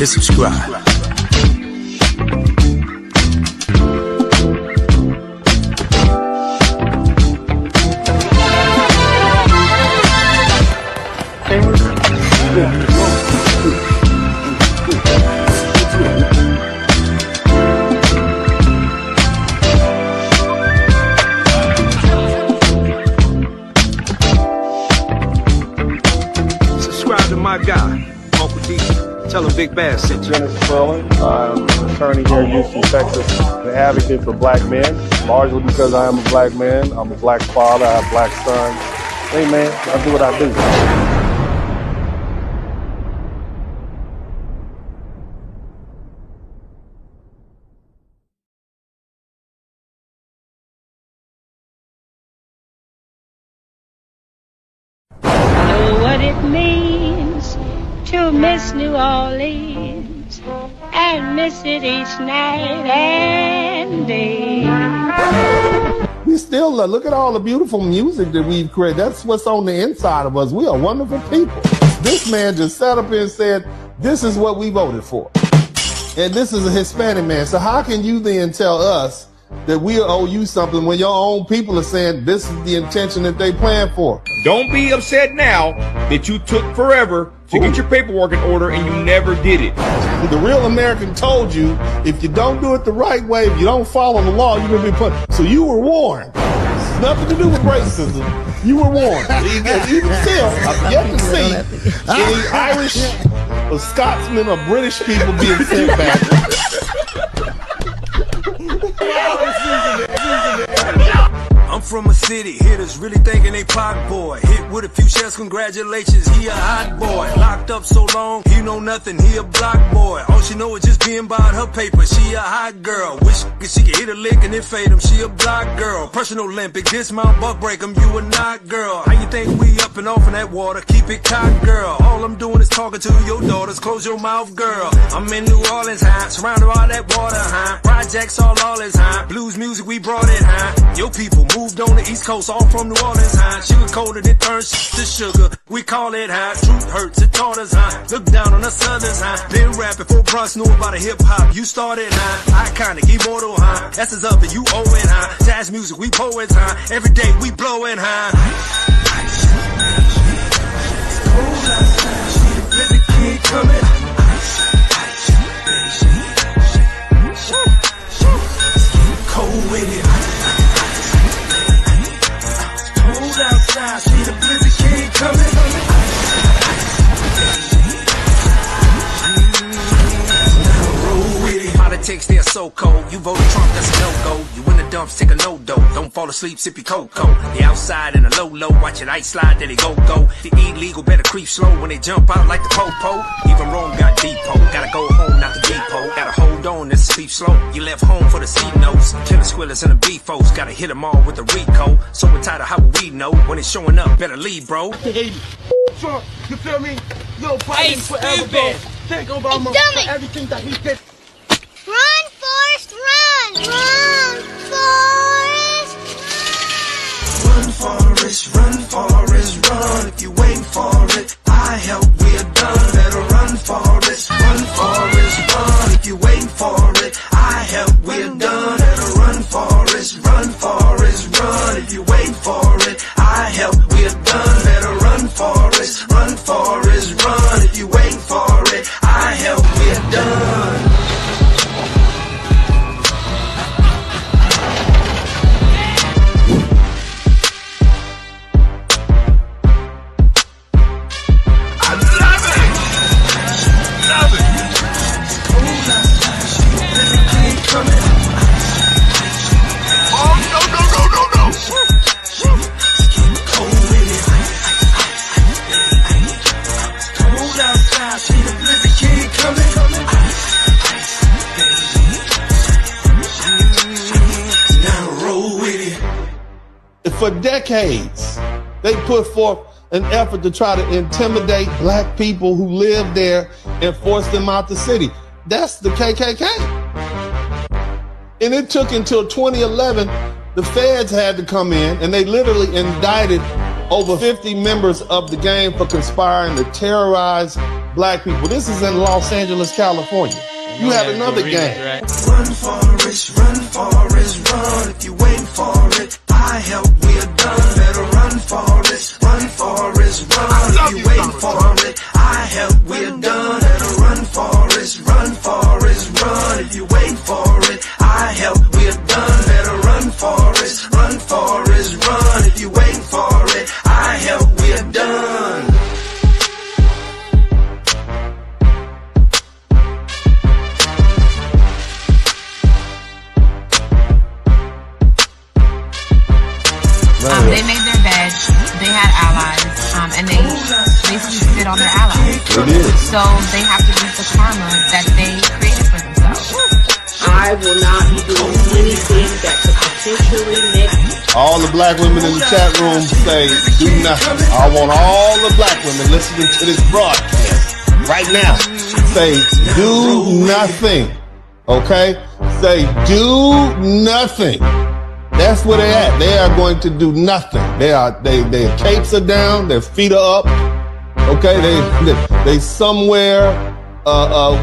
hit subscribe. Subscribe to my guy, Uncle D. Tell him Big Bad sent you. Spurling. I'm an attorney here in Houston, Texas. An advocate for black men, largely because I am a black man. I'm a black father. I have black sons. Hey man, I do what I do. To miss New Orleans and miss it each night and day. We still look at all the beautiful music that we've created. That's what's on the inside of us. We are wonderful people. This man just sat up here and said, this is what we voted for. And this is a Hispanic man. So how can you then tell us that we owe you something when your own people are saying this is the intention that they planned for? Don't be upset now that you took forever to get your paperwork in order and you never did it. The real American told you, if you don't do it the right way, if you don't follow the law, you're going to be put. So you were warned. It's nothing to do with racism. You were warned. Even still, I've yet to see any Irish or Scotsman or British people being sent back. I'm from a city, hitters really thinking they pop boy. Hit with a few shells, congratulations, he a hot boy. Locked up so long, he know nothing, he a block boy. All she know is just being about her paper, she a hot girl. Wish she could hit a lick and then fade him, she a block girl. Personal Olympic, dismount, buck break him, you a not girl. How you think we up and off in that water, keep it cocked girl. All I'm doing is talking to your daughters, close your mouth girl. I'm in New Orleans high, surrounded by that water high. Projects all is high, blues music we brought it high. Your people moved on the East Coast, all from New Orleans high. Sugar coated, it turns to sugar, we call it high. Truth hurts, it taught us high. Look down on us others high. Been rapping before Bronx knew about a hip hop. You started high, iconic, immortal high. That's us up and you owe it high. Jazz music, we poets high. Every day we blowing high. Coming. Cold with it. Cold outside, see the blizzard king coming. Roll with it. Politics, they're so cold. You voted Trump, that's a no-go. You in the dumps, take a no-dough. Don't fall asleep, sip your cocoa. They outside in a low-low, watch it ice slide, then they go-go. The illegal better creep slow when they jump out like the popo. Even Rome got depot. Gotta go home, not the depot. Gotta hold on, this sleep slow. You left home for the C notes. Killer squillers and the beef folks. Gotta hit them all with the Rico. So we're tired of how we know. When it's showing up, better leave, bro. Trump, you feel me? Lil Biden forever, bro. Take Obama for everything that he did. Run, Forrest, run! Run, Forrest, run! Run, Forrest, run, Forrest, run. If you wait for it, I help, we're done. Better run, Forrest, run, Forrest, run. If you wait for it, I help, we're done. Better run, Forrest, run, Forrest, run. If you wait for it, I help, we're done. Better run, Forrest, run, Forrest, run. If you wait for it, I help, we're done. For decades, they put forth an effort to try to intimidate black people who live there and force them out the city. That's the KKK. And it took until 2011, the feds had to come in and they literally indicted over 50 members of the gang for conspiring to terrorize black people. This is in Los Angeles, California. You have another gang. Run, Forrest, run, Forrest, run. If you wait for it, I help, we're done. Better run, Forrest, run, Forrest, run. If you wait for it, I help, we're done. Better run, Forrest, run, Forrest, run. If you wait for it, I help, we're done. Better run, Forrest, run, Forrest, run. If you wait for it, I help, we're done. They made their bed, they had allies, and they basically spit on their allies. So they have to use the karma that they created for themselves. I will not be doing anything that could potentially make all the black women in the chat room say, do nothing. I want all the black women listening to this broadcast right now. Say, do nothing. Okay? Say, do nothing. That's where they're at. They are going to do nothing. Their capes are down, their feet are up. Okay, they somewhere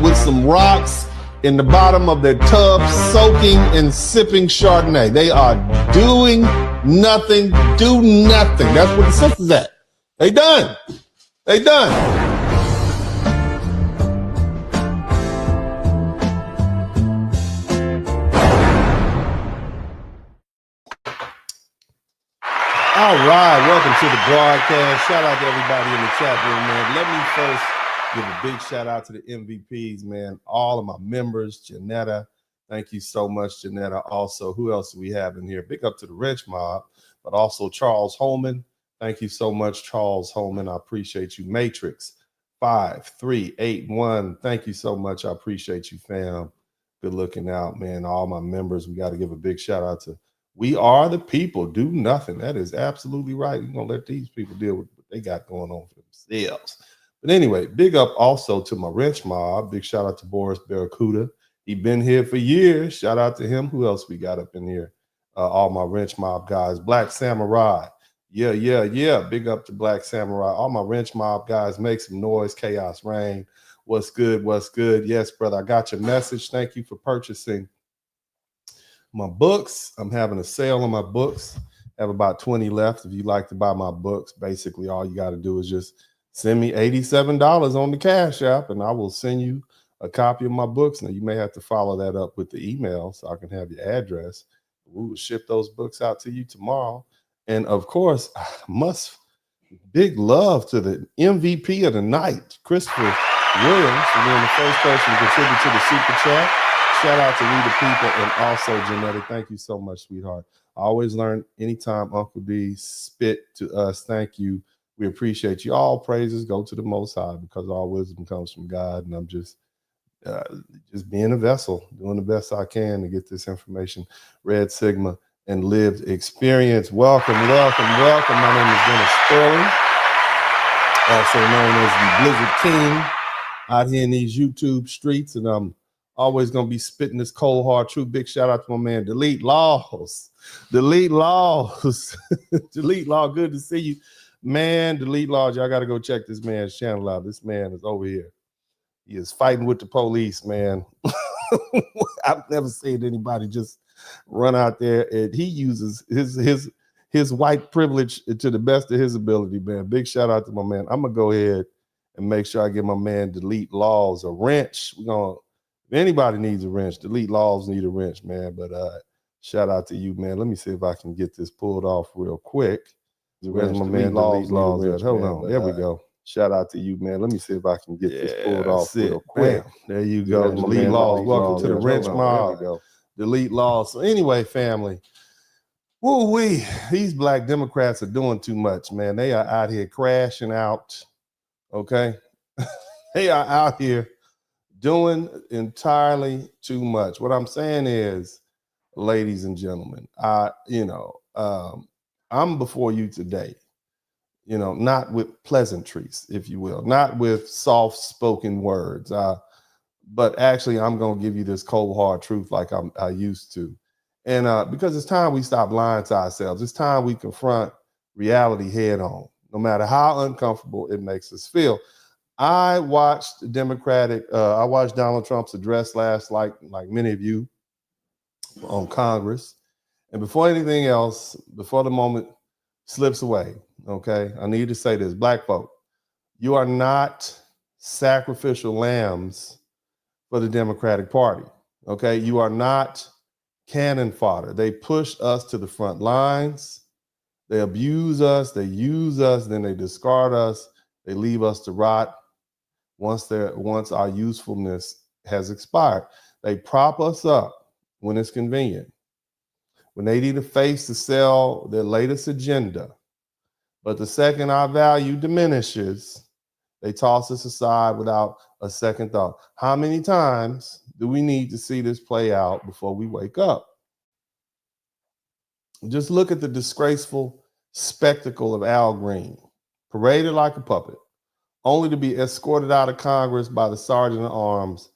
with some rocks in the bottom of their tub, soaking and sipping Chardonnay. They are doing nothing. Do nothing. That's where the sisters at. They done. They done. All right, welcome to the broadcast. Shout out to everybody in the chat room, man. Let me first give a big shout out to the MVPs, man. All of my members, Janetta. Thank you so much, Janetta. Also, who else do we have in here? Big up to the Wrench Mob, but also Charles Holman. Thank you so much, Charles Holman. I appreciate you. Matrix 5381. Thank you so much. I appreciate you, fam. Good looking out, man. All my members, we got to give a big shout out to We Are the People. Do nothing. That is absolutely right. We're going to let these people deal with what they got going on for themselves. But anyway, big up also to my Wrench Mob. Big shout out to Boris Barracuda. He been here for years. Shout out to him. Who else we got up in here? All my Wrench Mob guys. Black Samurai. Yeah. Big up to Black Samurai. All my Wrench Mob guys. Make some noise. Chaos Rain. What's good? What's good? Yes, brother. I got your message. Thank you for purchasing my books. I'm having a sale on my books. I have about 20 left. If you'd like to buy my books, basically all you got to do is just send me $87 on the Cash App, and I will send you a copy of my books. Now, you may have to follow that up with the email so I can have your address. We will ship those books out to you tomorrow. And, of course, big love to the MVP of the night, Christopher Williams, for being the first person to contribute to the Super Chat. Shout out to We the People and also Janetta. Thank you so much, sweetheart. I always learn anytime Uncle D spit to us. Thank you. We appreciate you. All praises go to the Most High because all wisdom comes from God. And I'm just being a vessel, doing the best I can to get this information. Red Sigma and lived experience. Welcome. My name is Dennis Spurling, also known as the Blizzard King, out here in these YouTube streets. And I'm always going to be spitting this cold, hard truth. Big shout out to my man, Delete Laws. Delete Laws. Delete Law, good to see you. Man, Delete Laws, y'all got to go check this man's channel out. This man is over here. He is fighting with the police, man. I've never seen anybody just run out there, and he uses his white privilege to the best of his ability, man. Big shout out to my man. I'm going to go ahead and make sure I give my man Delete Laws a wrench. If anybody needs a wrench, Delete Laws need a wrench, man. But shout out to you, man. Let me see if I can get this pulled off real quick. Where's my man Laws at? Hold on. There we go. Shout out to you, man. Let me see if I can get this pulled off real quick. There you go. Delete Laws. Welcome to the Wrench Mob. Delete Laws. So anyway, family, woo-wee, these black Democrats are doing too much, man. They are out here crashing out, okay? They are out here doing entirely too much. What I'm saying is, ladies and gentlemen, I'm before you today, not with pleasantries, if you will, not with soft-spoken words, but actually I'm going to give you this cold, hard truth like I used to. And because it's time we stop lying to ourselves. It's time we confront reality head on, no matter how uncomfortable it makes us feel. I watched Donald Trump's address last, like many of you, on Congress. And before anything else, before the moment slips away, okay, I need to say this. Black folk, you are not sacrificial lambs for the Democratic Party, okay? You are not cannon fodder. They push us to the front lines. They abuse us. They use us. Then they discard us. They leave us to rot once our usefulness has expired. They prop us up when it's convenient, when they need a face to sell their latest agenda. But the second our value diminishes, they toss us aside without a second thought. How many times do we need to see this play out before we wake up? Just look at the disgraceful spectacle of Al Green, paraded like a puppet, only to be escorted out of Congress by the sergeant at arms.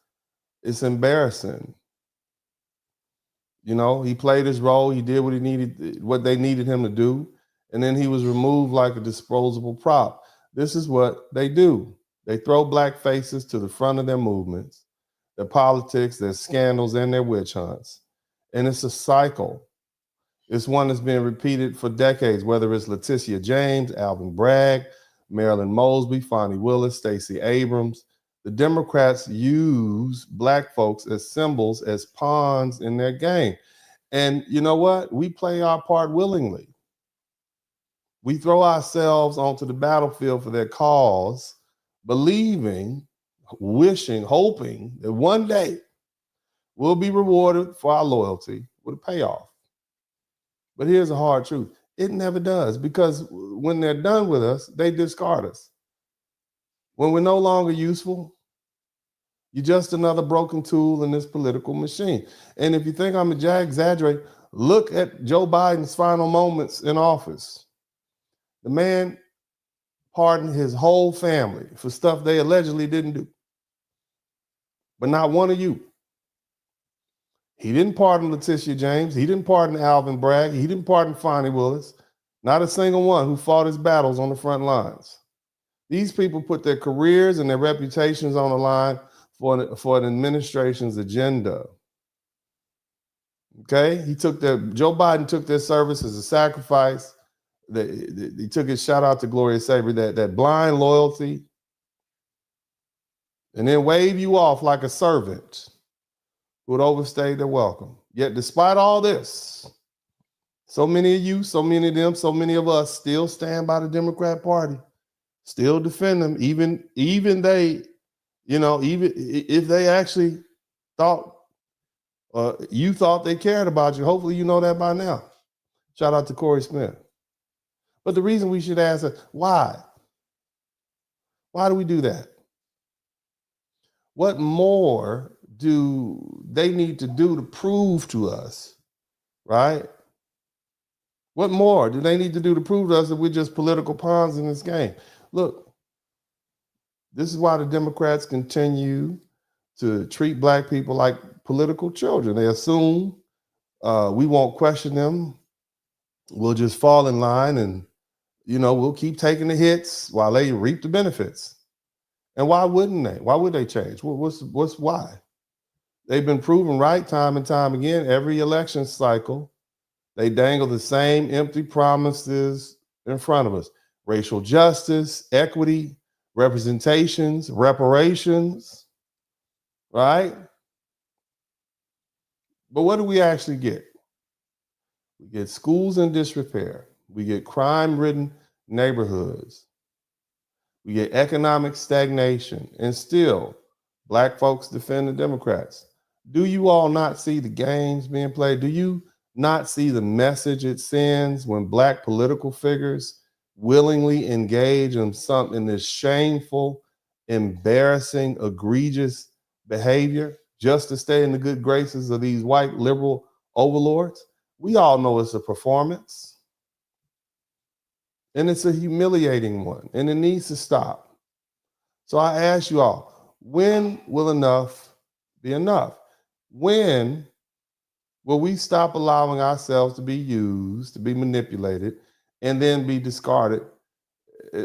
It's embarrassing. You know, he played his role. He did what they needed him to do. And then he was removed like a disposable prop. This is what they do. They throw black faces to the front of their movements, their politics, their scandals, and their witch hunts. And it's a cycle. It's one that's been repeated for decades, whether it's Letitia James, Alvin Bragg, Marilyn Mosby, Fani Willis, Stacey Abrams. The Democrats use black folks as symbols, as pawns in their game. And you know what? We play our part willingly. We throw ourselves onto the battlefield for their cause, believing, wishing, hoping that one day we'll be rewarded for our loyalty with a payoff. But here's a hard truth. It never does, because when they're done with us, they discard us. When we're no longer useful, you're just another broken tool in this political machine. And if you think I'm exaggerating, look at Joe Biden's final moments in office. The man pardoned his whole family for stuff they allegedly didn't do. But not one of you. He didn't pardon Letitia James. He didn't pardon Alvin Bragg. He didn't pardon Fani Willis. Not a single one who fought his battles on the front lines. These people put their careers and their reputations on the line for an administration's agenda. Okay? Joe Biden took their service as a sacrifice. He took his shout out to Gloria Sabre, that blind loyalty, and then wave you off like a servant who had overstayed their welcome. Yet despite all this, so many of you, so many of them, so many of us still stand by the Democrat Party, still defend them, even they, even if they actually thought, you thought they cared about you. Hopefully you know that by now. Shout out to Corey Smith. But the reason we should ask is, why? Why do we do that? What more do they need to do to prove to us, right? What more do they need to do to prove to us that we're just political pawns in this game? Look, this is why the Democrats continue to treat black people like political children. They assume we won't question them. We'll just fall in line and, we'll keep taking the hits while they reap the benefits. And why wouldn't they? Why would they change? What's why? They've been proven right time and time again. Every election cycle, they dangle the same empty promises in front of us. Racial justice, equity, representations, reparations, right? But what do we actually get? We get schools in disrepair. We get crime-ridden neighborhoods. We get economic stagnation. And still, black folks defend the Democrats. Do you all not see the games being played? Do you not see the message it sends when black political figures willingly engage in this shameful, embarrassing, egregious behavior just to stay in the good graces of these white liberal overlords? We all know it's a performance. And it's a humiliating one, and it needs to stop. So I ask you all, when will enough be enough? When will we stop allowing ourselves to be used, to be manipulated, and then be discarded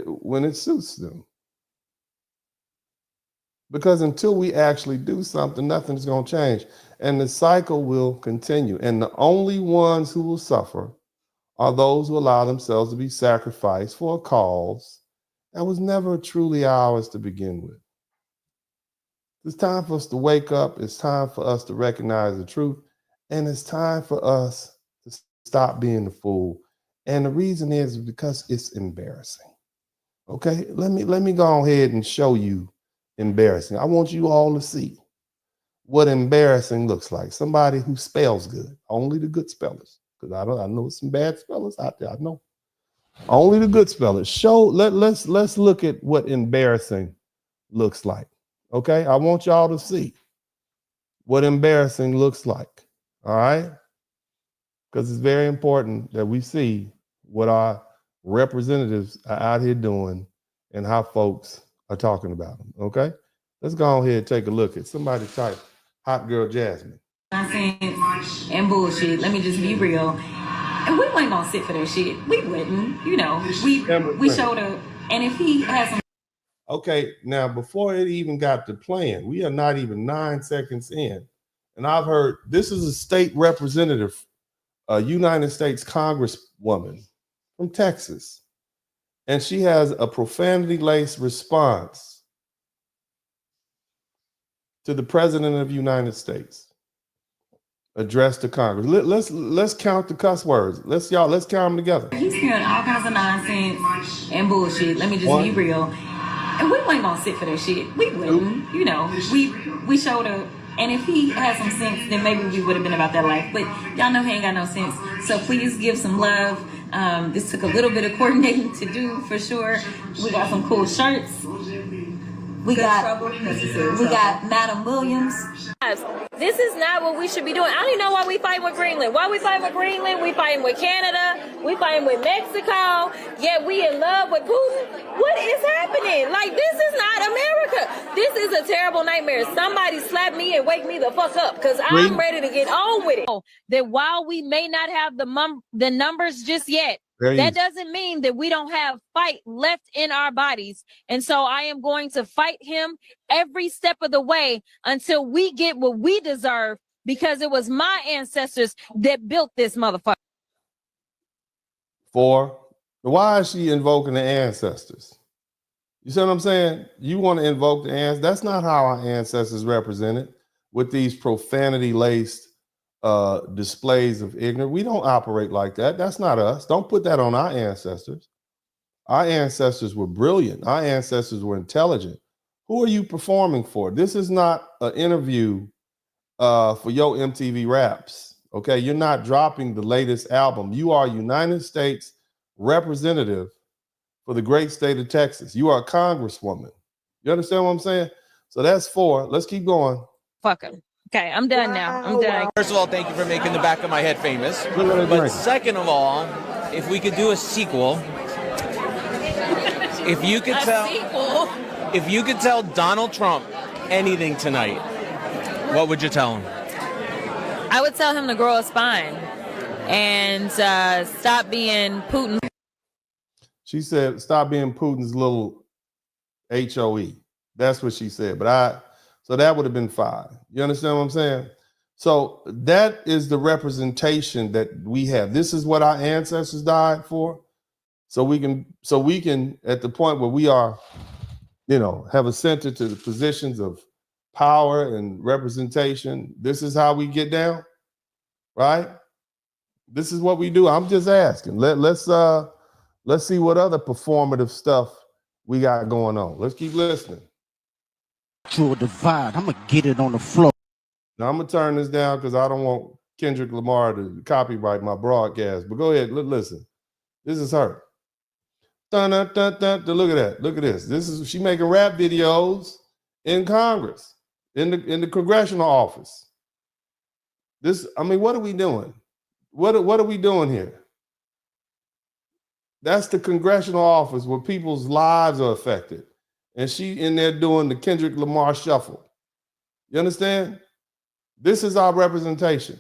when it suits them. Because until we actually do something, nothing's going to change. And the cycle will continue. And the only ones who will suffer are those who allow themselves to be sacrificed for a cause that was never truly ours to begin with. It's time for us to wake up. It's time for us to recognize the truth. And it's time for us to stop being the fool. And the reason is because it's embarrassing. Okay, let me go ahead and show you embarrassing. I want you all to see what embarrassing looks like. Somebody who spells good, only the good spellers, because I know some bad spellers out there. I know only the good spellers. Let's look at what embarrassing looks like. Okay, I want y'all to see what embarrassing looks like. All right, because it's very important that we see what our representatives are out here doing and how folks are talking about them. Okay, let's go ahead and take a look at somebody type hot girl Jasmine. Nonsense and bullshit. Let me just be real. And we weren't gonna sit for that shit. We wouldn't. You know, we showed up. And if he has some. Okay, now before it even got to playing, we are not even 9 seconds in, and I've heard this is a state representative, a United States Congresswoman from Texas. And she has a profanity-laced response to the President of the United States addressed to Congress. Let's count the cuss words. Let's count them together. He's spewing all kinds of nonsense and bullshit. Let me just be real. And we weren't gonna sit for that shit. We wouldn't. You know, we showed up. And if he had some sense, then maybe we would have been about that life. But y'all know he ain't got no sense. So please give some love. This took a little bit of coordinating to do for sure. We got some cool shirts. We got Madam Williams. This is not what we should be doing. I don't even know why we fighting with Greenland. Why we fighting with Greenland? We fighting with Canada. We fighting with Mexico. Yet we in love with Putin. What is happening? Like, this is not America. This is a terrible nightmare. Somebody slap me and wake me the fuck up, because I'm ready to get on with it. That while we may not have the numbers just yet, that doesn't mean that we don't have fight left in our bodies. And so I am going to fight him every step of the way until we get what we deserve, because it was my ancestors that built this motherfucker. Why is she invoking the ancestors? You see what I'm saying? You want to invoke the ancestors. That's not how our ancestors represented, with these profanity-laced displays of ignorance. We don't operate like that. That's not us. Don't put that on our ancestors. Our ancestors were brilliant. Our ancestors were intelligent. Who are you performing for? This is not an interview for your MTV Raps. Okay, you're not dropping the latest album. You are a United States representative for the great state of Texas. You are a congresswoman. You understand what I'm saying? So that's 4. Let's keep going. Fuck him. Okay, I'm done now. I'm done. First of all, thank you for making the back of my head famous. But second of all, if we could do a sequel, if you could tell Donald Trump anything tonight, what would you tell him? I would tell him to grow a spine and stop being Putin. She said, stop being Putin's little HOE. That's what she said. So that would have been 5. You understand what I'm saying? So that is the representation that we have. This is what our ancestors died for. So we can, at the point where we are, have ascended to the positions of power and representation. This is how we get down, right? This is what we do. I'm just asking. Let's see what other performative stuff we got going on. Let's keep listening. To a divide. I'm gonna get it on the floor. Now I'm gonna turn this down because I don't want Kendrick Lamar to copyright my broadcast. But go ahead, listen. This is her. Dun, dun, dun, dun, dun. Look at that. Look at this. She making rap videos in Congress, in the congressional office. What are we doing? What are we doing here? That's the congressional office where people's lives are affected. And she in there doing the Kendrick Lamar shuffle. You understand? This is our representation.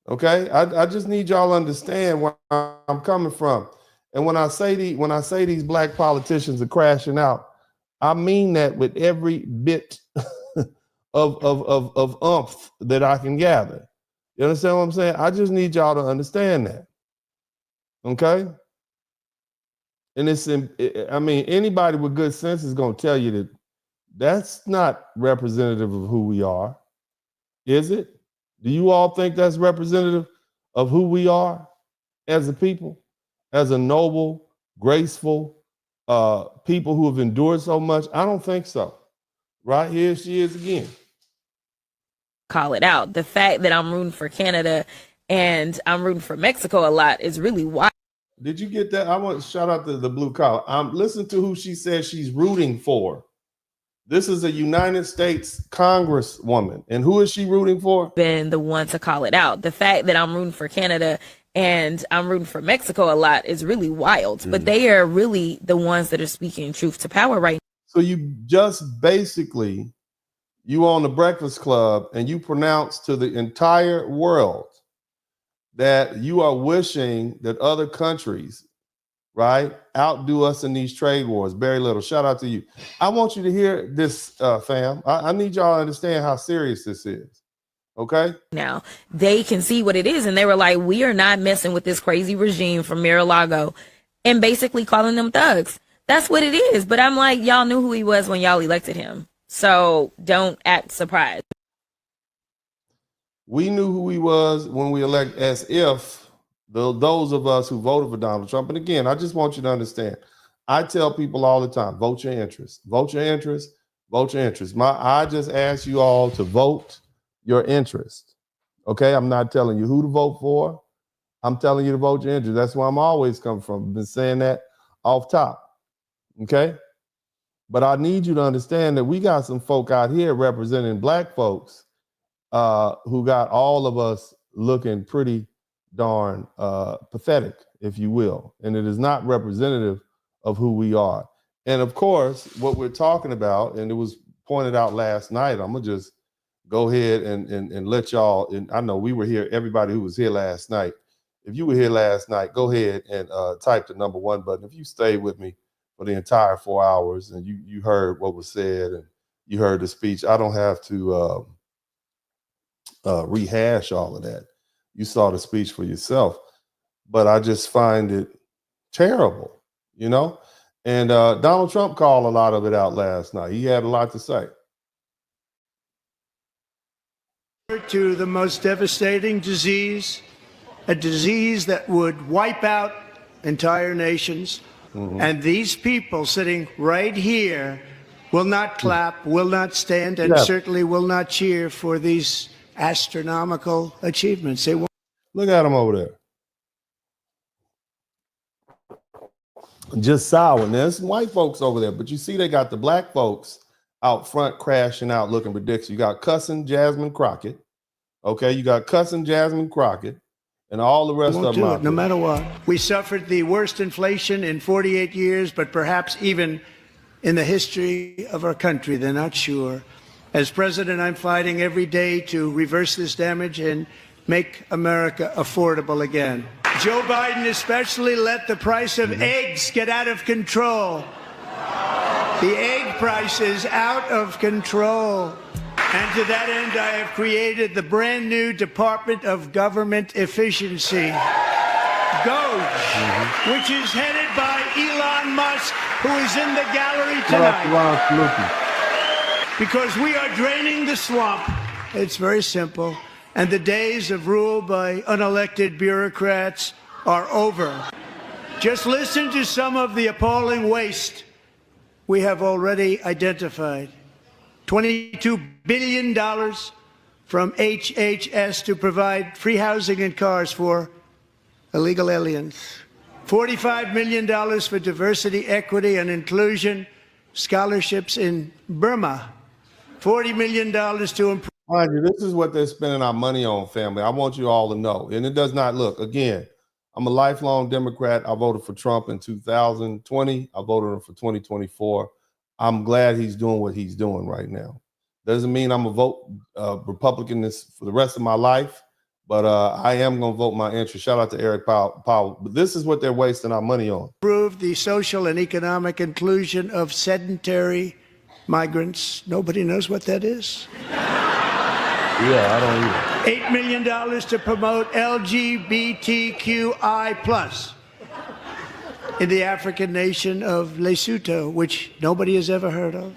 Okay? I just need y'all to understand where I'm coming from. And when I say these black politicians are crashing out, I mean that with every bit of umph that I can gather. You understand what I'm saying? I just need y'all to understand that. Okay? And anybody with good sense is going to tell you that that's not representative of who we are. Is it? Do you all think that's representative of who we are as a people? As a noble, graceful people who have endured so much? I don't think so. Right, here she is again. Call it out. The fact that I'm rooting for Canada and I'm rooting for Mexico a lot is really wild. Did you get that? I want to shout out to the blue collar. Listen to who she says she's rooting for. This is a United States Congresswoman. And who is she rooting for? Been the one to call it out. The fact that I'm rooting for Canada and I'm rooting for Mexico a lot is really wild. But they are really the ones that are speaking truth to power right now. So you just basically, you on the Breakfast Club and you pronounce to the entire world that you are wishing that other countries, right, outdo us in these trade wars. Barry Little, shout out to you. I want you to hear this, fam. I need y'all to understand how serious this is. Okay? Now, they can see what it is, and they were like, we are not messing with this crazy regime from Mar-a-Lago, and basically calling them thugs. That's what it is. But I'm like, y'all knew who he was when y'all elected him. So don't act surprised. We knew who he was when we elect, as if those of us who voted for Donald Trump. And again, I just want you to understand. I tell people all the time, vote your interest. Vote your interest. Vote your interest. I just ask you all to vote your interest. Okay? I'm not telling you who to vote for. I'm telling you to vote your interest. That's where I'm always coming from. I've been saying that off top. Okay? But I need you to understand that we got some folk out here representing black folks who got all of us looking pretty darn pathetic, if you will. And it is not representative of who we are. And of course, what we're talking about, and it was pointed out last night, I'm going to just go ahead and let y'all, and I know we were here, everybody who was here last night. If you were here last night, go ahead and type the number 1 button. If you stayed with me for the entire 4 hours and you heard what was said and you heard the speech, I don't have to rehash all of that. You saw the speech for yourself, but I just find it terrible, you know? And Donald Trump called a lot of it out last night. He had a lot to say. To the most devastating disease, a disease that would wipe out entire nations. And these people sitting right here will not clap, will not stand, and certainly will not cheer for these astronomical achievements. They won't. Look at them over there. Just sour. Now, there's some white folks over there, but you see they got the black folks out front crashing out looking ridiculous. You got cussing Jasmine Crockett. Okay, you got cussing Jasmine Crockett. And all the rest of them. No matter what. We suffered the worst inflation in 48 years, but perhaps even in the history of our country. They're not sure. As president, I'm fighting every day to reverse this damage and make America affordable again. Joe Biden especially let the price of eggs get out of control. The egg price is out of control. And to that end, I have created the brand new Department of Government Efficiency, DOGE, which is headed by Elon Musk, who is in the gallery tonight. Because we are draining the swamp. It's very simple. And the days of rule by unelected bureaucrats are over. Just listen to some of the appalling waste we have already identified. $22 billion from HHS to provide free housing and cars for illegal aliens. $45 million for diversity, equity, and inclusion scholarships in Burma. $40 million to improve. Mind you, this is what they're spending our money on, family. I want you all to know. And it does not look, again, I'm a lifelong Democrat. I voted for Trump in 2020. I voted for 2024. I'm glad he's doing what he's doing right now. Doesn't mean I'm a vote Republican for the rest of my life, But I am going to vote my interest. Shout out to Eric Powell. But this is what they're wasting our money on. Improve the social and economic inclusion of sedentary migrants. Nobody knows what that is. Yeah, I don't either. $8 million to promote LGBTQI+ in the African nation of Lesotho, which nobody has ever heard of.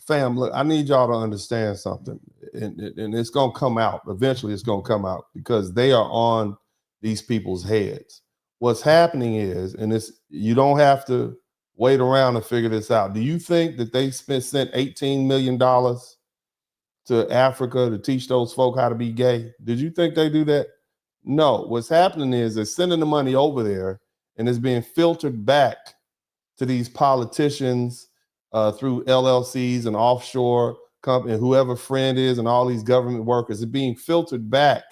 Fam, look, I need y'all to understand something. And it's going to come out. Eventually, it's going to come out because they are on these people's heads. What's happening is, and you don't have to wait around to figure this out. Do you think that they sent $18 million to Africa to teach those folk how to be gay? Did you think they do that? No. What's happening is they're sending the money over there and it's being filtered back to these politicians through LLCs and offshore companies, whoever friend is, and all these government workers. It's being filtered back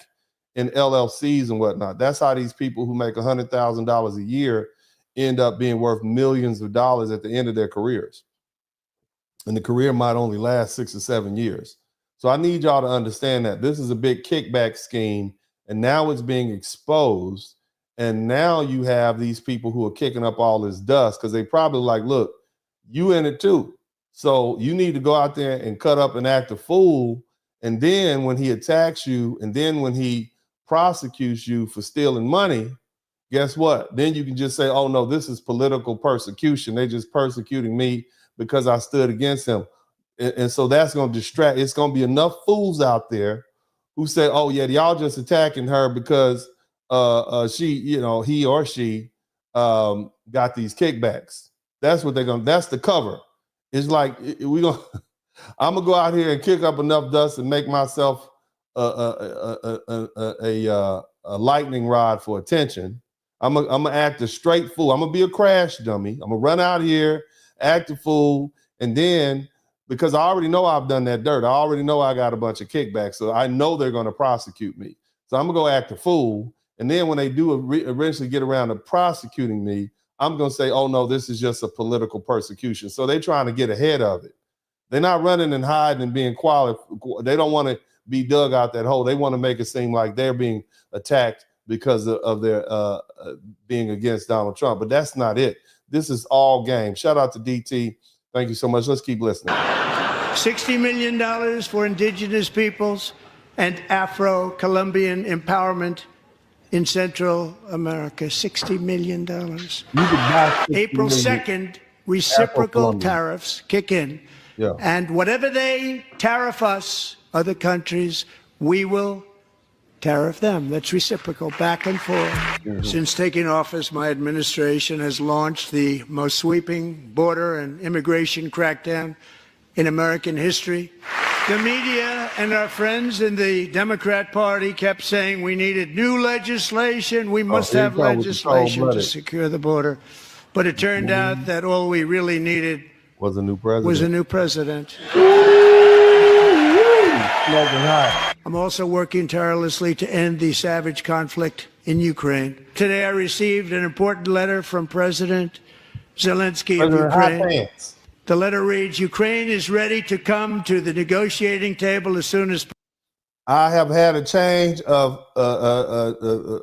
in LLCs and whatnot. That's how these people who make $100,000 a year end up being worth millions of dollars at the end of their careers. And the career might only last 6 or 7 years. So I need y'all to understand that this is a big kickback scheme, and now it's being exposed. And now you have these people who are kicking up all this dust because they probably like, look, you in it too. So you need to go out there and cut up and act a fool. And then when he attacks you, and then when he prosecutes you for stealing money, guess what? Then you can just say, oh no, this is political persecution. They just persecuting me because I stood against him. And so that's going to distract. It's going to be enough fools out there who say, oh yeah, y'all just attacking her because she, he or she got these kickbacks. That's what they're going to, that's the cover. It's like, I'm going to go out here and kick up enough dust and make myself a lightning rod for attention. I'm going to act a straight fool. I'm going to be a crash dummy. I'm going to run out here, act a fool, and then, because I already know I've done that dirt. I already know I got a bunch of kickbacks. So I know they're going to prosecute me. So I'm going to go act a fool. And then when they do eventually get around to prosecuting me, I'm going to say, oh, no, this is just a political persecution. So they're trying to get ahead of it. They're not running and hiding and being They don't want to be dug out that hole. They want to make it seem like they're being attacked because of their being against Donald Trump. But that's not it. This is all game. Shout out to DT. Thank you so much. Let's keep listening. $60 million for indigenous peoples and Afro-Colombian empowerment in Central America. $60 million. April 2nd, reciprocal tariffs kick in. Yeah. And whatever they tariff us, other countries, we will tariff them. That's reciprocal, back and forth. Mm-hmm. Since taking office, my administration has launched the most sweeping border and immigration crackdown in American history. The media and our friends in the Democrat Party kept saying we needed new legislation. We must have legislation to secure the border. But it turned out that all we really needed was a new president. I'm also working tirelessly to end the savage conflict in Ukraine. Today I received an important letter from President Zelensky of Ukraine. The letter reads, Ukraine is ready to come to the negotiating table as soon as possible. I have had a change of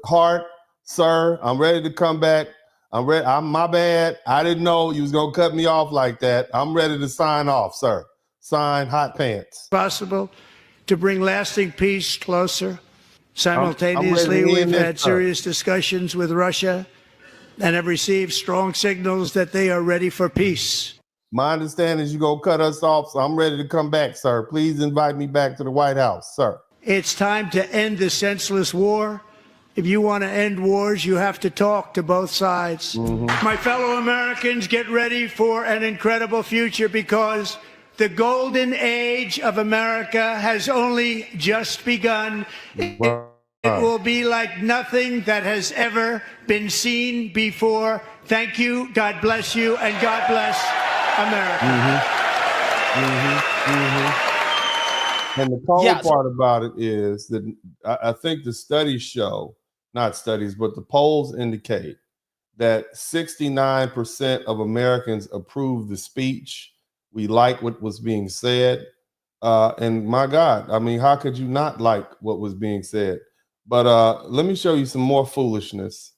heart, sir. I'm ready to come back. I'm ready. My bad. I didn't know you was going to cut me off like that. I'm ready to sign off, sir. Sign hot pants. Possible to bring lasting peace closer. Simultaneously, we've had serious discussions with Russia and have received strong signals that they are ready for peace. My understanding is you're going to cut us off, so I'm ready to come back, sir. Please invite me back to the White House, sir. It's time to end the senseless war. If you want to end wars, you have to talk to both sides. Mm-hmm. My fellow Americans, get ready for an incredible future because the golden age of America has only just begun. It will be like nothing that has ever been seen before. Thank you, God bless you, and God bless America. And the cold part about it is that I think the studies show, not studies, but the polls indicate that 69% of Americans approve the speech. We like what was being said. And my God, I mean, how could you not like what was being said? But let me show you some more foolishness.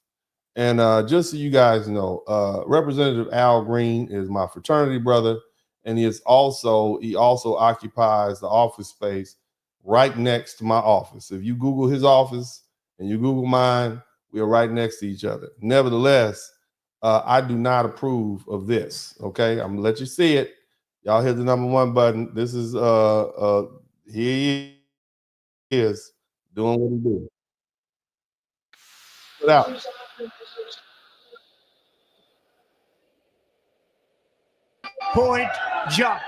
And just so you guys know, Representative Al Green is my fraternity brother, and he also occupies the office space right next to my office. If you Google his office and you Google mine, we are right next to each other. Nevertheless, I do not approve of this. Okay, I'm gonna let you see it. Y'all hit the #1 button. This is he is doing what he do. Put out. Point jump.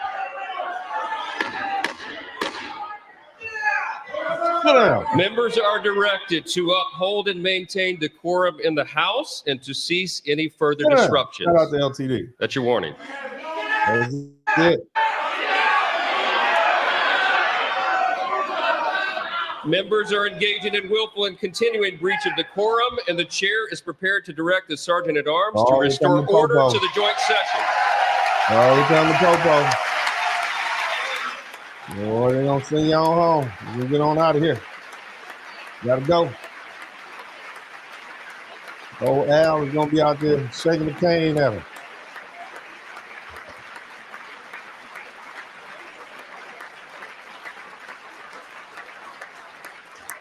Members are directed to uphold and maintain decorum in the House and to cease any further disruptions. Shout out to LTD. That's your warning. That's it. Members are engaging in willful and continuing breach of decorum, and the chair is prepared to direct the Sergeant-at-Arms to restore order to the joint session. Oh, here come the popo. Boy, they gonna send y'all home. We're gonna get on out of here. Gotta go. Oh, Al is gonna be out there shaking the cane at him.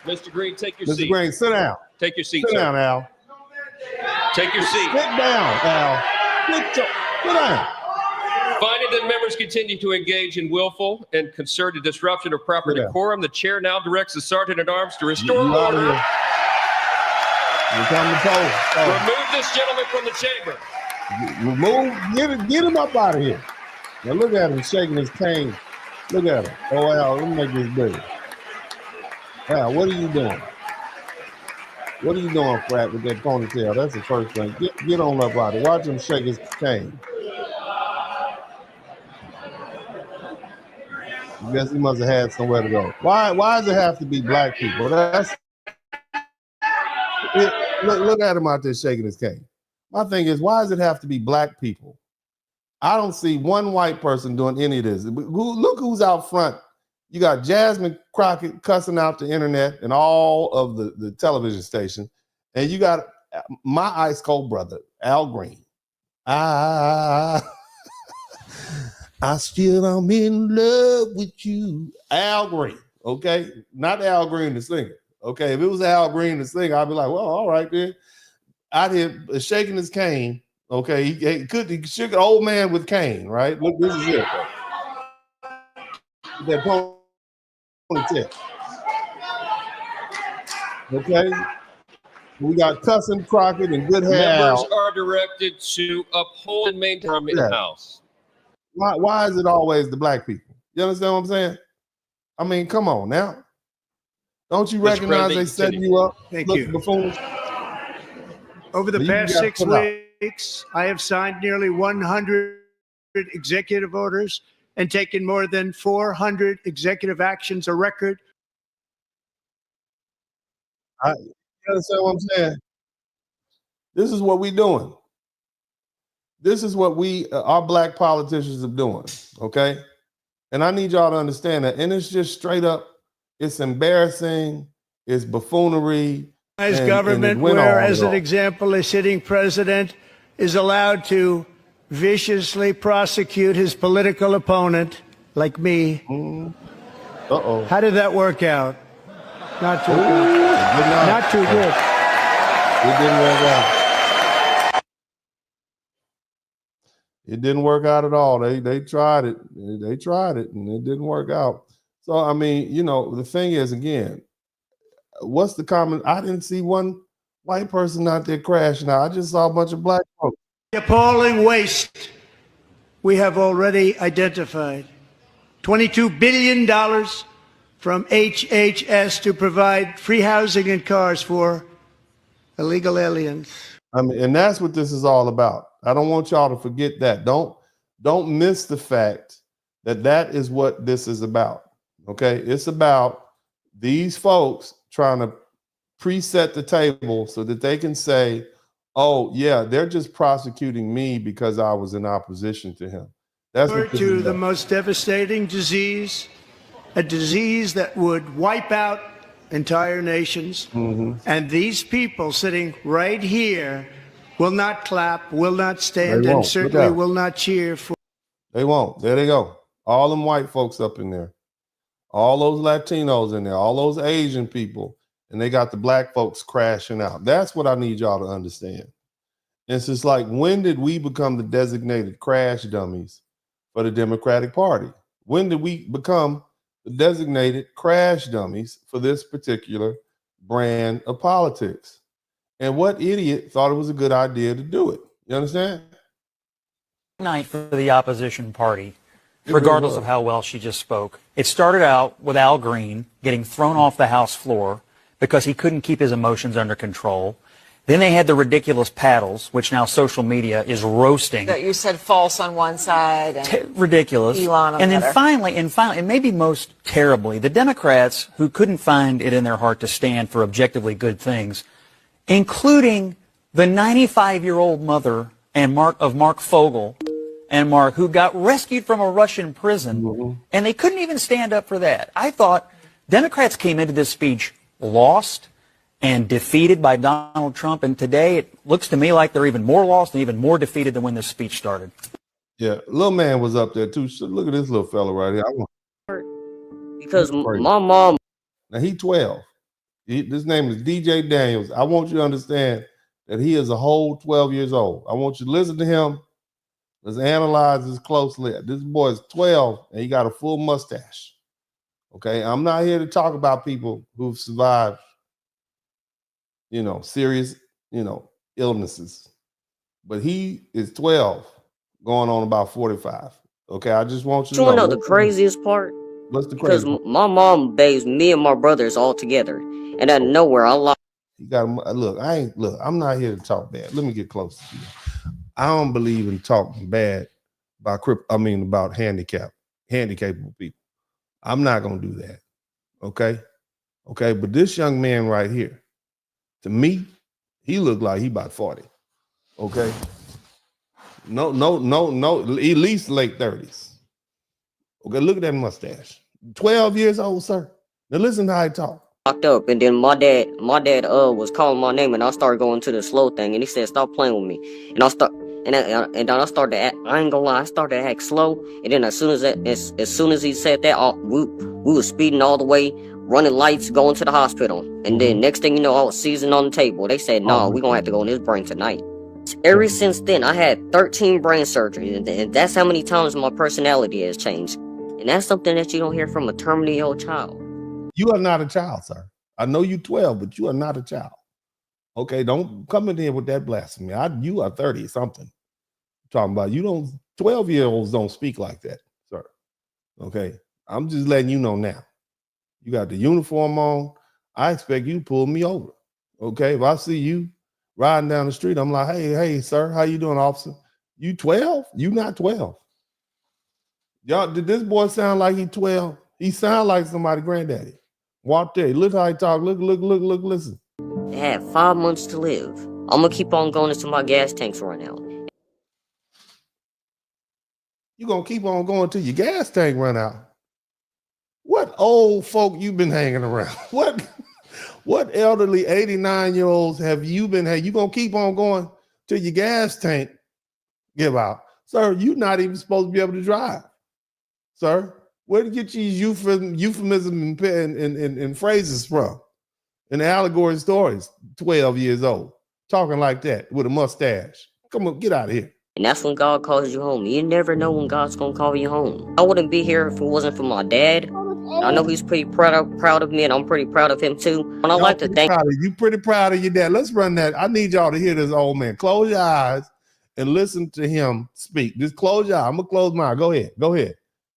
Mr. Green, take your seat. Mr. Green, sit down. Take your seat, Sit sir. down, Al. Take your seat. Sit down, Al. Sit down. Finding that members continue to engage in willful and concerted disruption of proper decorum, the chair now directs the Sergeant-at-Arms to restore order. Here come the poll. Remove this gentleman from the chamber. Get him up out of here. Now look at him shaking his cane. Look at him. Oh, Al, let me make this bigger. Al, what are you doing? What are you doing, Frat, with that ponytail? That's the first thing. Get on up out of it. Watch him shake his cane. I guess he must have had somewhere to go. Why does it have to be black people? Look at him out there shaking his cane. My thing is, why does it have to be black people? I don't see one white person doing any of this. Look who's out front. You got Jasmine Crockett cussing out the internet and all of the television station. And you got my ice cold brother, Al Green. I still am in love with you. Al Green, okay? Not Al Green the singer, okay? If it was Al Green the singer, I'd be like, well, all right then. Out here shaking his cane, okay? He shook an old man with cane, right? Look, this is it. That ponytail. Okay? We got cussing Crockett and good hair. Members are directed to uphold and maintain decorum in the House. Why is it always the black people? You understand what I'm saying? I mean, come on now. Don't you recognize they setting you up? Thank you. Buffoons? Over the past 6 weeks, I have signed nearly 100 executive orders and taken more than 400 executive actions, a record. You understand what I'm saying? This is what we're doing. This is what our black politicians are doing, okay? And I need y'all to understand that. And it's just straight up, it's embarrassing, it's buffoonery. As government, where, as an example, a sitting president is allowed to viciously prosecute his political opponent, like me. Uh-oh. How did that work out? Not too good. Not too good. It didn't work out. It didn't work out at all. They tried it. They tried it, and it didn't work out. So, I mean, you know, the thing is, again, what's the common? I didn't see one white person out there crashing out. I just saw a bunch of black folks. The appalling waste we have already identified. $22 billion from HHS to provide free housing and cars for illegal aliens. I mean, and that's what this is all about. I don't want y'all to forget that. Don't miss the fact that that is what this is about. Okay, it's about these folks trying to preset the table so that they can say, oh yeah, they're just prosecuting me because I was in opposition to him. That's what this to is the about. most devastating disease a disease that would wipe out entire nations. And these people sitting right here will not clap, will not stand, and certainly will not cheer for. They won't. There they go. All them white folks up in there. All those Latinos in there. All those Asian people. And they got the black folks crashing out. That's what I need y'all to understand. It's just like, when did we become the designated crash dummies for the Democratic Party? When did we become the designated crash dummies for this particular brand of politics? And what idiot thought it was a good idea to do it? You understand? Night for the opposition party, regardless of how well she just spoke. It started out with Al Green getting thrown off the House floor because he couldn't keep his emotions under control. Then they had the ridiculous paddles, which now social media is roasting. That you said false on one side. And ridiculous. Elon on and the then other. finally, and maybe most terribly, the Democrats who couldn't find it in their heart to stand for objectively good things, including the 95-year-old mother and Mark Fogel and Mark, who got rescued from a Russian prison, and they couldn't even stand up for that. I thought Democrats came into this speech lost and defeated by Donald Trump, and today it looks to me like they're even more lost and even more defeated than when this speech started. Yeah, little man was up there too. So look at this little fella right here. Because my mom. Now he 12. His name is DJ Daniels. I want you to understand that he is a whole 12 years old. I want you to listen to him. Let's analyze this closely. This boy is 12 and he got a full mustache. Okay, I'm not here to talk about people who've survived, serious, illnesses. But he is 12, going on about 45. Okay, I just want you to know the craziest part? What's the craziest part? Because my mom bathes me and my brothers all together. And out of nowhere, I lost. You got look. I'm not here to talk bad. Let me get close to you. I don't believe in talking bad about handicapped people. I'm not gonna do that. Okay. But this young man right here, to me, he looked like he about 40. Okay. No, at least late 30s. Okay, look at that mustache. 12 years old, sir. Now listen to how he talk. Locked up, and then my dad was calling my name, and I started going to the slow thing, and he said, "Stop playing with me." And I then I started to act, I ain't gonna lie, I started to act slow, and then as soon as he said that, we was speeding all the way, running lights, going to the hospital, and then next thing you know, I was seizing on the table. They said, "No, we gonna have to go in his brain tonight." Ever since then, I had 13 brain surgeries, and that's how many times my personality has changed, and that's something that you don't hear from a terminally ill child. You are not a child, sir. I know you're 12, but you are not a child. Okay, don't come in here with that blasphemy. You are 30 something. Talking about 12-year-olds don't speak like that, sir. Okay, I'm just letting you know now. You got the uniform on. I expect you to pull me over. Okay, if I see you riding down the street, I'm like, hey, sir, how you doing, officer? You 12? You not 12. Y'all, did this boy sound like he 12? He sound like somebody's granddaddy. Walk there. Look how he talk. Look, listen. I had 5 months to live. I'm gonna keep on going until my gas tanks run out. You gonna keep on going till your gas tank run out? What old folk you been hanging around? What elderly 89-year-olds have you been hanging? You gonna keep on going till your gas tank give out? Sir, you're not even supposed to be able to drive. Sir, where do you get these euphemisms and phrases from? And allegory stories, 12 years old, talking like that with a mustache. Come on, get out of here. And that's when God calls you home. You never know when God's gonna call you home. I wouldn't be here if it wasn't for my dad. I know he's pretty proud of me, and I'm pretty proud of him too. And I like to thank you. Pretty proud of your dad. Let's run that. I need y'all to hear this old man. Close your eyes and listen to him speak. Just close your eyes. I'm gonna close mine. Go ahead.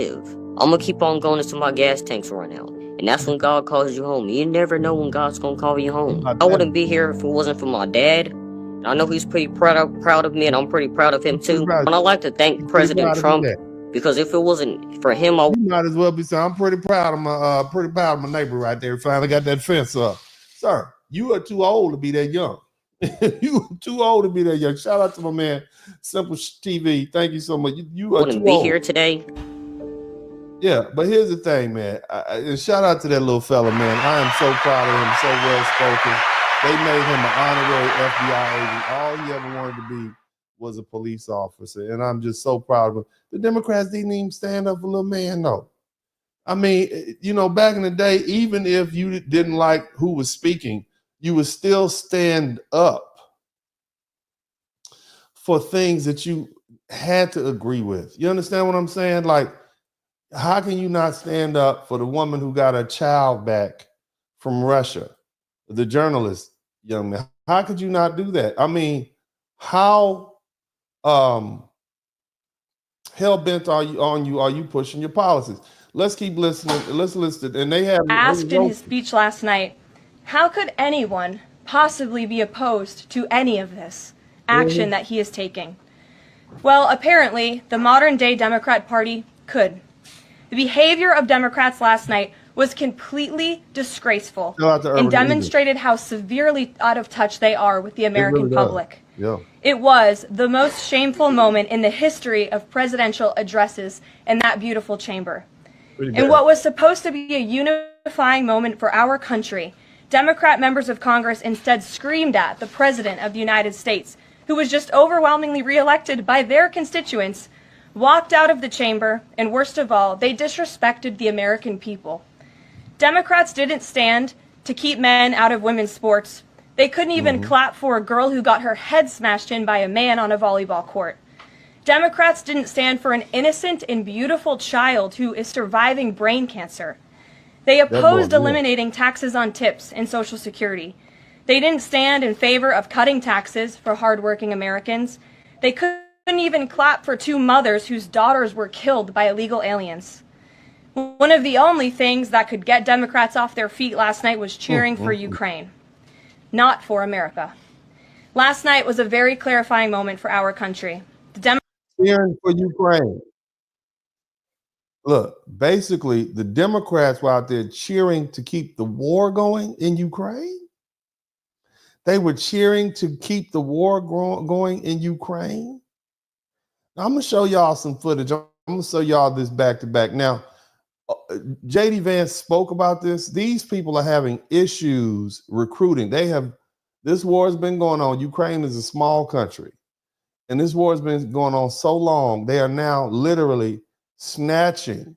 I'm gonna keep on going until my gas tanks run out. And that's when God calls you home. You never know when God's gonna call you home. I wouldn't be here if it wasn't for my dad. And I know he's pretty proud of me, and I'm pretty proud of him too. And I like to thank President Trump, because if it wasn't for him, you might as well be saying, I'm pretty proud of my neighbor right there. Finally got that fence up. Sir, you are too old to be that young. You are too old to be that young. Shout out to my man, Simple TV. Thank you so much. You are wouldn't too be old. Here today Yeah, but here's the thing, man. And shout out to that little fella, man. I am so proud of him, so well spoken. They made him an honorary FBI agent. All he ever wanted to be was a police officer, and I'm just so proud of him. The Democrats didn't even stand up for little man, though. I mean, you know, back in the day, even if you didn't like who was speaking, you would still stand up for things that you had to agree with. You understand what I'm saying? Like, how can you not stand up for the woman who got her child back from Russia, the journalist, young man? How could you not do that? I mean, how hell-bent are you pushing your policies? Let's keep listening. Let's listen. And they have asked in his speech last night, how could anyone possibly be opposed to any of this action that he is taking? Well, apparently, the modern-day Democrat Party could. The behavior of Democrats last night was completely disgraceful and demonstrated how severely out of touch they are with the American public. Yeah. It was the most shameful moment in the history of presidential addresses in that beautiful chamber. In what was supposed to be a unifying moment for our country, Democrat members of Congress instead screamed at the President of the United States, who was just overwhelmingly reelected by their constituents, walked out of the chamber, and worst of all, they disrespected the American people. Democrats didn't stand to keep men out of women's sports. They couldn't even clap for a girl who got her head smashed in by a man on a volleyball court. Democrats didn't stand for an innocent and beautiful child who is surviving brain cancer. They opposed eliminating taxes on tips and Social Security. They didn't stand in favor of cutting taxes for hardworking Americans. They couldn't even clap for two mothers whose daughters were killed by illegal aliens. One of the only things that could get Democrats off their feet last night was cheering for Ukraine, not for America. Last night was a very clarifying moment for our country. Cheering for Ukraine. Look, basically, the Democrats were out there cheering to keep the war going in Ukraine. They were cheering to keep the war going in Ukraine. Now, I'm going to show y'all some footage. I'm going to show y'all this back to back. Now, J.D. Vance spoke about this. These people are having issues recruiting. This war has been going on. Ukraine is a small country. And this war has been going on so long, they are now literally snatching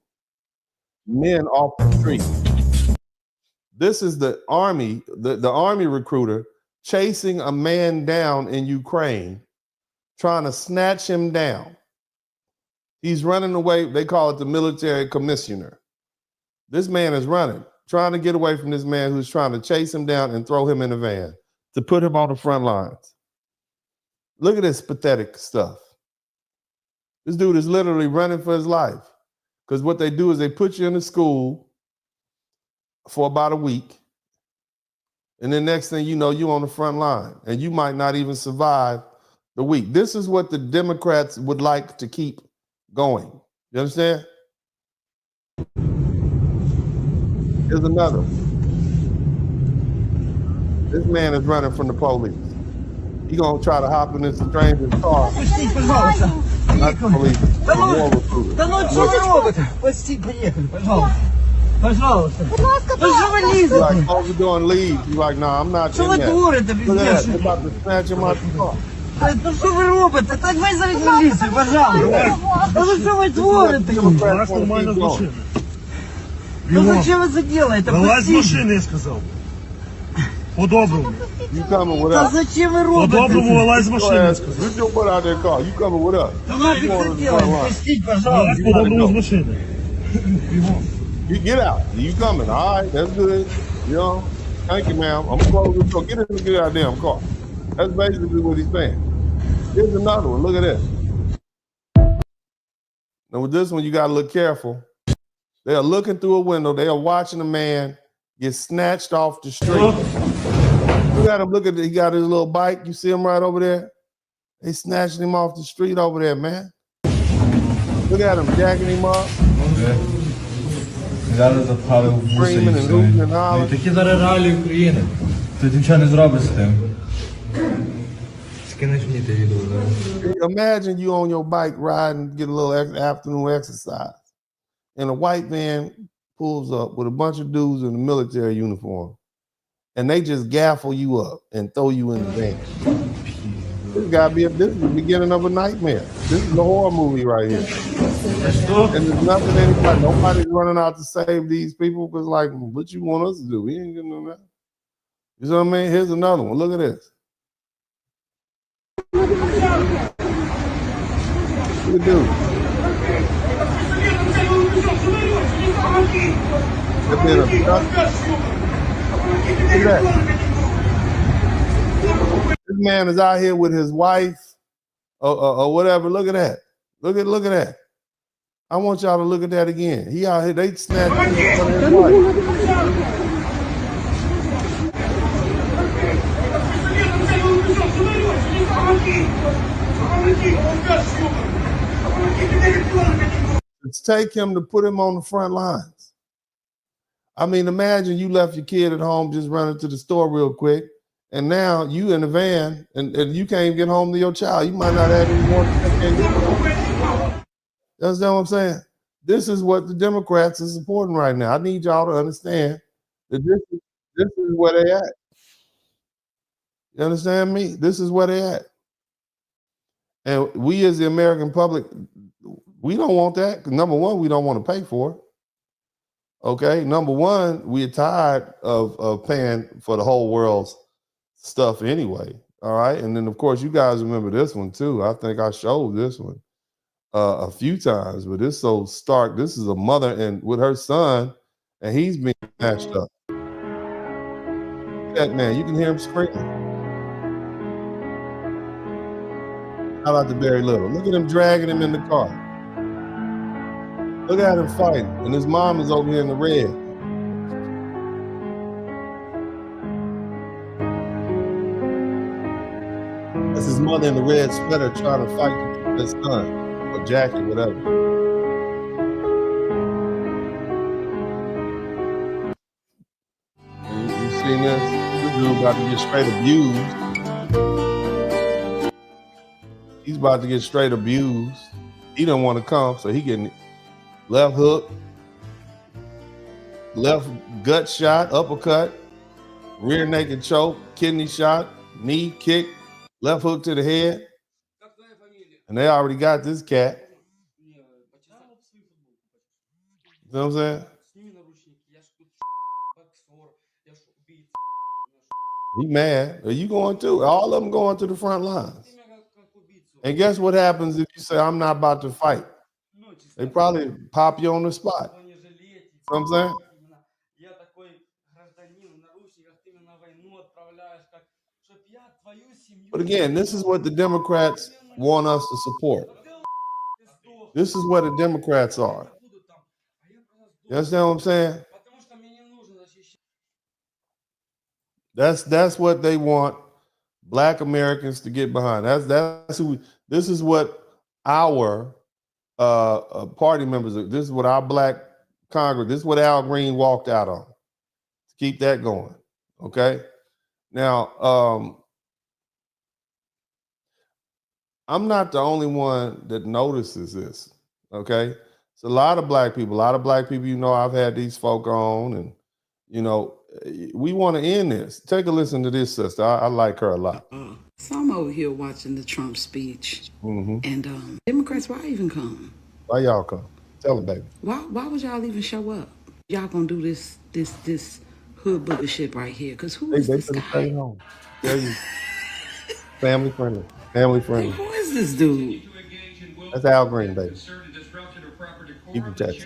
men off the street. This is the army, the army recruiter chasing a man down in Ukraine, trying to snatch him down. He's running away. They call it the military commissioner. This man is running, trying to get away from this man who's trying to chase him down and throw him in a van to put him on the front lines. Look at this pathetic stuff. This dude is literally running for his life, because what they do is they put you in a school for about a week, and then next thing you know, you're on the front line, and you might not even survive the week. This is what the Democrats would like to keep going. You understand? Here's another. This man is running from the police. He gonna try to hop in this stranger's car. Not the police, the war recruiter. Да ну что вы робите? Пусти, приехали, пожалуйста. Пожалуйста. Ну что вы лезете? Like, oh, we're doing leave. He's like, nah, I'm not Что in вы that. творите, Look at that. пиздец? They're about to snatch him out the car. Ну что вы робите? Так вызовите милицию, пожалуйста. Да ну что вы творите? Democrats wanna keep going. Ну зачем вы это делаете? Вылазь з машини, я сказав. По-доброму. You coming with Да us? зачем вы робите? По-доброму вилазь з Go машини, я ahead. сказав. You your butt out there car. You coming with us? Да нафиг это делаете? Пустите, Вилазь пожалуйста. по-доброму з машини. You get out. You coming? All right, that's good. You know, thank you, ma'am. I'm close the door. Get in the goddamn car. That's basically what he's saying. Here's another one. Look at this. Now with this one, you gotta look careful. They are looking through a window. They are watching a man get snatched off the street. Look at him. Look at it. He got his little bike. You see him right over there? They snatched him off the street over there, man. Look at him jacking him up. Зараз запхали в буси і Screaming and все. hooting and Ну, hollering. і такі зараз реалії України. Ти нічого не зробиш з тим. Скинеш мені те відео зараз. Imagine you on your bike riding, get a little afternoon exercise. and a white van pulls up with a bunch of dudes in a military uniform, and they just gaffle you up and throw you in the van. This is the beginning of a nightmare. This is the horror movie right here. And there's nobody's running out to save these people because, like, what you want us to do? We ain't getting that. You know what I mean? Here's another one. Look at this. Look at dude. Look at that. This man is out here with his wife or whatever. Look at that. Look at that. I want y'all to look at that again. He out here, they snatched him in front of his wife. Let's take him to put him on the front lines. I mean, imagine you left your kid at home just running to the store real quick, and now you in the van and you can't even get home to your child. You might not have any more to take care of your child. You understand what I'm saying? This is what the Democrats are supporting right now. I need y'all to understand that this is where they at. You understand me? This is where they at. And we as the American public, we don't want that. Number one, we don't want to pay for it. Okay? Number one, we're tired of paying for the whole world's stuff anyway. All right? And then, of course, you guys remember this one, too. I think I showed this one a few times, but it's so stark. This is a mother and with her son, and he's being snatched up. That man, you can hear him screaming. How about the Barry Little? Look at him dragging him in the car. Look at him fighting, and his mom is over here in the red. That's his mother in the red sweater trying to fight his son. Or jacket, whatever. You seen this? This dude about to get straight abused. He's about to get straight abused. He don't want to come, so he getting left hook, left gut shot, uppercut, rear naked choke, kidney shot, knee kick, left hook to the head. And they already got this cat. You know what I'm saying? He mad. Are you going too? All of them going to the front lines. And guess what happens if you say, I'm not about to fight? They probably pop you on the spot. You know what I'm saying? But again, this is what the Democrats want us to support. This is what the Democrats are. You understand what I'm saying? That's what they want Black Americans to get behind. That's who. This is what our party members are. This is what our Black Congress. This is what Al Green walked out on. To keep that going. Okay. Now, I'm not the only one that notices this. Okay. It's a lot of Black people. You know, I've had these folk on, and you know, we want to end this. Take a listen to this, sister. I like her a lot. So I'm over here watching the Trump speech, and Democrats, why even come? Why y'all come? Tell them, baby. Why would y'all even show up? Y'all gonna do this hood booger shit right here? Cause who is this guy? Stay home. Tell you, family friendly. Hey, who is this dude? That's Al Green, baby. Keep in touch.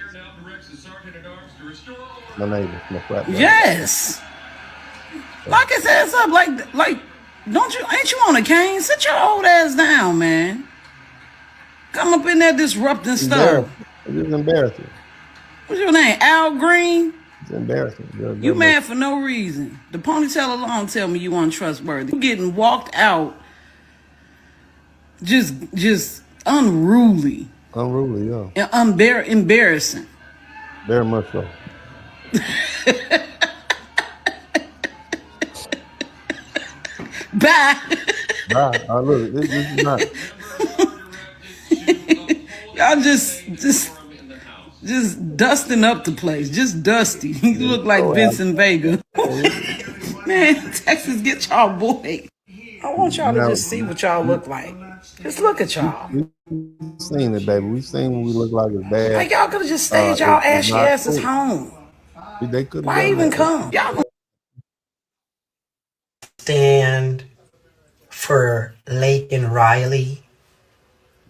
My neighbor, my frat. Yes. Lock his ass up, like, ain't you on a cane? Sit your old ass down, man. Come up in there disrupting stuff. It's embarrassing. What's your name? Al Green? It's embarrassing. You mad for no reason. The ponytail alone tell me you untrustworthy. You getting walked out just unruly. Unruly, yeah. And embarrassing. Very much so. Bye. Bye. Look, this is not. Y'all just just dusting up the place, just dusty. He look like Vincent Vega. Man, Texas, get y'all boy. I want y'all to just see what y'all look like. Just look at y'all. We've seen it, baby. We've seen what we look like it's bad. Like y'all could have just stayed y'all ashy asses home. They could. Why even come? Y'all stand for Lake and Riley?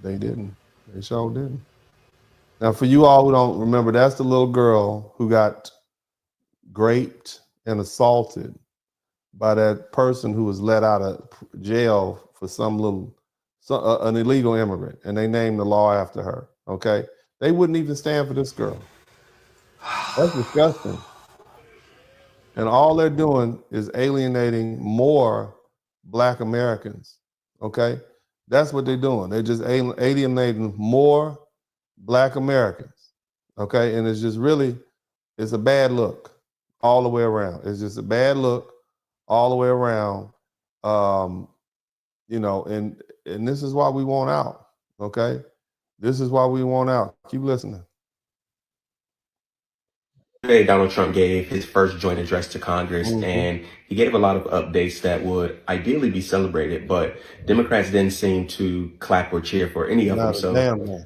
They didn't. They sure didn't. Now, for you all who don't remember, that's the little girl who got raped and assaulted by that person who was let out of jail for an illegal immigrant, and they named the law after her. Okay, they wouldn't even stand for this girl. That's disgusting. And all they're doing is alienating more Black Americans. Okay, that's what they're doing. They're just alienating more Black Americans. Okay, and it's just really, it's a bad look all the way around. It's just a bad look all the way around. You know, and this is why we want out. Okay, this is why we want out. Keep listening. Today, Donald Trump gave his first joint address to Congress, and he gave a lot of updates that would ideally be celebrated, but Democrats didn't seem to clap or cheer for any of them. So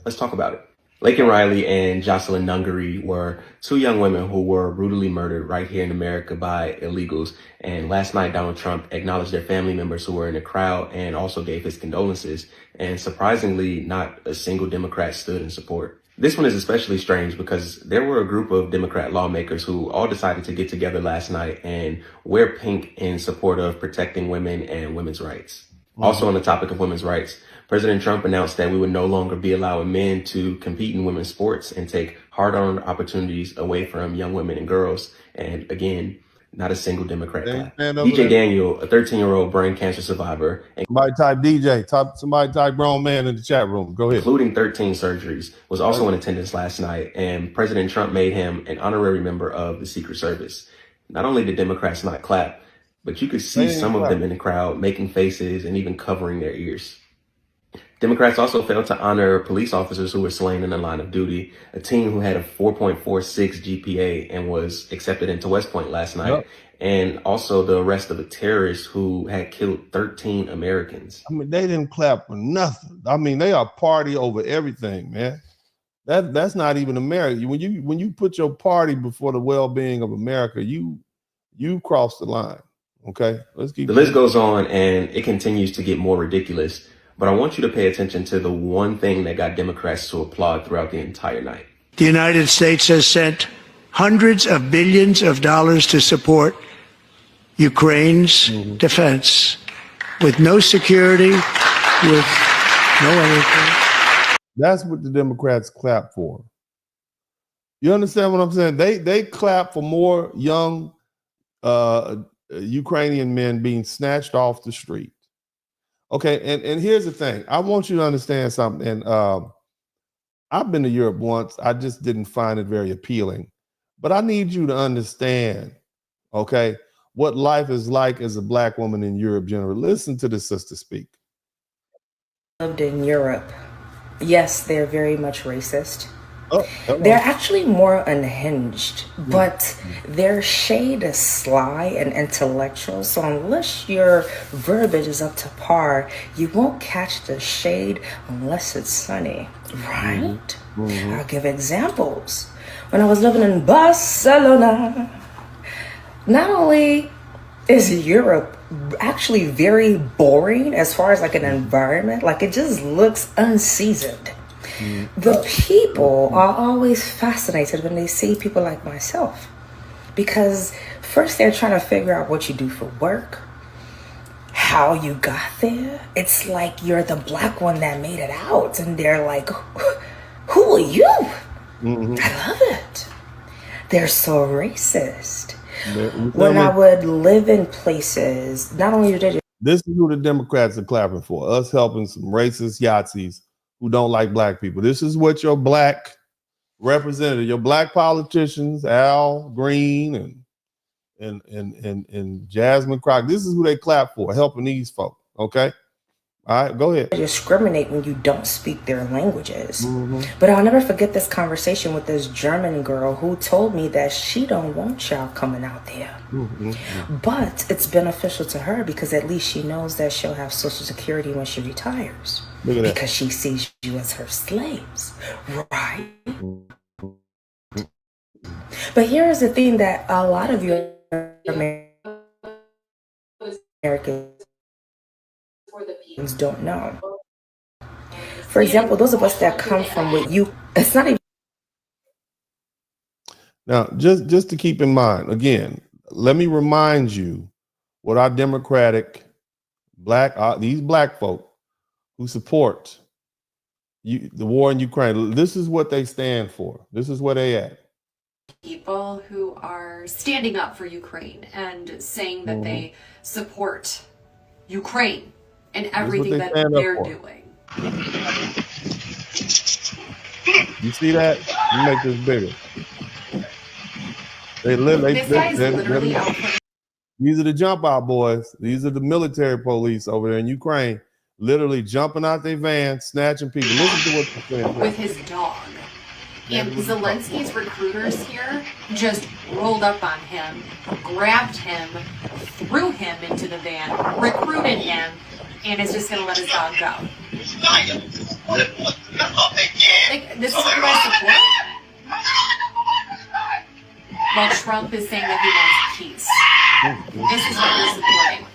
let's talk about it. Laken Riley and Jocelyn Nungaray were two young women who were brutally murdered right here in America by illegals. And last night, Donald Trump acknowledged their family members who were in the crowd and also gave his condolences. And surprisingly, not a single Democrat stood in support. This one is especially strange because there were a group of Democrat lawmakers who all decided to get together last night and wear pink in support of protecting women and women's rights. Also on the topic of women's rights, President Trump announced that we would no longer be allowing men to compete in women's sports and take hard-earned opportunities away from young women and girls. And again, not a single Democrat clap. DJ Daniel, a 13-year-old brain cancer survivor. Somebody type grown man in the chat room. Go ahead. Including 13 surgeries, was also in attendance last night, and President Trump made him an honorary member of the Secret Service. Not only did Democrats not clap, but you could see some of them in the crowd making faces and even covering their ears. Democrats also failed to honor police officers who were slain in the line of duty, a teen who had a 4.46 GPA and was accepted into West Point last night, and also the arrest of a terrorist who had killed 13 Americans. I mean, they didn't clap for nothing. I mean, they are party over everything, man. That's not even America. When you put your party before the well-being of America, you cross the line. Okay, let's keep. The list goes on, and it continues to get more ridiculous. But I want you to pay attention to the one thing that got Democrats to applaud throughout the entire night. The United States has sent hundreds of billions of dollars to support Ukraine's defense with no security, with no anything. That's what the Democrats clap for. You understand what I'm saying? They clap for more young Ukrainian men being snatched off the street. Okay, and here's the thing. I want you to understand something. And I've been to Europe once. I just didn't find it very appealing. But I need you to understand, okay, what life is like as a Black woman in Europe generally. Listen to the sister speak. Lived in Europe. Yes, they're very much racist. They're actually more unhinged, but their shade is sly and intellectual. So unless your verbiage is up to par, you won't catch the shade unless it's sunny, right? I'll give examples. When I was living in Barcelona, not only is Europe actually very boring as far as like an environment, like it just looks unseasoned. The people are always fascinated when they see people like myself, because first they're trying to figure out what you do for work, how you got there. It's like you're the Black one that made it out, and they're like, who are you? I love it. They're so racist. When I would live in places, not only did it. This is who the Democrats are clapping for, us helping some racist Yahtzees who don't like Black people. This is what your Black representative, your Black politicians, Al Green and Jasmine Crockett, this is who they clap for, helping these folks. Okay, All right, go ahead. Discriminate when you don't speak their languages. But I'll never forget this conversation with this German girl who told me that she don't want y'all coming out there. But it's beneficial to her because at least she knows that she'll have Social Security when she retires. Because she sees you as her slaves, right? But here is the thing that a lot of you Americans don't know. For example, those of us that come from what you, it's not even. Now, just to keep in mind, again, let me remind you what our Democratic these black folk who support the war in Ukraine, this is what they stand for. This is where they at. People who are standing up for Ukraine and saying that they support Ukraine and everything that they're doing. You see that? You make this bigger. This guy's literally out. These are the jump out boys. These are the military police over there in Ukraine, literally jumping out their van, snatching people. Listen to what they're saying. With his dog. And Zelensky's recruiters here just rolled up on him, grabbed him, threw him into the van, recruited him, and is just going to let his dog go. Like, this is what you guys support? While Trump is saying that he wants peace. This is what you're supporting.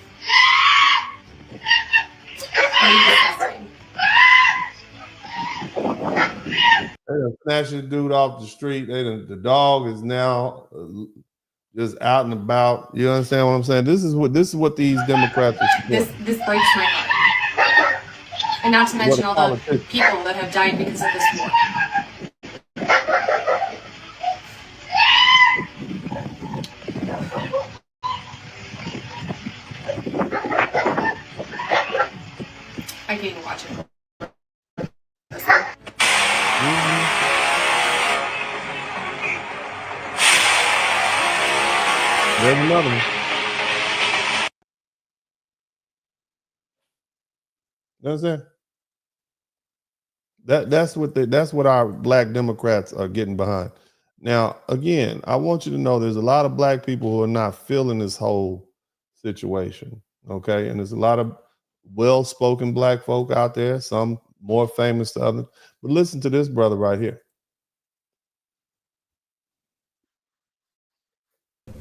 They done snatched the dude off the street. The dog is now just out and about. You understand what I'm saying? This is what these Democrats are supporting. This breaks my heart. And not to mention all the people that have died because of this war. I can't even watch it. There's another one. You know what I'm saying? That's what our black Democrats are getting behind. Now, again, I want you to know there's a lot of black people who are not feeling this whole situation. Okay, and there's a lot of well-spoken black folk out there, some more famous than others. But listen to this brother right here.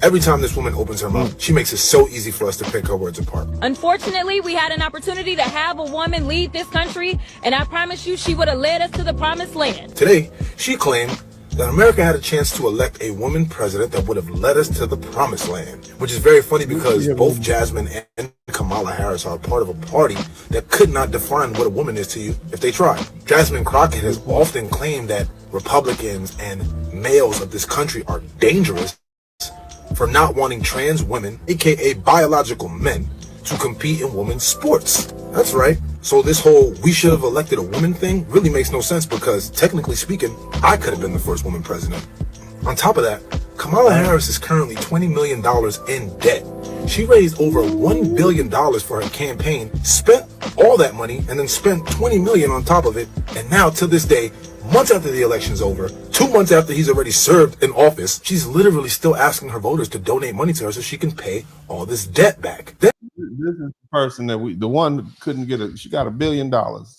Every time this woman opens her mouth, she makes it so easy for us to pick her words apart. Unfortunately, we had an opportunity to have a woman lead this country, and I promise you she would have led us to the promised land. Today, she claimed that America had a chance to elect a woman president that would have led us to the promised land, which is very funny because both Jasmine and Kamala Harris are part of a party that could not define what a woman is to you if they tried. Jasmine Crockett has often claimed that Republicans and males of this country are dangerous for not wanting trans women, aka biological men, to compete in women's sports. That's right. So this whole we should have elected a woman thing really makes no sense because technically speaking, I could have been the first woman president. On top of that, Kamala Harris is currently $20 million in debt. She raised over $1 billion for her campaign, spent all that money, and then spent $20 million on top of it. And now to this day, months after the election's over, 2 months after he's already served in office, she's literally still asking her voters to donate money to her so she can pay all this debt back. This is the person that the one that couldn't get she got $1 billion.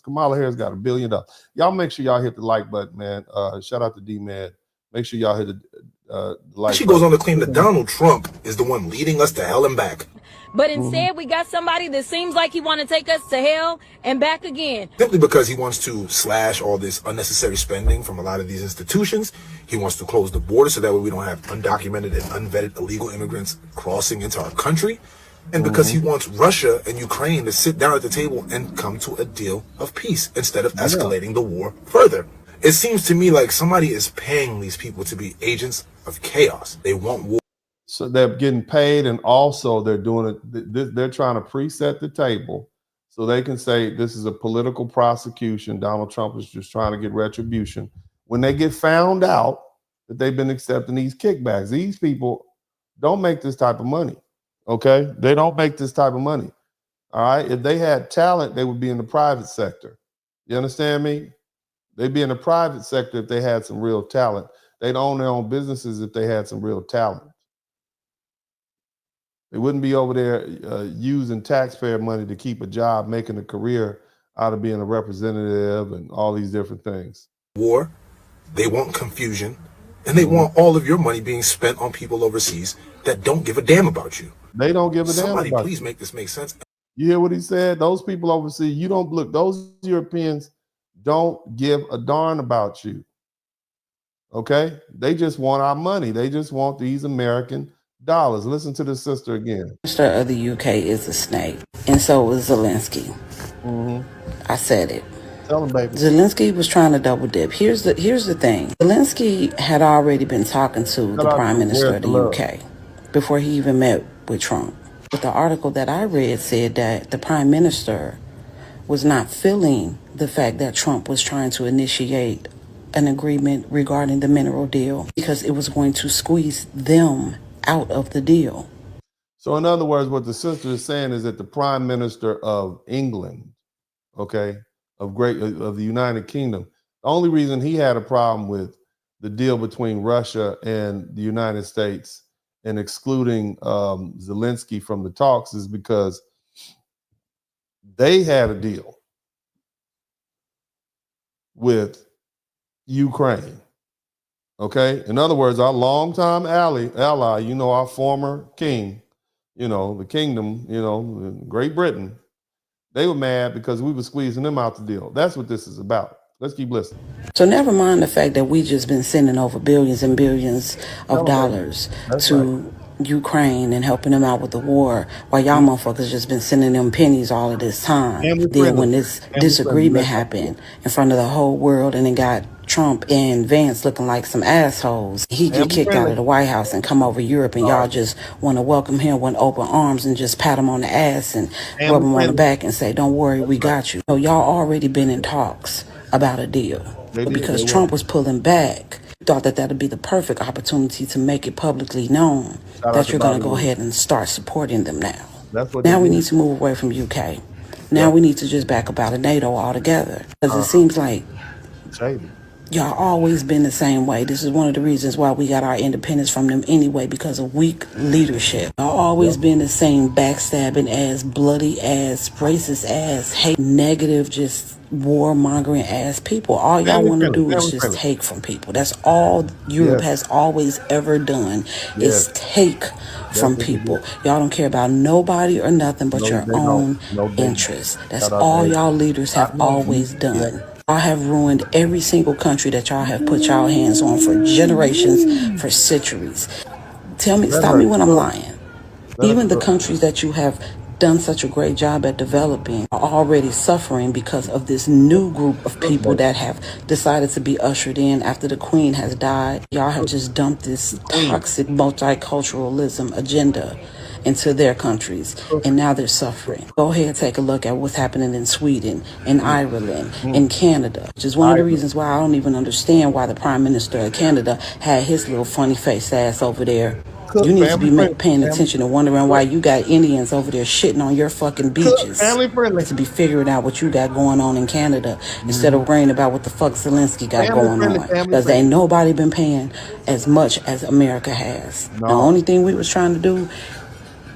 Kamala Harris got $1 billion. Y'all make sure y'all hit the like button, man. Shout out to D-Man. Make sure y'all hit the like She button. goes on to claim that Donald Trump is the one leading us to hell and back. But instead, we got somebody that seems like he want to take us to hell and back again. Simply because he wants to slash all this unnecessary spending from a lot of these institutions. He wants to close the border so that way we don't have undocumented and unvetted illegal immigrants crossing into our country. And because he wants Russia and Ukraine to sit down at the table and come to a deal of peace instead of escalating the war further. It seems to me like somebody is paying these people to be agents of chaos. They want war. So they're getting paid, and also they're doing it. They're trying to preset the table so they can say this is a political prosecution. Donald Trump is just trying to get retribution. When they get found out that they've been accepting these kickbacks, these people don't make this type of money. Okay, they don't make this type of money. All right. If they had talent, they would be in the private sector. You understand me? They'd be in the private sector if they had some real talent. They'd own their own businesses if they had some real talent. They wouldn't be over there using taxpayer money to keep a job, making a career out of being a representative and all these different things. War, they want confusion, and they want all of your money being spent on people overseas that don't give a damn about you. They don't give a damn Somebody about please you. make this make sense. You hear what he said? Those people overseas, you don't look, those Europeans don't give a darn about you. Okay? They just want our money. They just want these American dollars. Listen to the sister again. Minister of the UK is a snake, and so was Zelensky. Mm-hmm. I said it. Tell him, baby. Zelensky was trying to double dip. Here's the thing. Zelensky had already been talking to the Prime Minister of the UK before he even met with Trump. But the article that I read said that the Prime Minister was not feeling the fact that Trump was trying to initiate an agreement regarding the mineral deal because it was going to squeeze them out of the deal. So in other words, what the sister is saying is that the Prime Minister of England, okay, of the United Kingdom, the only reason he had a problem with the deal between Russia and the United States and excluding Zelensky from the talks is because they had a deal with Ukraine. Okay. In other words, our longtime ally, our former king, the kingdom, Great Britain, they were mad because we were squeezing them out the deal. That's what this is about. Let's keep listening. So never mind the fact that we just been sending over billions and billions of dollars to Ukraine and helping them out with the war, while y'all motherfuckers just been sending them pennies all of this time. Then when this disagreement happened in front of the whole world and it got Trump and Vance looking like some assholes, he get kicked out of the White House and come over Europe, and y'all just want to welcome him with open arms and just pat him on the ass and rub him on the back and say, don't worry, we got you. So y'all already been in talks about a deal. But because Trump was pulling back, thought that that'd be the perfect opportunity to make it publicly known that you're going to go ahead and start supporting them now. Now we need to move away from UK. Now we need to just back up out of NATO altogether. Because it seems like y'all always been the same way. This is one of the reasons why we got our independence from them anyway, because of weak leadership. Y'all always been the same backstabbing ass, bloody ass, racist ass, hate, negative, just warmongering ass people. All y'all want to do is just take from people. That's all Europe has always ever done is take from people. Y'all don't care about nobody or nothing but your own interests. That's all y'all leaders have always done. Y'all have ruined every single country that y'all have put y'all hands on for generations, for centuries. Tell me, stop me when I'm lying. Even the countries that you have done such a great job at developing are already suffering because of this new group of people that have decided to be ushered in after the Queen has died. Y'all have just dumped this toxic multiculturalism agenda into their countries, and now they're suffering. Go ahead and take a look at what's happening in Sweden, in Ireland, in Canada, which is one of the reasons why I don't even understand why the Prime Minister of Canada had his little funny face ass over there. You need to be paying attention and wondering why you got Indians over there shitting on your fucking beaches. To be figuring out what you got going on in Canada instead of worrying about what the fuck Zelensky got going on. Because ain't nobody been paying as much as America has. The only thing we was trying to do,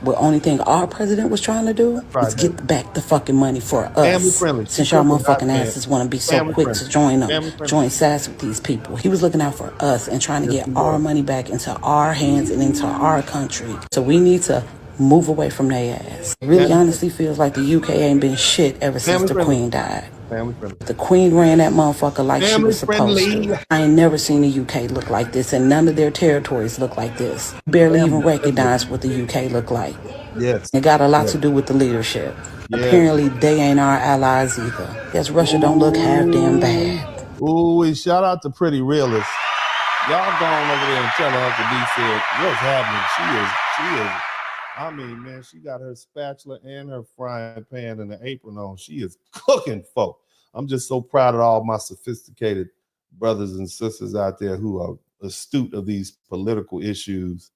the only thing our president was trying to do is get back the fucking money for us. Since y'all motherfucking asses want to be so quick to join sass with these people. He was looking out for us and trying to get our money back into our hands and into our country. So we need to move away from their ass. It really honestly feels like the UK ain't been shit ever since the Queen died. The Queen ran that motherfucker like she was supposed to. I ain't never seen the UK look like this, and none of their territories look like this. Barely even recognize what the UK look like. It got a lot to do with the leadership. Apparently, they ain't our allies either. Guess Russia don't look half damn bad. Ooh, shout out to Pretty Realist. Y'all go on over there and tell her Uncle D said what's happening. She is. I mean, man, she got her spatula and her frying pan and the apron on. She is cooking, folk. I'm just so proud of all my sophisticated brothers and sisters out there who are astute of these political issues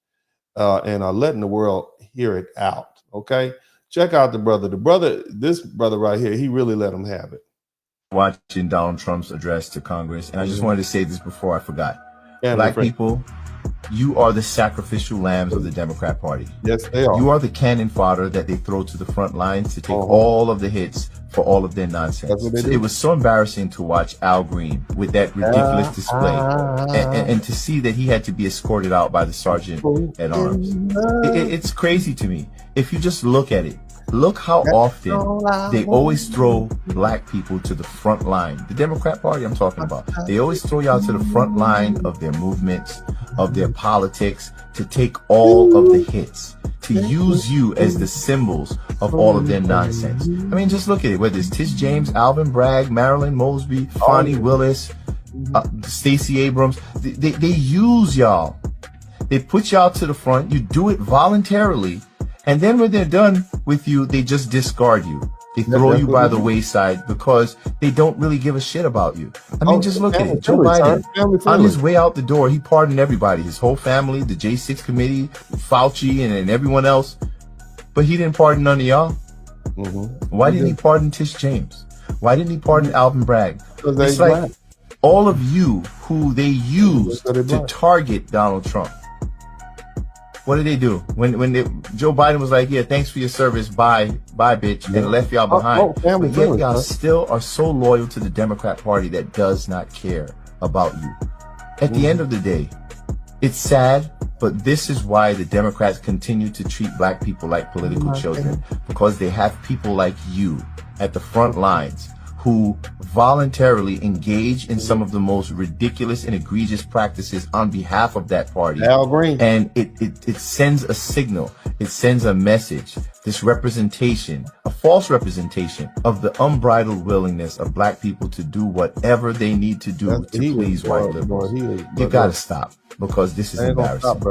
and are letting the world hear it out, okay? Check out the brother. This brother right here, he really let him have it. Watching Donald Trump's address to Congress, and I just wanted to say this before I forgot. Yeah, Black people, you are the sacrificial lambs of the Democrat Party. Yes, they are. You are the cannon fodder that they throw to the front lines to take all of the hits for all of their nonsense. It was so embarrassing to watch Al Green with that ridiculous display, and to see that he had to be escorted out by the sergeant at arms. It's crazy to me. If you just look at it, look how often they always throw black people to the front line. The Democrat Party I'm talking about. They always throw y'all to the front line of their movements, of their politics, to take all of the hits, to use you as the symbols of all of their nonsense. I mean, just look at it. Whether it's Letitia James, Alvin Bragg, Marilyn Mosby, Fani Willis, Stacey Abrams, they use y'all. They put y'all to the front. You do it voluntarily. And then when they're done with you, they just discard you. They throw you by the wayside because they don't really give a shit about you. I mean, just look at it. Joe Biden, on his way out the door, he pardoned everybody, his whole family, the J6 committee, Fauci, and everyone else. But he didn't pardon none of y'all. Why didn't he pardon Tish James? Why didn't he pardon Alvin Bragg? It's like all of you who they use to target Donald Trump. What did they do when Joe Biden was like, "Yeah, thanks for your service, bye, bitch," and left y'all behind? But yet y'all still are so loyal to the Democrat Party that does not care about you. At the end of the day, it's sad, but this is why the Democrats continue to treat black people like political children, because they have people like you at the front lines who voluntarily engage in some of the most ridiculous and egregious practices on behalf of that party. Al Green. And it sends a signal. It sends a message. This representation, a false representation of the unbridled willingness of black people to do whatever they need to do to please white liberals. You gotta stop, because this is embarrassing.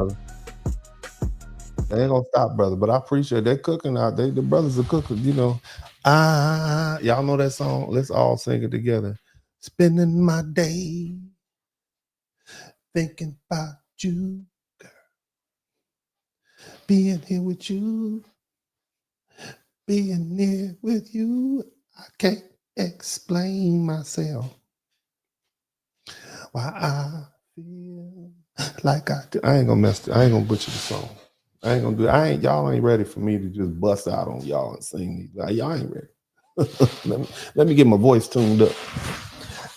They ain't gonna stop, brother. But I appreciate they cooking out. The brothers are cooking, you know. Y'all know that song? Let's all sing it together. Spending my day thinking about you, girl. Being here with you. Being here with you. I can't explain myself. Why I feel like I do. I ain't gonna butcher the song. I ain't gonna do it. Y'all ain't ready for me to just bust out on y'all and sing these. Y'all ain't ready. let me get my voice tuned up.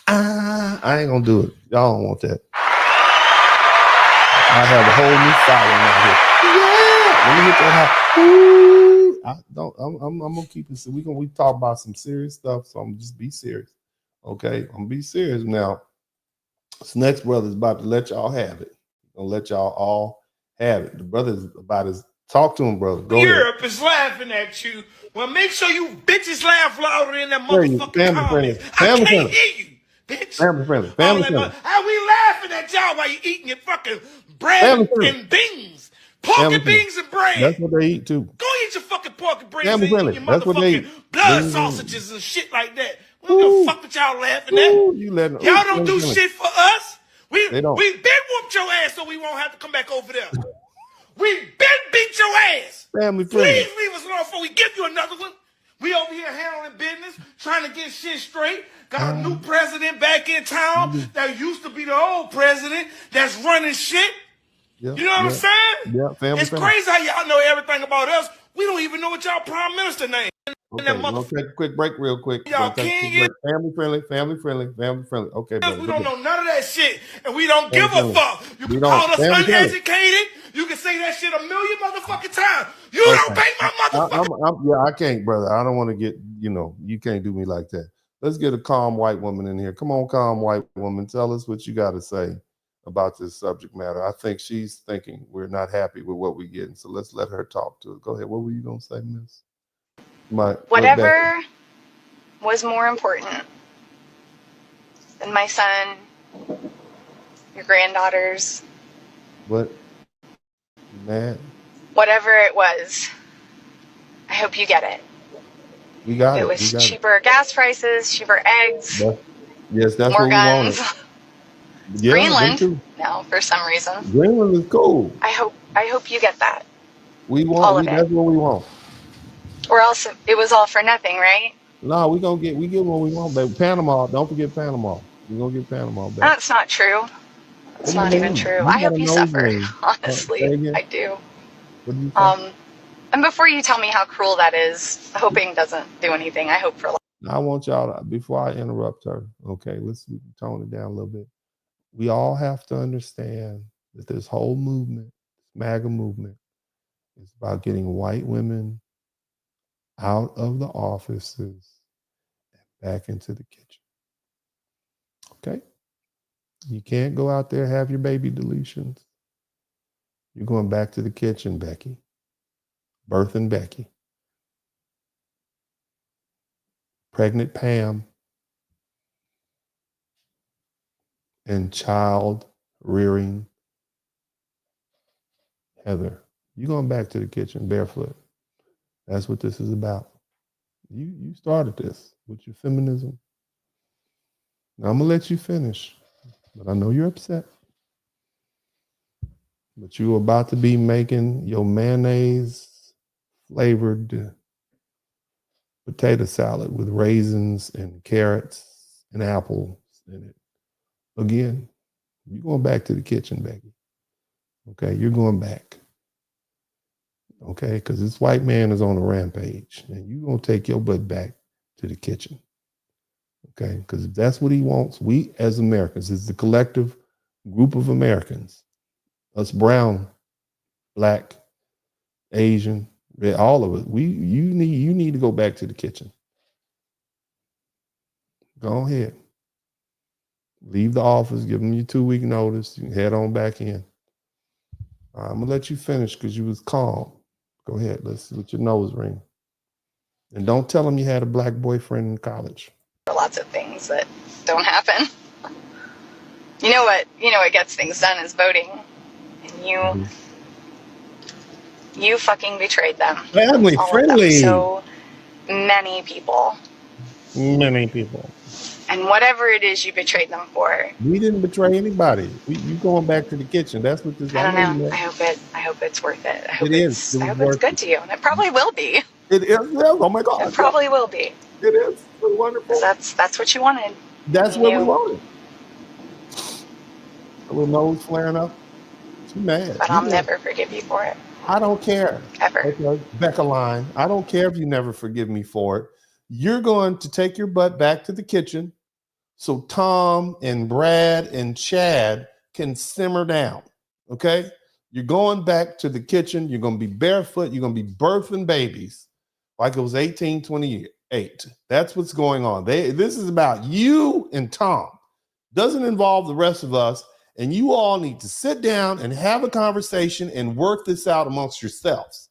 I ain't gonna do it. Y'all don't want that. I have a whole new style out here. Yeah. Let me get that high. I don't. I'm gonna keep it. So we talk about some serious stuff. So I'm gonna just be serious. Okay, I'm gonna be serious now. This next brother's about to let y'all have it. I'm gonna let y'all all have it. The brother's about to talk to him, brother. Go Europe ahead. is laughing at you. Well, make sure you bitches laugh louder in that motherfucking comments. I can't hear you, bitch. Family friendly. How we laughing at y'all while you eating your fucking bread and beans? Pork and beans and bread. That's what they eat too. Go eat your fucking pork and beans Family and friendly. your That's what they motherfucking blood sausages and shit like that. We don't give a fuck what y'all laughing at. Y'all don't do shit for us. We been whooped your ass so we won't have to come back over there. We been beat your ass. Family friendly. Please leave us alone before we give you another one. We over here handling business, trying to get shit straight. Got a new president back in town that used to be the old president that's running shit. You know what I'm saying? Yeah, family it's friendly. crazy how y'all know everything about us. We don't even know what y'all prime minister name. Okay, we'll take a quick break real quick. Y'all king. Family friendly. Okay, brother. We don't know none of that shit, and we don't give a fuck. You can call us uneducated. You can say that shit a million motherfucking times. You don't pay my motherfucker. I can't, brother. I don't want to get, you can't do me like that. Let's get a calm white woman in here. Come on, calm white woman. Tell us what you got to say about this subject matter. I think she's thinking we're not happy with what we're getting. So let's let her talk to us. Go ahead. What were you going to say, miss? Whatever was more important than my son, your granddaughters. What? Man. Whatever it was, I hope you get it. We got it. It was cheaper gas prices, cheaper eggs. That's more what guns. We wanted. Yeah, Greenland, no, for some reason. Greenland is cool. I hope you get that. We want. That's what we want. Or else it was all for nothing, right? No, we get what we want, baby. Panama, don't forget Panama. We're gonna get Panama back. That's not true. It's not even true. I hope you suffer. Honestly, I do. What do you think? And before you tell me how cruel that is, hoping doesn't do anything. I hope for. I want y'all to, before I interrupt her, okay, let's tone it down a little bit. We all have to understand that this whole movement, this MAGA movement, is about getting white women out of the offices and back into the kitchen. Okay? You can't go out there and have your baby deletions. You're going back to the kitchen, Becky. Birthing Becky. Pregnant Pam. And child rearing Heather. You're going back to the kitchen barefoot. That's what this is about. You started this with your feminism. Now, I'm going to let you finish, but I know you're upset. But you're about to be making your mayonnaise flavored potato salad with raisins and carrots and apples in it. Again, you're going back to the kitchen, Becky. Okay, you're going back. Okay, because this white man is on a rampage, and you're going to take your butt back to the kitchen. Okay, because if that's what he wants, we as Americans, it's the collective group of Americans, us brown, black, Asian, red, all of it, you need to go back to the kitchen. Go ahead. Leave the office, give them your 2-week notice, you can head on back in. I'm going to let you finish because you was calm. Go ahead, let's let your nose ring. And don't tell them you had a black boyfriend in college. Lots of things that don't happen. You know what gets things done is voting. And you fucking betrayed them. Family friendly. So many people. Many people. And whatever it is you betrayed them for. We didn't betray anybody. You going back to the kitchen. That's what this is. I don't know. I hope it's worth it. I hope it's worth good to you. And it probably will be. It is. Oh my God. It probably will be. It is. It's wonderful. That's what you wanted. That's what we wanted. A little nose flaring up. Too mad. But I'll never forgive you for it. I don't care. Ever. Okay. Becca line. I don't care if you never forgive me for it. You're going to take your butt back to the kitchen so Tom and Brad and Chad can simmer down. Okay? You're going back to the kitchen. You're going to be barefoot. You're going to be birthing babies like it was 1828. That's what's going on. This is about you and Tom. Doesn't involve the rest of us. And you all need to sit down and have a conversation and work this out amongst yourselves.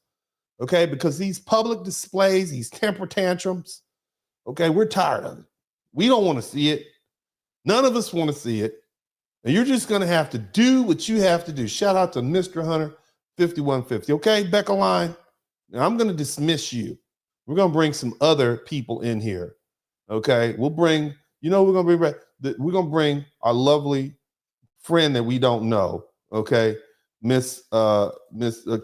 Okay? Because these public displays, these temper tantrums, okay, we're tired of it. We don't want to see it. None of us want to see it. And you're just going to have to do what you have to do. Shout out to Mr. Hunter 5150. Okay, Becca line. Now I'm going to dismiss you. We're going to bring some other people in here. Okay, we'll bring, we're going to bring back, we're going to bring our lovely friend that we don't know. Okay, Miss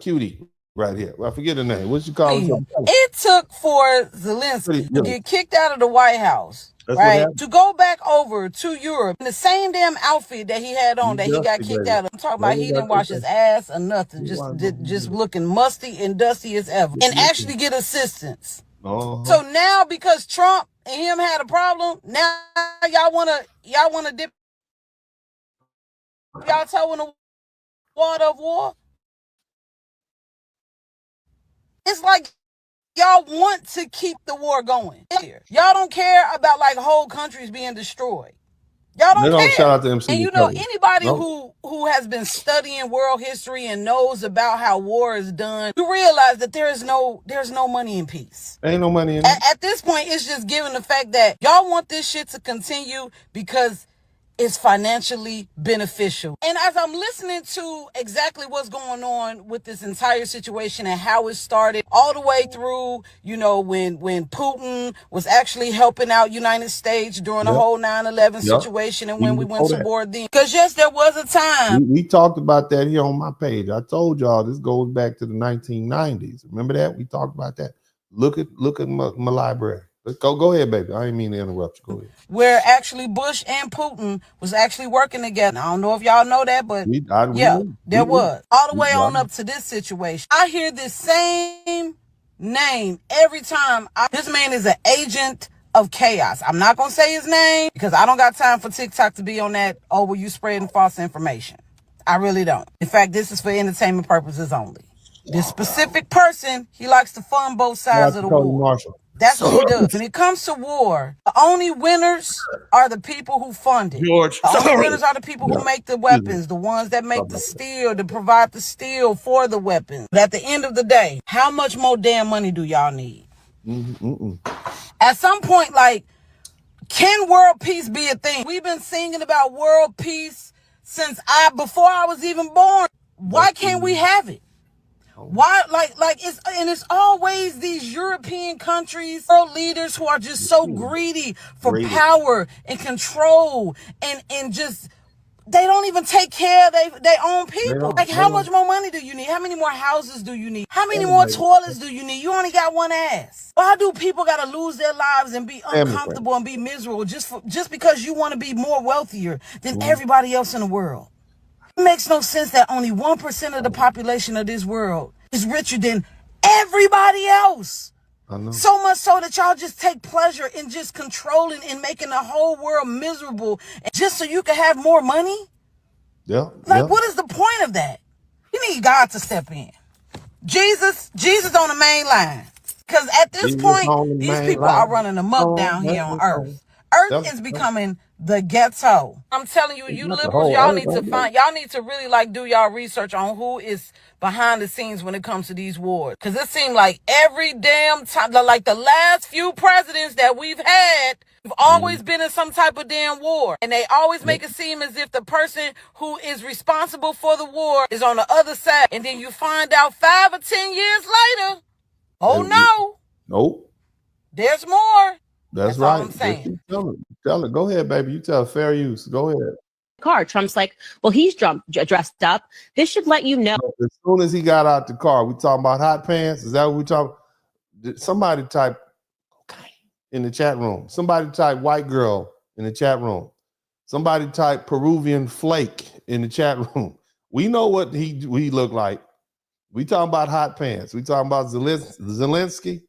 Cutie right here. I forget her name. What you call her? It took for Zelensky to get kicked out of the White House. Right, to go back over to Europe in the same damn outfit that he had on that he got kicked out of. I'm talking about he didn't wash his ass or nothing, just looking musty and dusty as ever, and actually get assistance. So now because Trump and him had a problem, now y'all wanna dip y'all toe in the water of war. It's like y'all want to keep the war going. Y'all don't care about like whole countries being destroyed. Y'all don't care. Shout out to MC And anybody who has been studying world history and knows about how war is done, you realize that there's no money in peace. Ain't no money in At this point, it's just given the fact that y'all want this shit to continue because it's financially beneficial. And as I'm listening to exactly what's going on with this entire situation and how it started all the way through, when Putin was actually helping out United States during the whole 9/11 situation and when we went to war then. Because yes, there was a time. We talked about that here on my page. I told y'all this goes back to the 1990s. Remember that? We talked about that. Look at my library. Let's go ahead, baby. I didn't mean to interrupt you. Go ahead. Where actually Bush and Putin was actually working together. I don't know if y'all know that, but there was. All the way on up to this situation. I hear this same name every time. This man is an agent of chaos. I'm not going to say his name because I don't got time for TikTok to be on that, oh, well, you spreading false information. I really don't. In fact, this is for entertainment purposes only. This specific person, he likes to fund both sides of the war. That's what he does. When it comes to war, the only winners are the people who fund it. The only winners are the people who make the weapons, the ones that make the steel, to provide the steel for the weapons. But at the end of the day, how much more damn money do y'all need? At some point, like, can world peace be a thing? We've been singing about world peace since before I was even born. Why can't we have it? Why, it's always these European countries, world leaders who are just so greedy for power and control and just, they don't even take care of their own people. Like, how much more money do you need? How many more houses do you need? How many more toilets do you need? You only got one ass. Why do people gotta lose their lives and be uncomfortable and be miserable just because you want to be more wealthier than everybody else in the world? It makes no sense that only 1% of the population of this world is richer than everybody else. So much so that y'all just take pleasure in just controlling and making the whole world miserable just so you can have more money. What is the point of that? You need God to step in. Jesus on the main line. Because at this point, these people are running amok down here on Earth. Earth is becoming the ghetto. I'm telling you, you liberals, y'all need to really do y'all research on who is behind the scenes when it comes to these wars. Because it seems like every damn time, like the last few presidents that we've had, we've always been in some type of damn war. And they always make it seem as if the person who is responsible for the war is on the other side. And then you find out 5 or 10 years later, oh no. Nope. There's more. That's right. All I'm saying. Tell it. Go ahead, baby. You tell fair use. Go ahead. Car. Trump's like, well, he's dressed up. This should let you know. As soon as he got out the car, we talking about hot pants. Is that what we talking? Somebody type in the chat room. Somebody type white girl in the chat room. Somebody type Peruvian flake in the chat room. We know what he looked like. We talking about hot pants. We talking about Zelensky.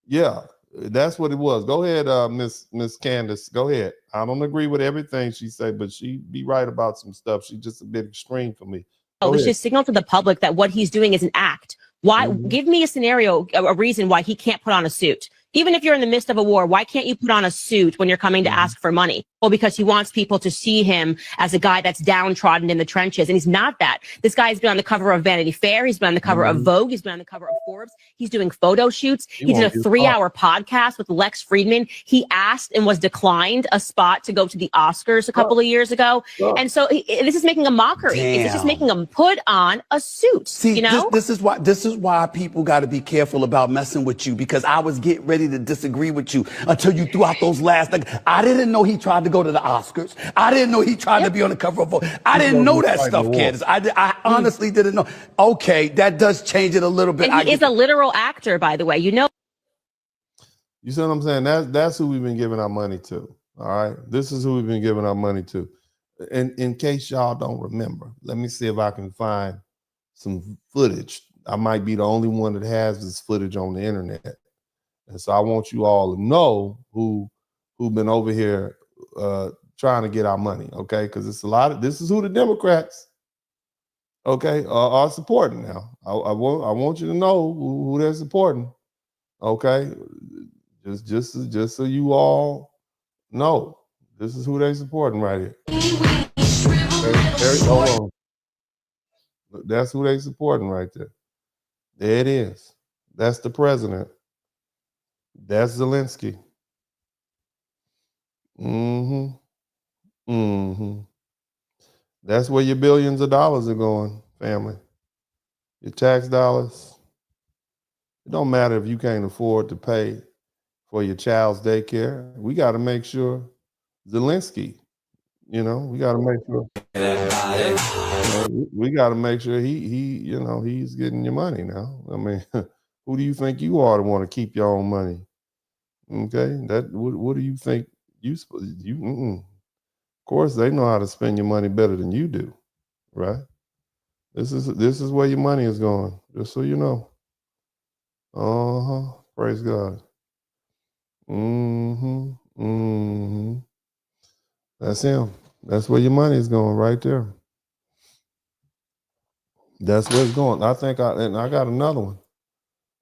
Yeah. That's what it was. Go ahead, Miss Candace. Go ahead. I don't agree with everything she said, but she be right about some stuff. She's just a bit extreme for me. It's just signal to the public that what he's doing is an act. Why? Give me a scenario, a reason why he can't put on a suit. Even if you're in the midst of a war, why can't you put on a suit when you're coming to ask for money? Well, because he wants people to see him as a guy that's downtrodden in the trenches. And he's not that. This guy's been on the cover of Vanity Fair. He's been on the cover of Vogue. He's been on the cover of Forbes. He's doing photo shoots. He did a 3-hour podcast with Lex Friedman. He asked and was declined a spot to go to the Oscars a couple of years ago. And so this is making a mockery. It's just making him put on a suit. See, you know? this is why people got to be careful about messing with you, because I was getting ready to disagree with you until you threw out those last. I didn't know he tried to go to the Oscars. I didn't know he tried to be on the cover of Vogue. I didn't know that stuff, Candace. I honestly didn't know. Okay, that does change it a little bit. And he is a literal actor, by the way. You know. You see what I'm saying? That's who we've been giving our money to. All right, this is who we've been giving our money to. And in case y'all don't remember, let me see if I can find some footage. I might be the only one that has this footage on the internet. And so I want you all to know who've been over here trying to get our money, okay? Because it's this is who the Democrats, okay, are supporting now. I want you to know who they're supporting, okay? Just so you all know, this is who they're supporting right here. Hold on. That's who they're supporting right there. There it is. That's the president. That's Zelensky. That's where your billions of dollars are going, family. Your tax dollars. It don't matter if you can't afford to pay for your child's daycare. We got to make sure Zelensky, we got to make sure. We got to make sure he's getting your money now. I mean, Who do you think you are to want to keep your own money? Okay, what do you think you? Of course, they know how to spend your money better than you do, right? This is where your money is going. Just so you know. Praise God. That's him. That's where your money is going, right there. That's where it's going. I got another one.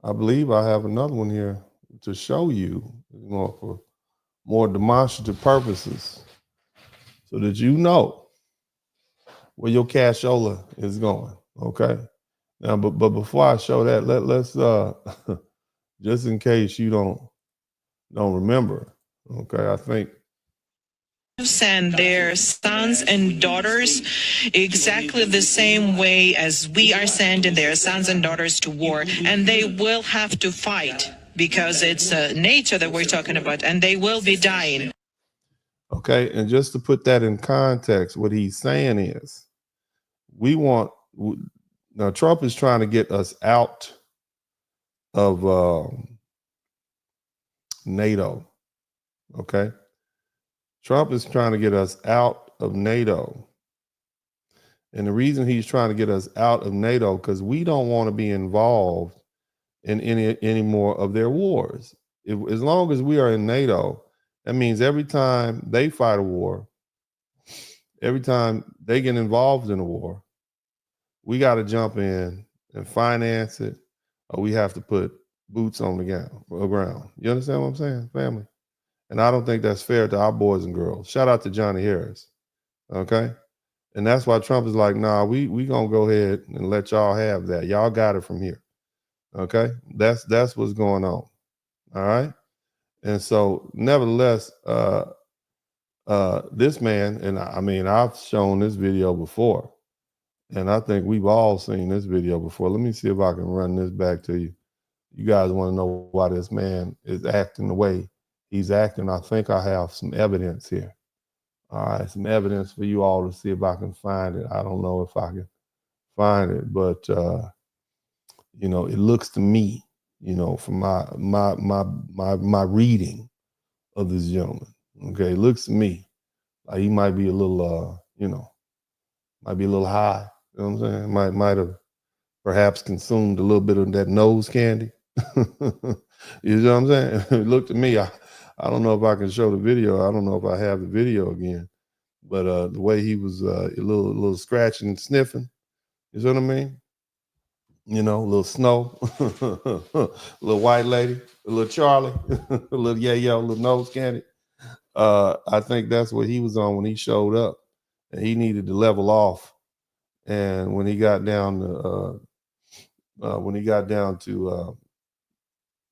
I believe I have another one here to show you, for more demonstrative purposes, so that you know where your cashola is going. Okay. Now, but before I show that, let's just in case you don't remember. Okay, I think. Send their sons and daughters exactly the same way as we are sending their sons and daughters to war, and they will have to fight because it's nature that we're talking about, and they will be dying. Okay, and just to put that in context, what he's saying is, now Trump is trying to get us out of NATO. Okay. Trump is trying to get us out of NATO. And the reason he's trying to get us out of NATO, because we don't want to be involved in any more of their wars. As long as we are in NATO, that means every time they fight a war, every time they get involved in a war, we got to jump in and finance it, or we have to put boots on the ground. You understand what I'm saying, family? And I don't think that's fair to our boys and girls. Shout out to Johnny Harris. Okay. And that's why Trump is like, nah, we gonna go ahead and let y'all have that. Y'all got it from here. Okay. That's what's going on. All right. And so nevertheless, this man, and I mean, I've shown this video before, and I think we've all seen this video before. Let me see if I can run this back to you. You guys want to know why this man is acting the way he's acting. I think I have some evidence here. All right, some evidence for you all to see if I can find it. I don't know if I can find it, but it looks to me, from my reading of this gentleman. Okay, it looks to me like he might be a little, might be a little high. You know what I'm saying? Might have perhaps consumed a little bit of that nose candy. You know what I'm saying? It looked to me. I don't know if I can show the video. I don't know if I have the video again, but the way he was a little scratching and sniffing, you know what I mean? A little Snow, a little white lady, a little Charlie, a little yayo, a little nose candy. I think that's what he was on when he showed up, and he needed to level off. And when he got down to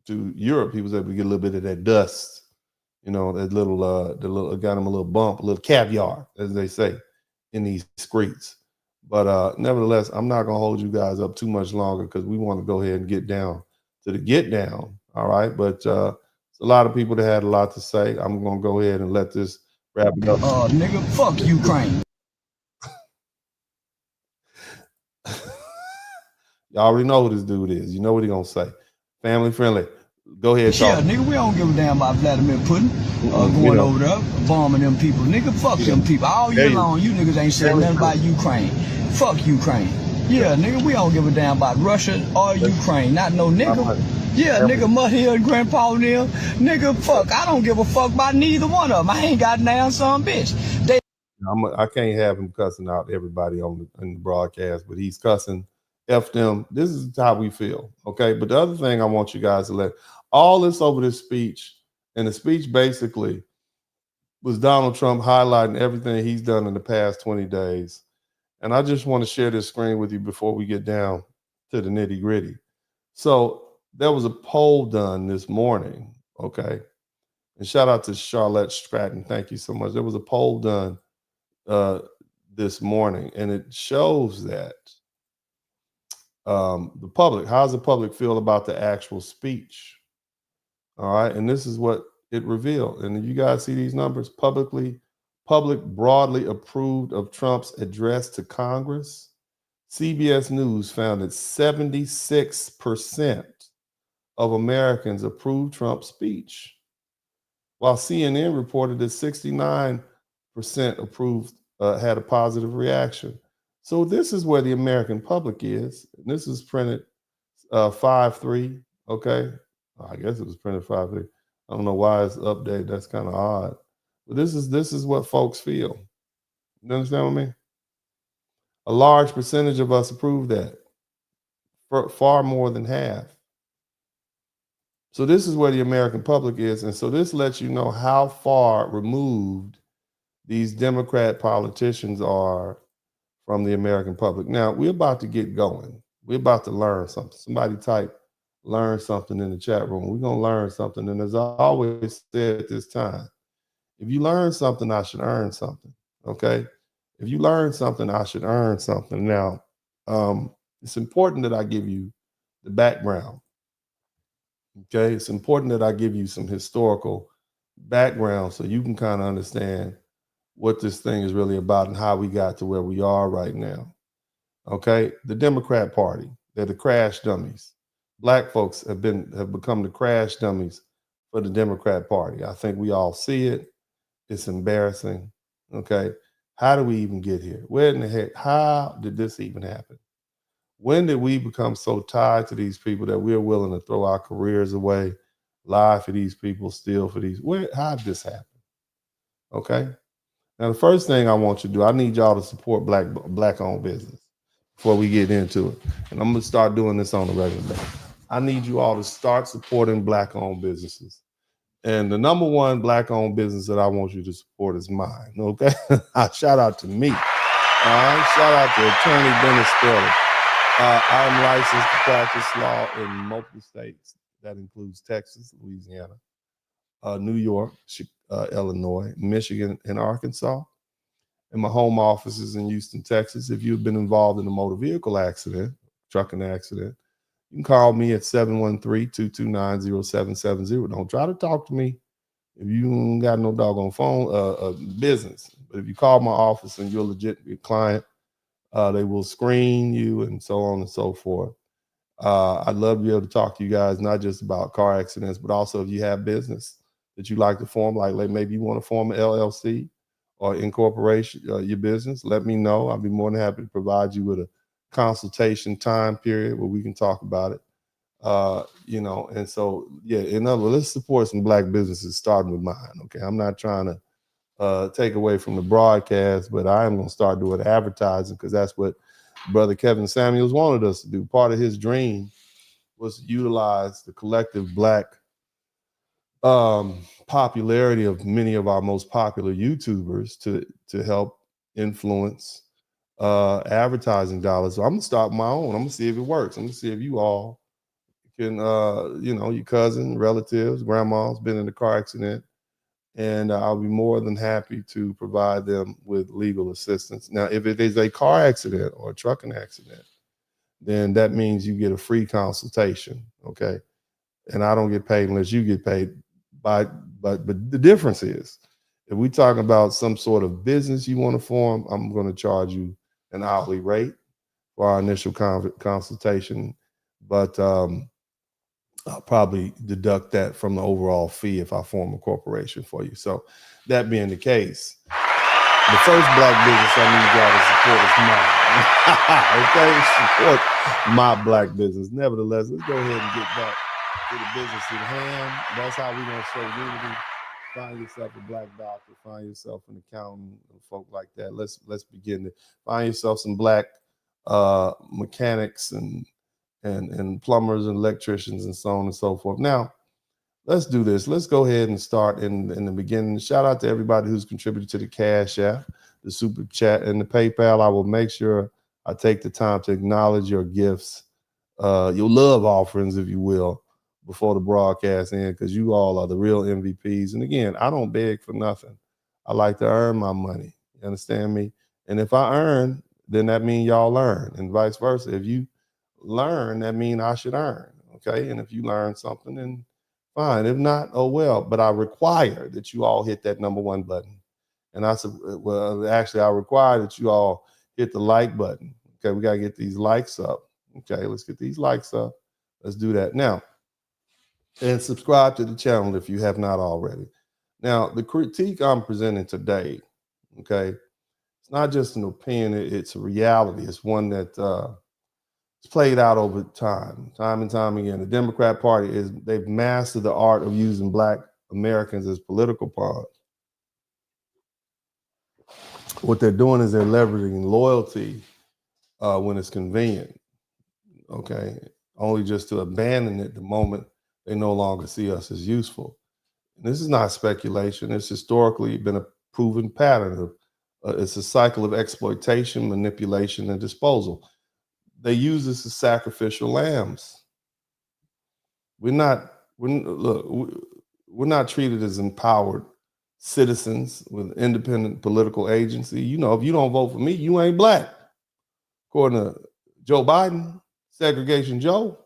Europe, he was able to get a little bit of that dust. That little got him a little bump, a little caviar, as they say, in these streets. But nevertheless, I'm not gonna hold you guys up too much longer because we want to go ahead and get down to the get down. All right, but it's a lot of people that had a lot to say. I'm gonna go ahead and let this wrap it up. Nigga, fuck Ukraine. Y'all already know who this dude is. You know what he gonna say. Family friendly. Go ahead, Yeah, talk. nigga, we don't give a damn about Vladimir Putin going over there, bombing them people. Nigga, fuck them people. All year long, you niggas ain't saying nothing about Ukraine. Fuck Ukraine. Yeah, nigga, we don't give a damn about Russia or Ukraine. Not no nigga. Yeah, nigga, Mudhill and Grandpa Neil. Nigga, fuck. I don't give a fuck about neither one of them. I ain't got damn some bitch. I can't have him cussing out everybody on the broadcast, but he's cussing F them. This is how we feel, okay? But the other thing I want you guys to let all this over this speech, and the speech basically was Donald Trump highlighting everything he's done in the past 20 days. And I just want to share this screen with you before we get down to the nitty gritty. So there was a poll done this morning, okay? And shout out to Charlotte Stratton. Thank you so much. There was a poll done this morning, and it shows that the public, how's the public feel about the actual speech? All right, and this is what it revealed. And you guys see these numbers? Public broadly approved of Trump's address to Congress. CBS News found that 76% of Americans approved Trump's speech, while CNN reported that 69% approved, had a positive reaction. So this is where the American public is. This is printed 5/3, okay? I guess it was printed 5/3. I don't know why it's updated. That's kind of odd. But this is what folks feel. You understand what I mean? A large percentage of us approve that. Far more than half. So this is where the American public is. And so this lets you know how far removed these Democrat politicians are from the American public. Now, we're about to get going. We're about to learn something. Somebody type learn something in the chat room. We're going to learn something. And as I always say at this time, if you learn something, I should earn something. Okay? If you learn something, I should earn something. Now, it's important that I give you the background. Okay? It's important that I give you some historical background so you can kind of understand what this thing is really about and how we got to where we are right now. Okay? The Democrat Party, they're the crash dummies. Black folks have become the crash dummies for the Democrat Party. I think we all see it. It's embarrassing. Okay? How do we even get here? Where in the heck? How did this even happen? When did we become so tied to these people that we're willing to throw our careers away, lie for these people, steal for these? How did this happen? Okay? Now, the first thing I want you to do, I need y'all to support black-owned business before we get into it. And I'm going to start doing this on a regular basis. I need you all to start supporting black-owned businesses. And the number one black-owned business that I want you to support is mine, okay? Shout out to me. All right? Shout out to Attorney Dennis Spurling. I'm licensed to practice law in multiple states. That includes Texas, Louisiana, New York, Illinois, Michigan, and Arkansas. And my home office is in Houston, Texas. If you've been involved in a motor vehicle accident, trucking accident, you can call me at 713-229-0770. Don't try to talk to me if you ain't got no doggone phone business. But if you call my office and you're a legitimate client, they will screen you and so on and so forth. I'd love to be able to talk to you guys, not just about car accidents, but also if you have business that you like to form, like maybe you want to form an LLC or incorporation your business, let me know. I'll be more than happy to provide you with a consultation time period where we can talk about it. And so, yeah, in other words, let's support some black businesses starting with mine, okay? I'm not trying to take away from the broadcast, but I am going to start doing advertising because that's what Brother Kevin Samuels wanted us to do. Part of his dream was to utilize the collective black popularity of many of our most popular YouTubers to help influence advertising dollars. So I'm gonna start my own. I'm gonna see if it works. I'm gonna see if you all can, your cousin, relatives, grandma's been in a car accident, and I'll be more than happy to provide them with legal assistance. Now, if it is a car accident or a trucking accident, then that means you get a free consultation, okay? And I don't get paid unless you get paid. But the difference is, if we talk about some sort of business you want to form, I'm going to charge you an hourly rate for our initial consultation, but I'll probably deduct that from the overall fee if I form a corporation for you. So that being the case, the first black business I need y'all to support is mine. Okay, support my black business. Nevertheless, let's go ahead and get back to the business at hand. That's how we're going to show unity. Find yourself a black doctor, find yourself an accountant, folk like that. Let's begin to find yourself some black mechanics and plumbers and electricians and so on and so forth. Now, let's do this. Let's go ahead and start in the beginning. Shout out to everybody who's contributed to the Cash App, the Super Chat, and the PayPal. I will make sure I take the time to acknowledge your gifts, your love offerings, if you will, before the broadcast ends, because you all are the real MVPs. And again, I don't beg for nothing. I like to earn my money. You understand me? And if I earn, then that means y'all learn, and vice versa. If you learn, that means I should earn, okay? And if you learn something, then fine. If not, oh well. But I require that you all hit that #1 button. And I said, well, actually, I require that you all hit the like button. Okay, we got to get these likes up. Okay, let's get these likes up. Let's do that. Now, And subscribe to the channel if you have not already. Now, the critique I'm presenting today, okay, it's not just an opinion, it's a reality. It's one that it's played out over time and time again. The Democrat Party they've mastered the art of using Black Americans as political pawns. What they're doing is they're leveraging loyalty when it's convenient, okay, only just to abandon it the moment they no longer see us as useful. And this is not speculation. It's historically been a proven pattern of it's a cycle of exploitation, manipulation, and disposal. They use this as sacrificial lambs. We're not treated as empowered citizens with independent political agency. You know, if you don't vote for me, you ain't Black. According to Joe Biden, Segregation Joe.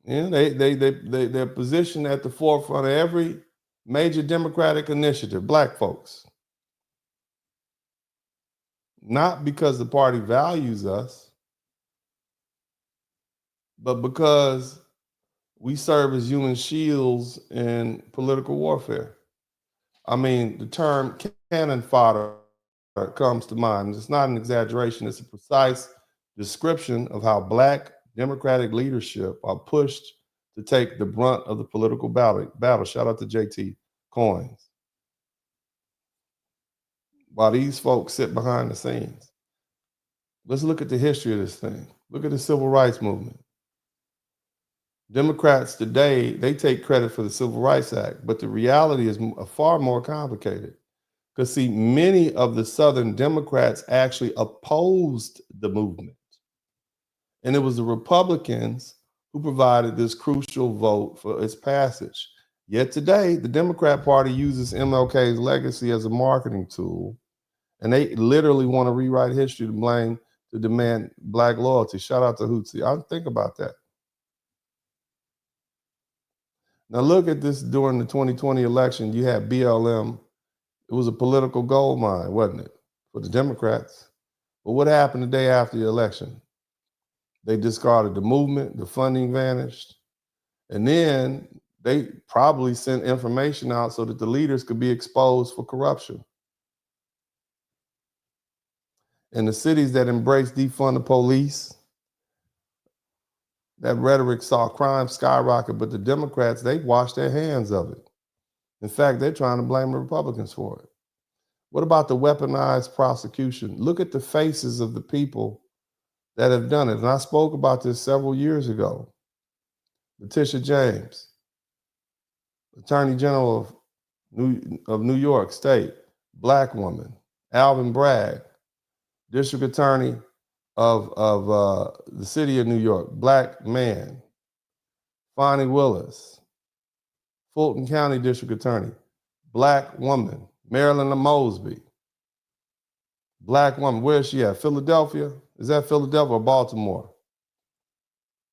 Yeah, they're positioned at the forefront of every major Democratic initiative, Black folks. Not because the party values us, but because we serve as human shields in political warfare. I mean, the term cannon fodder comes to mind. It's not an exaggeration. It's a precise description of how Black Democratic leadership are pushed to take the brunt of the political battle. Shout out to JT Coins. While these folks sit behind the scenes. Let's look at the history of this thing. Look at the civil rights movement. Democrats today, they take credit for the Civil Rights Act, but the reality is far more complicated. Because see, many of the Southern Democrats actually opposed the movement. And it was the Republicans who provided this crucial vote for its passage. Yet today, the Democrat Party uses MLK's legacy as a marketing tool, and they literally want to rewrite history to demand Black loyalty. Shout out to Hootsie. I think about that. Now look at this during the 2020 election. You had BLM. It was a political gold mine, wasn't it, for the Democrats? But what happened the day after the election? They discarded the movement, the funding vanished, and then they probably sent information out so that the leaders could be exposed for corruption. In the cities that embraced defund the police, that rhetoric saw crime skyrocket, but the Democrats, they washed their hands of it. In fact, they're trying to blame the Republicans for it. What about the weaponized prosecution? Look at the faces of the people that have done it. And I spoke about this several years ago. Letitia James, Attorney General of New York State, Black woman. Alvin Bragg, District Attorney of the city of New York, Black man. Fani Willis, Fulton County District Attorney, Black woman. Marilyn Mosby, Black woman. Where is she at? Philadelphia? Is that Philadelphia or Baltimore?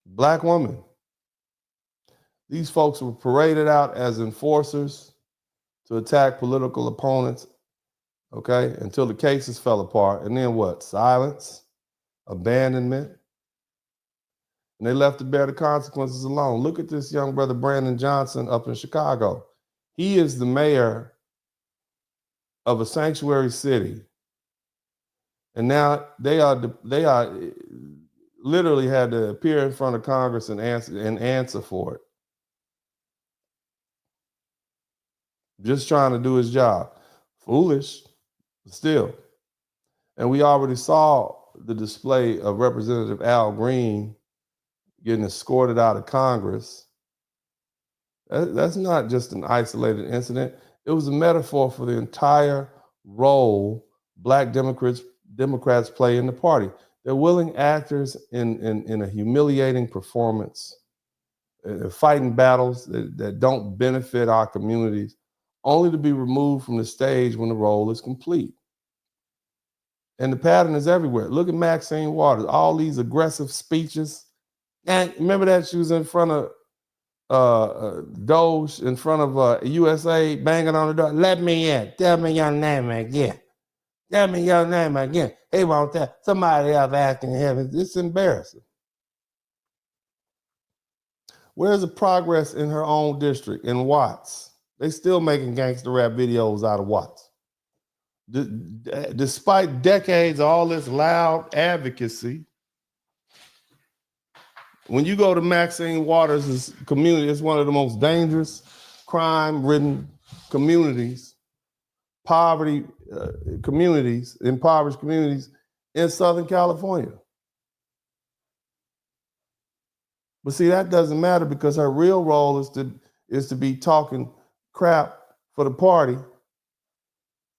Black woman. These folks were paraded out as enforcers to attack political opponents, okay, until the cases fell apart. And then what? Silence, abandonment. And they left to bear the consequences alone. Look at this young brother, Brandon Johnson, up in Chicago. He is the mayor of a sanctuary city. And now they are literally had to appear in front of Congress and answer for it. Just trying to do his job. Foolish, but still. And we already saw the display of Representative Al Green getting escorted out of Congress. That's not just an isolated incident. It was a metaphor for the entire role Black Democrats play in the party. They're willing actors in a humiliating performance, fighting battles that don't benefit our communities, only to be removed from the stage when the role is complete. And the pattern is everywhere. Look at Maxine Waters, all these aggressive speeches. And remember that she was in front of Doge, in front of USA, banging on the door. Let me in. Tell me your name again. Tell me your name again. He won't tell. Somebody else asking him. It's embarrassing. Where's the progress in her own district, in Watts? They still making gangster rap videos out of Watts. Despite decades of all this loud advocacy, when you go to Maxine Waters' community, it's one of the most dangerous, crime-ridden communities, impoverished communities in Southern California. But see, that doesn't matter because her real role is to be talking crap for the party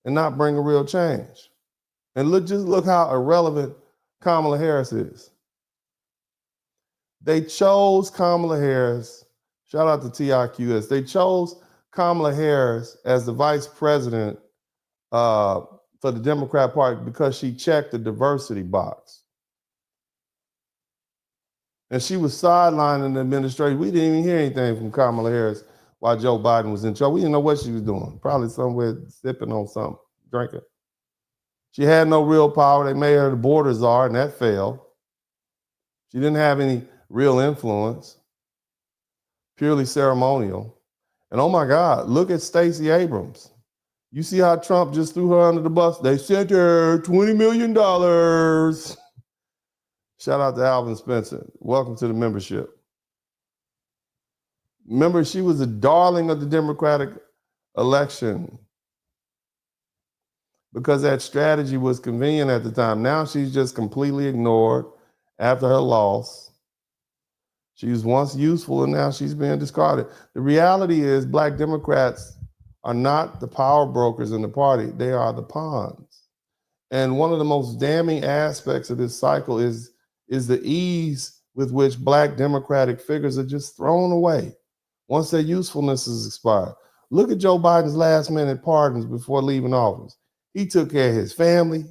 and not bring a real change. And just look how irrelevant Kamala Harris is. They chose Kamala Harris, shout out to TIQS, they chose Kamala Harris as the vice president for the Democrat Party because she checked the diversity box. And she was sidelining the administration. We didn't even hear anything from Kamala Harris while Joe Biden was in charge. We didn't know what she was doing. Probably somewhere sipping on something, drinking. She had no real power. They made her the border czar, and that failed. She didn't have any real influence, purely ceremonial. And oh my God, look at Stacey Abrams. You see how Trump just threw her under the bus? They sent her $20 million. Shout out to Alvin Spencer. Welcome to the membership. Remember, she was a darling of the Democratic election because that strategy was convenient at the time. Now she's just completely ignored after her loss. She was once useful and now she's being discarded. The reality is Black Democrats are not the power brokers in the party. They are the pawns. And one of the most damning aspects of this cycle is the ease with which Black Democratic figures are just thrown away once their usefulness is expired. Look at Joe Biden's last minute pardons before leaving office. He took care of his family.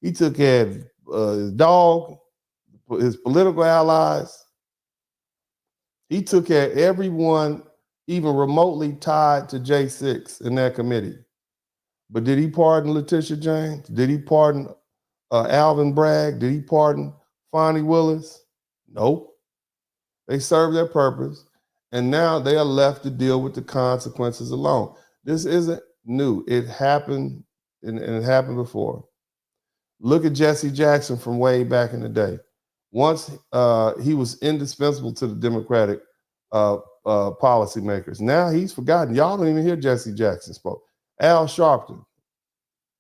He took care of his dog, his political allies. He took care of everyone even remotely tied to J6 in that committee. But did he pardon Letitia James? Did he pardon Alvin Bragg? Did he pardon Fani Willis? Nope. They served their purpose, and now they are left to deal with the consequences alone. This isn't new. It happened, and it happened before. Look at Jesse Jackson from way back in the day. Once he was indispensable to the Democratic policymakers. Now he's forgotten. Y'all don't even hear Jesse Jackson spoke. Al Sharpton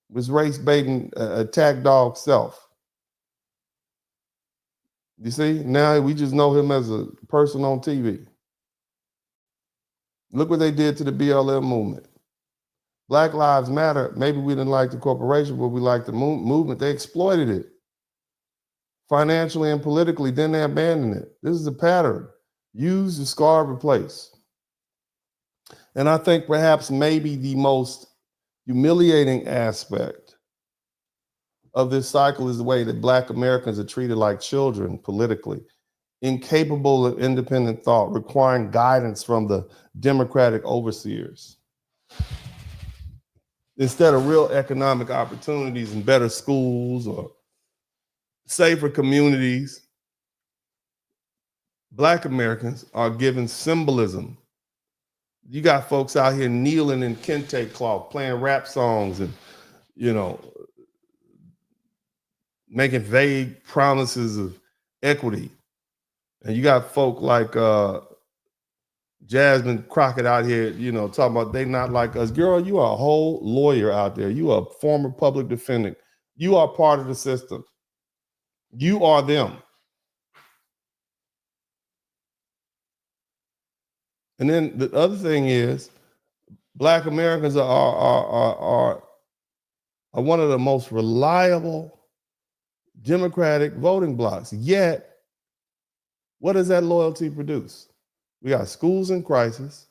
was race baiting attack dog self. You see, now we just know him as a person on TV. Look what they did to the BLM movement. Black Lives Matter, maybe we didn't like the corporation, but we liked the movement. They exploited it financially and politically, then they abandoned it. This is a pattern. Use, discard, replace. And I think perhaps maybe the most humiliating aspect of this cycle is the way that Black Americans are treated like children politically, incapable of independent thought, requiring guidance from the Democratic overseers. Instead of real economic opportunities and better schools or safer communities, Black Americans are given symbolism. You got folks out here kneeling in kente cloth, playing rap songs and, making vague promises of equity. And you got folk like Jasmine Crockett out here, talking about they not like us. Girl, you are a whole lawyer out there. You are a former public defendant. You are part of the system. You are them. And then the other thing is, Black Americans are one of the most reliable Democratic voting blocs. Yet, what does that loyalty produce? We got schools in crisis,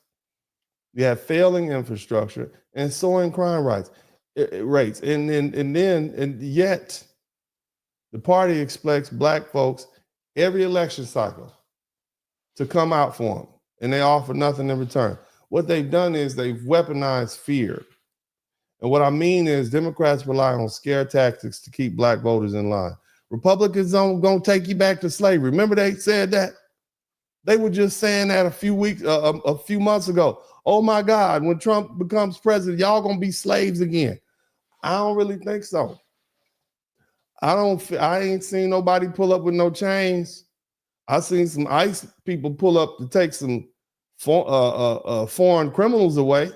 we have failing infrastructure, and soaring crime rates. And yet, the party expects Black folks every election cycle to come out for them, and they offer nothing in return. What they've done is they've weaponized fear. And what I mean is Democrats rely on scare tactics to keep Black voters in line. Republicans don't take you back to slavery. Remember they said that? They were just saying that a few months ago. Oh my God, when Trump becomes president, y'all gonna be slaves again. I don't really think so. I ain't seen nobody pull up with no chains. I seen some ICE people pull up to take some foreign criminals away.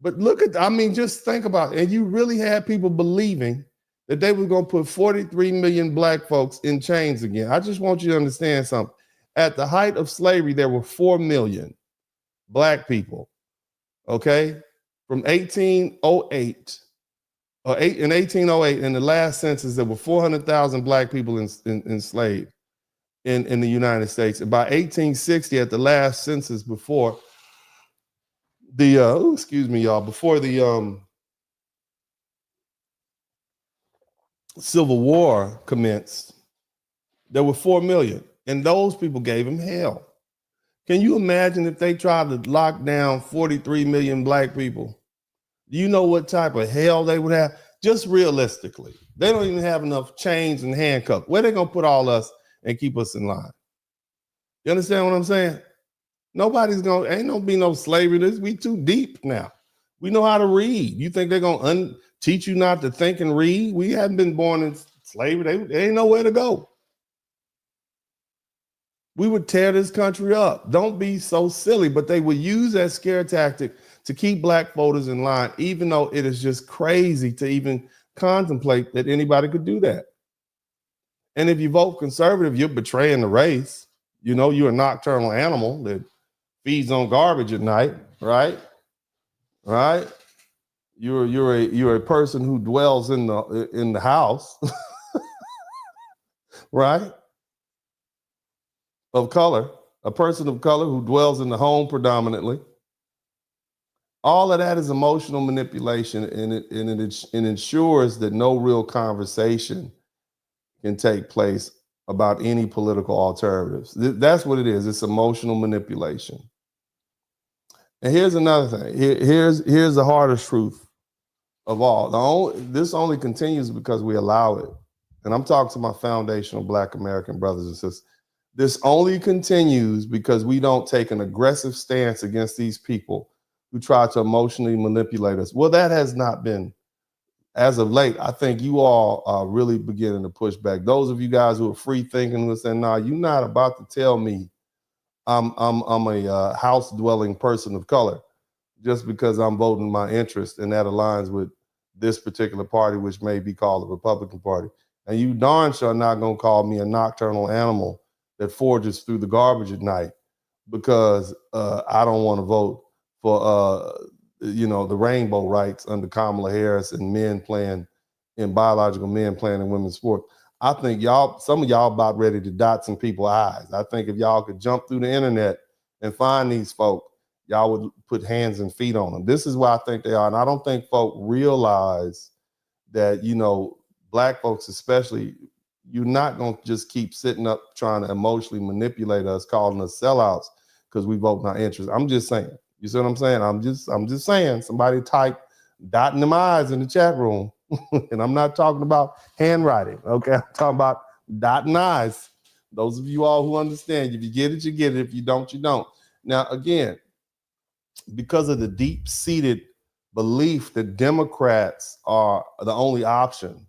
But look at, just think about it. And you really had people believing that they were going to put 43 million black folks in chains again. I just want you to understand something. At the height of slavery, there were 4 million black people, okay? From 1808, in 1808, in the last census, there were 400,000 black people enslaved in the United States. And by 1860, at the last census before the, before the Civil War commenced, there were 4 million. And those people gave him hell. Can you imagine if they tried to lock down 43 million black people? Do you know what type of hell they would have? Just realistically, they don't even have enough chains and handcuffs. Where they gonna put all us and keep us in line? You understand what I'm saying? Ain't gonna be no slavery. We too deep now. We know how to read. You think they're gonna teach you not to think and read? We haven't been born in slavery. They ain't nowhere to go. We would tear this country up. Don't be so silly, but they would use that scare tactic to keep black voters in line, even though it is just crazy to even contemplate that anybody could do that. And if you vote conservative, you're betraying the race. You know, you're a nocturnal animal that feeds on garbage at night, right? Right? You're a person who dwells in the house, right? Of color, a person of color who dwells in the home predominantly. All of that is emotional manipulation, and it ensures that no real conversation can take place about any political alternatives. That's what it is. It's emotional manipulation. And here's another thing. Here's the hardest truth of all. This only continues because we allow it. And I'm talking to my foundational Black American brothers and sisters. This only continues because we don't take an aggressive stance against these people who try to emotionally manipulate us. Well, that has not been, as of late. I think you all are really beginning to push back. Those of you guys who are free thinking who are saying, "Nah, you're not about to tell me I'm a house dwelling person of color just because I'm voting my interest and that aligns with this particular party, which may be called the Republican Party. And you darn sure not gonna call me a nocturnal animal that forges through the garbage at night because I don't want to vote for the rainbow rights under Kamala Harris and biological men playing in women's sport." I think some of y'all about ready to dot some people's eyes. I think if y'all could jump through the internet and find these folk, y'all would put hands and feet on them. This is why I think they are. And I don't think folk realize that, Black folks especially, you're not going to just keep sitting up trying to emotionally manipulate us, calling us sellouts because we vote in our interest. I'm just saying. You see what I'm saying? I'm just saying. Somebody type dotting them I's in the chat room. And I'm not talking about handwriting, okay? I'm talking about dotting I's. Those of you all who understand, if you get it, you get it. If you don't, you don't. Now, again, because of the deep-seated belief that Democrats are the only option,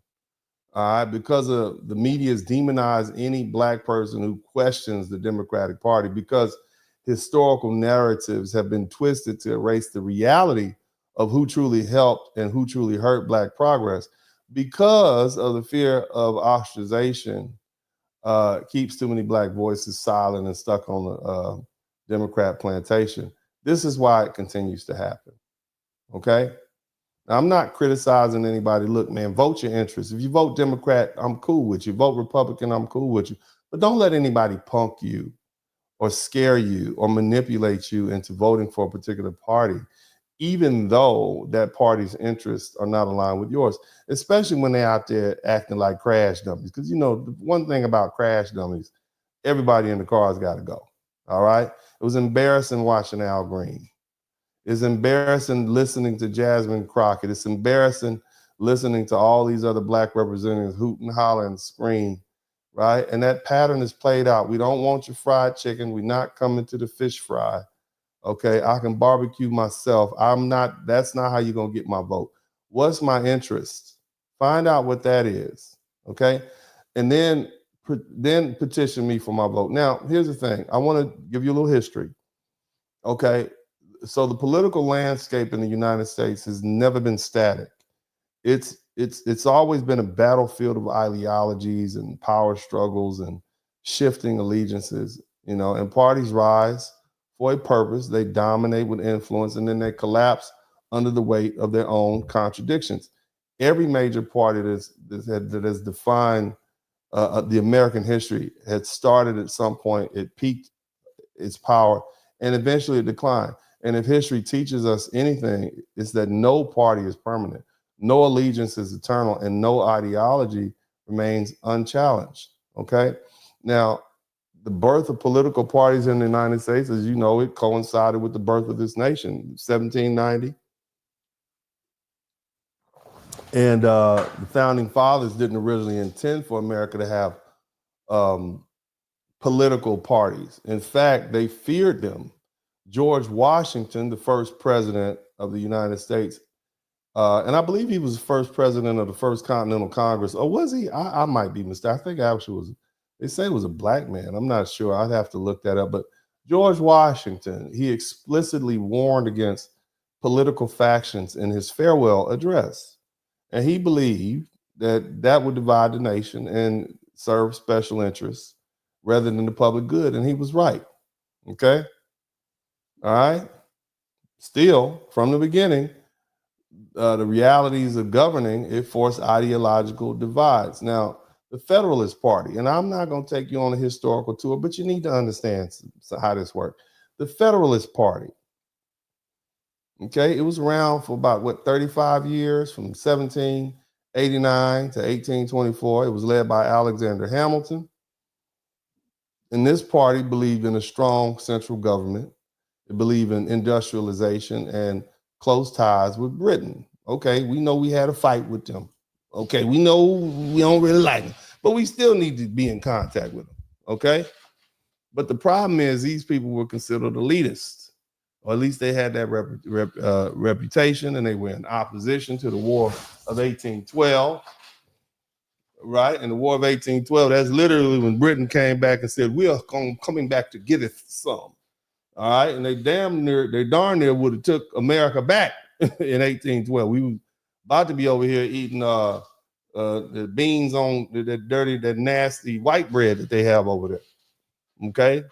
all right, because of the media's demonized any Black person who questions the Democratic Party, because historical narratives have been twisted to erase the reality of who truly helped and who truly hurt Black progress, because of the fear of ostracization, keeps too many Black voices silent and stuck on the Democrat plantation. This is why it continues to happen, okay? Now, I'm not criticizing anybody. Look, man, vote your interest. If you vote Democrat, I'm cool with you. Vote Republican, I'm cool with you. But don't let anybody punk you or scare you or manipulate you into voting for a particular party, even though that party's interests are not aligned with yours, especially when they're out there acting like crash dummies. Because, the one thing about crash dummies, everybody in the car has got to go, all right? It was embarrassing watching Al Green. It's embarrassing listening to Jasmine Crockett. It's embarrassing listening to all these other Black representatives hoot and holler and scream, right? And that pattern is played out. We don't want your fried chicken. We're not coming to the fish fry. Okay, I can barbecue myself. That's not how you're gonna get my vote. What's my interest? Find out what that is. Okay, and then petition me for my vote. Now, here's the thing. I want to give you a little history. Okay, so the political landscape in the United States has never been static. It's always been a battlefield of ideologies and power struggles and shifting allegiances, you know, and parties rise for a purpose. They dominate with influence, and then they collapse under the weight of their own contradictions. Every major party that has defined the American history had started at some point, it peaked its power, and eventually it declined. And if history teaches us anything, it's that no party is permanent, no allegiance is eternal, and no ideology remains unchallenged. Okay? Now, the birth of political parties in the United States, as you know, it coincided with the birth of this nation, 1790. And the founding fathers didn't originally intend for America to have political parties. In fact, they feared them. George Washington, the first president of the United States, and I believe he was the first president of the First Continental Congress. Or was he? I might be mistaken. I think actually was. They say it was a black man. I'm not sure. I'd have to look that up. But George Washington, he explicitly warned against political factions in his farewell address. And he believed that that would divide the nation and serve special interests rather than the public good. And he was right. Okay? All right? Still, from the beginning, the realities of governing, it forced ideological divides. Now, the Federalist Party, and I'm not going to take you on a historical tour, but you need to understand how this worked. The Federalist Party, okay, it was around for about, 35 years, from 1789 to 1824. It was led by Alexander Hamilton. And this party believed in a strong central government. It believed in industrialization and close ties with Britain. Okay, we know we had a fight with them. Okay, we know we don't really like them, but we still need to be in contact with them. Okay, but the problem is these people were considered elitists, or at least they had that reputation, and they were in opposition to the War of 1812. Right, and the War of 1812. That's literally when Britain came back and said, "We are coming back to get us some." All right, and they darn near would have took America back in 1812. We were about to be over here eating the beans on that nasty white bread that they have over there. Okay,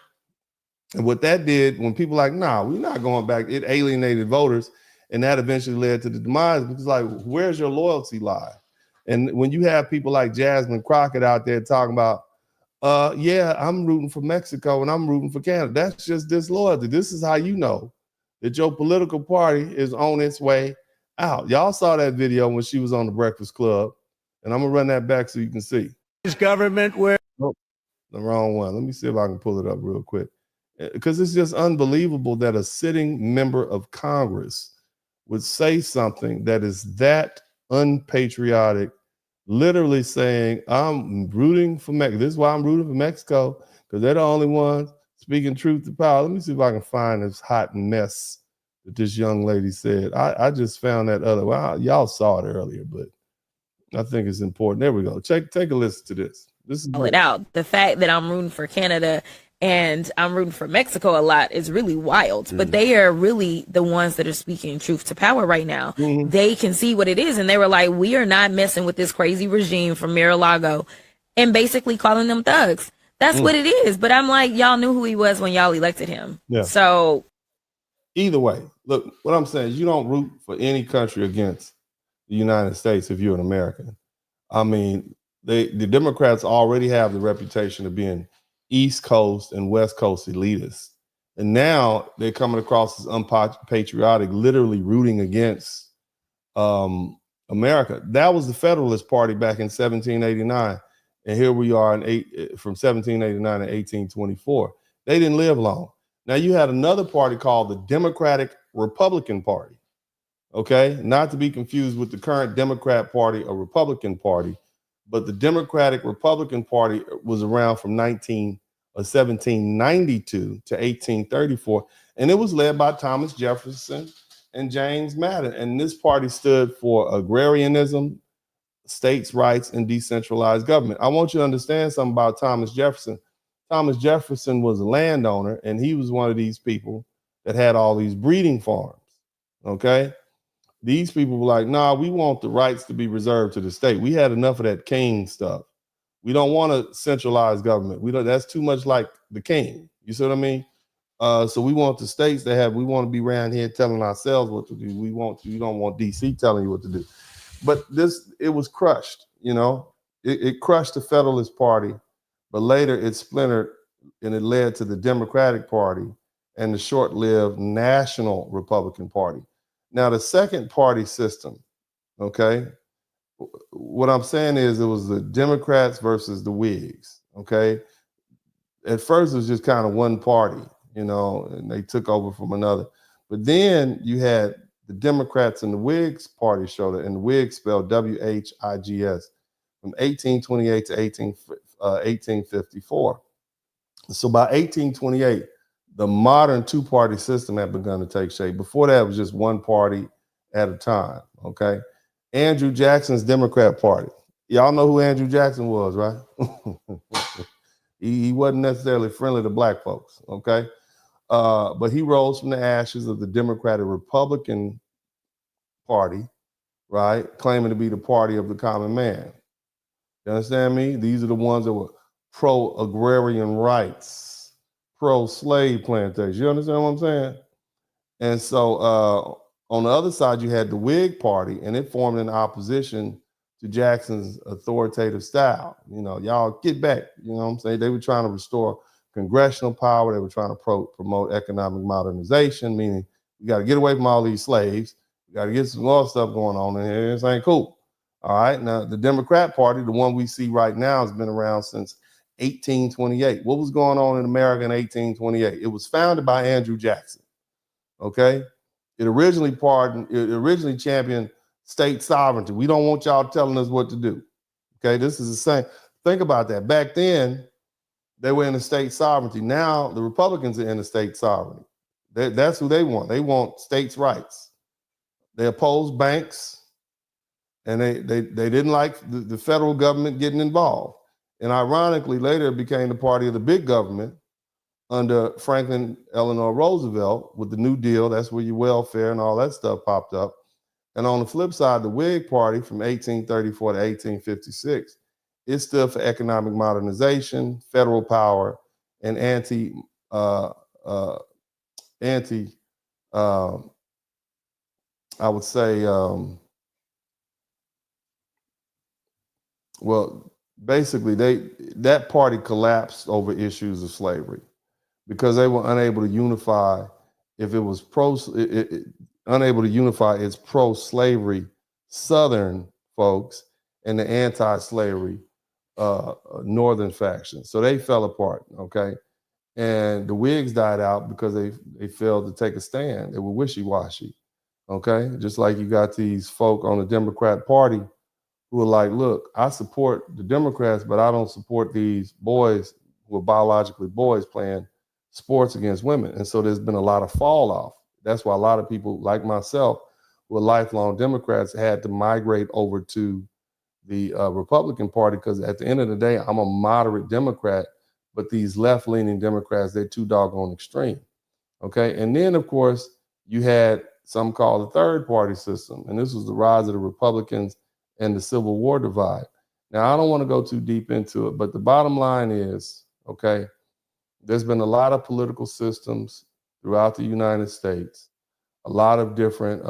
and what that did, when people like, nah, we're not going back, it alienated voters, and that eventually led to the demise. Because like, where's your loyalty lie? And when you have people like Jasmine Crockett out there talking about, yeah, I'm rooting for Mexico and I'm rooting for Canada, that's just disloyalty. This is how you know that your political party is on its way out. Y'all saw that video when she was on the Breakfast Club, and I'm gonna run that back so you can see. This government where the wrong one. Let me see if I can pull it up real quick, because it's just unbelievable that a sitting member of Congress would say something that is that unpatriotic, literally saying, I'm rooting for Mexico. This is why I'm rooting for Mexico, because they're the only ones speaking truth to power. Let me see if I can find this hot mess that this young lady said. I just found that other. Well, y'all saw it earlier, but I think it's important. There we go. Take a listen to this. This is it out. The fact that I'm rooting for Canada and I'm rooting for Mexico a lot is really wild. But they are really the ones that are speaking truth to power right now. They can see what it is, and they were like, we are not messing with this crazy regime from Mar-a-Lago, and basically calling them thugs. That's what it is. But I'm like, y'all knew who he was when y'all elected him. Yeah. So either way, look, what I'm saying is you don't root for any country against the United States if you're an American. I mean, the Democrats already have the reputation of being East Coast and West Coast elitists. And now they're coming across as unpatriotic, literally rooting against America. That was the Federalist Party back in 1789. And here we are from 1789 to 1824. They didn't live long. Now you had another party called the Democratic Republican Party. Okay, not to be confused with the current Democrat Party or Republican Party. but the Democratic Republican Party was around from 1792 to 1834, and it was led by Thomas Jefferson and James Madison. And this party stood for agrarianism, states' rights, and decentralized government. I want you to understand something about Thomas Jefferson. Thomas Jefferson was a landowner, and he was one of these people that had all these breeding farms, okay? These people were like, nah, we want the rights to be reserved to the state. We had enough of that king stuff. We don't want a centralized government. That's too much like the king. You see what I mean? So we want the states to we want to be around here telling ourselves what to do. You don't want DC telling you what to do. But it was crushed, you know? It crushed the Federalist Party, but later it splintered and it led to the Democratic Party and the short-lived National Republican Party. Now, the second party system, okay, what I'm saying is it was the Democrats versus the Whigs, okay? At first, it was just kind of one party, you know, and they took over from another. But then you had the Democrats and the Whigs party showed it, and the Whigs spelled Whigs from 1828 to 1854. So by 1828, the modern two-party system had begun to take shape. Before that, it was just one party at a time, okay? Andrew Jackson's Democrat Party. Y'all know who Andrew Jackson was, right? He wasn't necessarily friendly to black folks, okay? But he rose from the ashes of the Democratic Republican Party, right? Claiming to be the party of the common man. You understand me? These are the ones that were pro-agrarian rights, pro-slave plantation. You understand what I'm saying? And so on the other side, you had the Whig Party, and it formed in opposition to Jackson's authoritative style. You know, y'all get back. You know what I'm saying? They were trying to restore congressional power. They were trying to promote economic modernization, meaning we got to get away from all these slaves. We got to get some more stuff going on in here. This ain't cool. All right. Now, the Democrat Party, the one we see right now, has been around since 1828. What was going on in America in 1828? It was founded by Andrew Jackson. Okay. It originally championed state sovereignty. We don't want y'all telling us what to do. Okay. This is the same. Think about that. Back then, they were in the state sovereignty. Now the Republicans are in the state sovereignty. That's who they want. They want states' rights. They oppose banks, and they didn't like the federal government getting involved. And ironically, later it became the party of the big government under Franklin Delano Roosevelt with the New Deal. That's where your welfare and all that stuff popped up. And on the flip side, the Whig Party from 1834 to 1856, it stood for economic modernization, federal power, and I would say, well, basically that party collapsed over issues of slavery because they were unable to unify unable to unify its pro-slavery Southern folks and the anti-slavery Northern faction. So they fell apart, okay? And the Whigs died out because they failed to take a stand. They were wishy-washy, okay? Just like you got these folk on the Democrat Party who are like, look, I support the Democrats, but I don't support these boys who are biologically boys playing sports against women. And so there's been a lot of fall off. That's why a lot of people like myself who are lifelong Democrats had to migrate over to the Republican Party because at the end of the day, I'm a moderate Democrat, but these left-leaning Democrats, they're too doggone extreme, okay? And then, of course, you had something called the third party system, and this was the rise of the Republicans and the Civil War divide. Now, I don't want to go too deep into it, but the bottom line is, okay, there's been a lot of political systems throughout the United States, a lot of different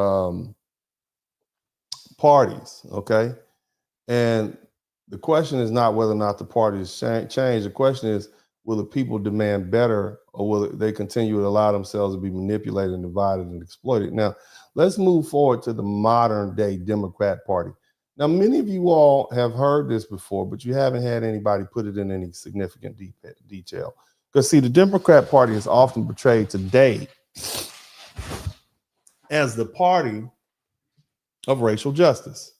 parties, okay? And the question is not whether or not the parties change. The question is, will the people demand better, or will they continue to allow themselves to be manipulated and divided and exploited? Now, let's move forward to the modern day Democrat Party. Now, many of you all have heard this before, but you haven't had anybody put it in any significant detail. Because, see, the Democrat Party is often portrayed today as the party of racial justice.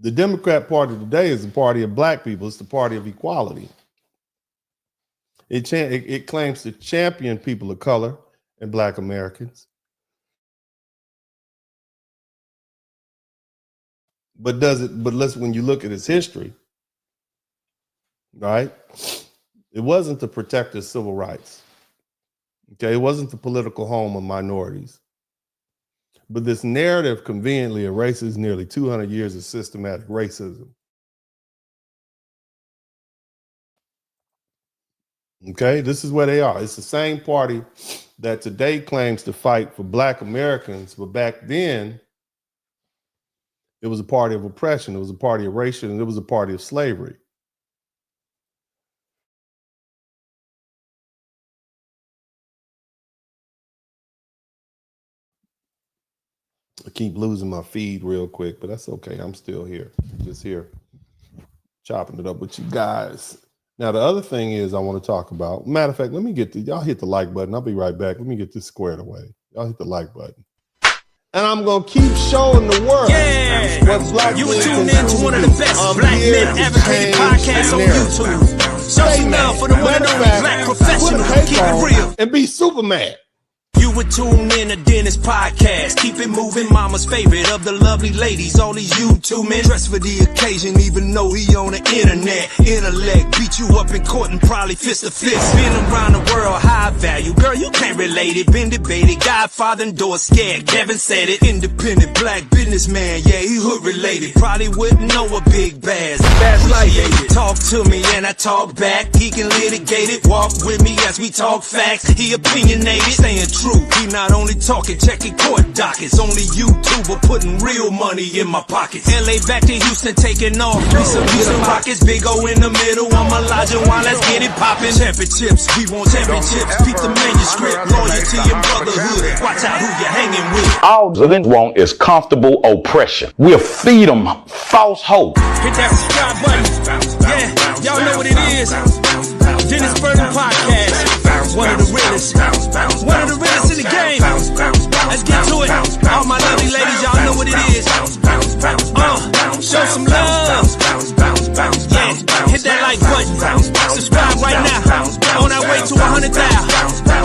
The Democrat Party today is the party of black people. It's the party of equality. It claims to champion people of color and black Americans. But when you look at its history, right? It wasn't to protect the civil rights. Okay, it wasn't the political home of minorities. But this narrative conveniently erases nearly 200 years of systematic racism. Okay, this is where they are. It's the same party that today claims to fight for black Americans, but back then, it was a party of oppression, it was a party of racial, and it was a party of slavery. I keep losing my feed real quick, but that's okay. I'm still here, just here, chopping it up with you guys. Now, the other thing is I want to talk about, matter of fact, let me get y'all hit the like button. I'll be right back. Let me get this squared away. Y'all hit the like button. And I'm going to keep showing the world what black you were tuned in to one of the best black men advocated podcasts on YouTube. Show some love for the one and only black professional. Keep it real. And be super mad. You would tune in to Dennis podcast. Keep it moving, mama's favorite of the lovely ladies. All these YouTube men dressed for the occasion, even though he on the internet. Intellect beat you up in court and probably fist to fist. Been around the world, high value. Girl, you can't relate it. Been debated. Godfather endorsed, scared. Kevin said it. Independent black businessman. Yeah, he hood related. Probably wouldn't know a big bass. Fast life. Talk to me and I talk back. He can litigate it. Walk with me as we talk facts. He opinionated. Staying true. He not only talking, checking court dockets. Only YouTuber putting real money in my pockets. LA back to Houston, taking off. Some Houston Rockets, Big O in the middle. I'm Elijah Wan, let's get it poppin'. Championships, we want championships. Beat the manuscript, loyalty and brotherhood. Watch out who you're hanging with. All they want is comfortable oppression. We'll feed them false hope. Hit that subscribe button. Yeah, y'all know what it is. Dennis Spurling podcast. One of the realest. One of the realest in the game. Let's get to it. All my lovely ladies, y'all know what it is. Show some love. Yeah, hit that like button. Subscribe right now. On our way to 100,000.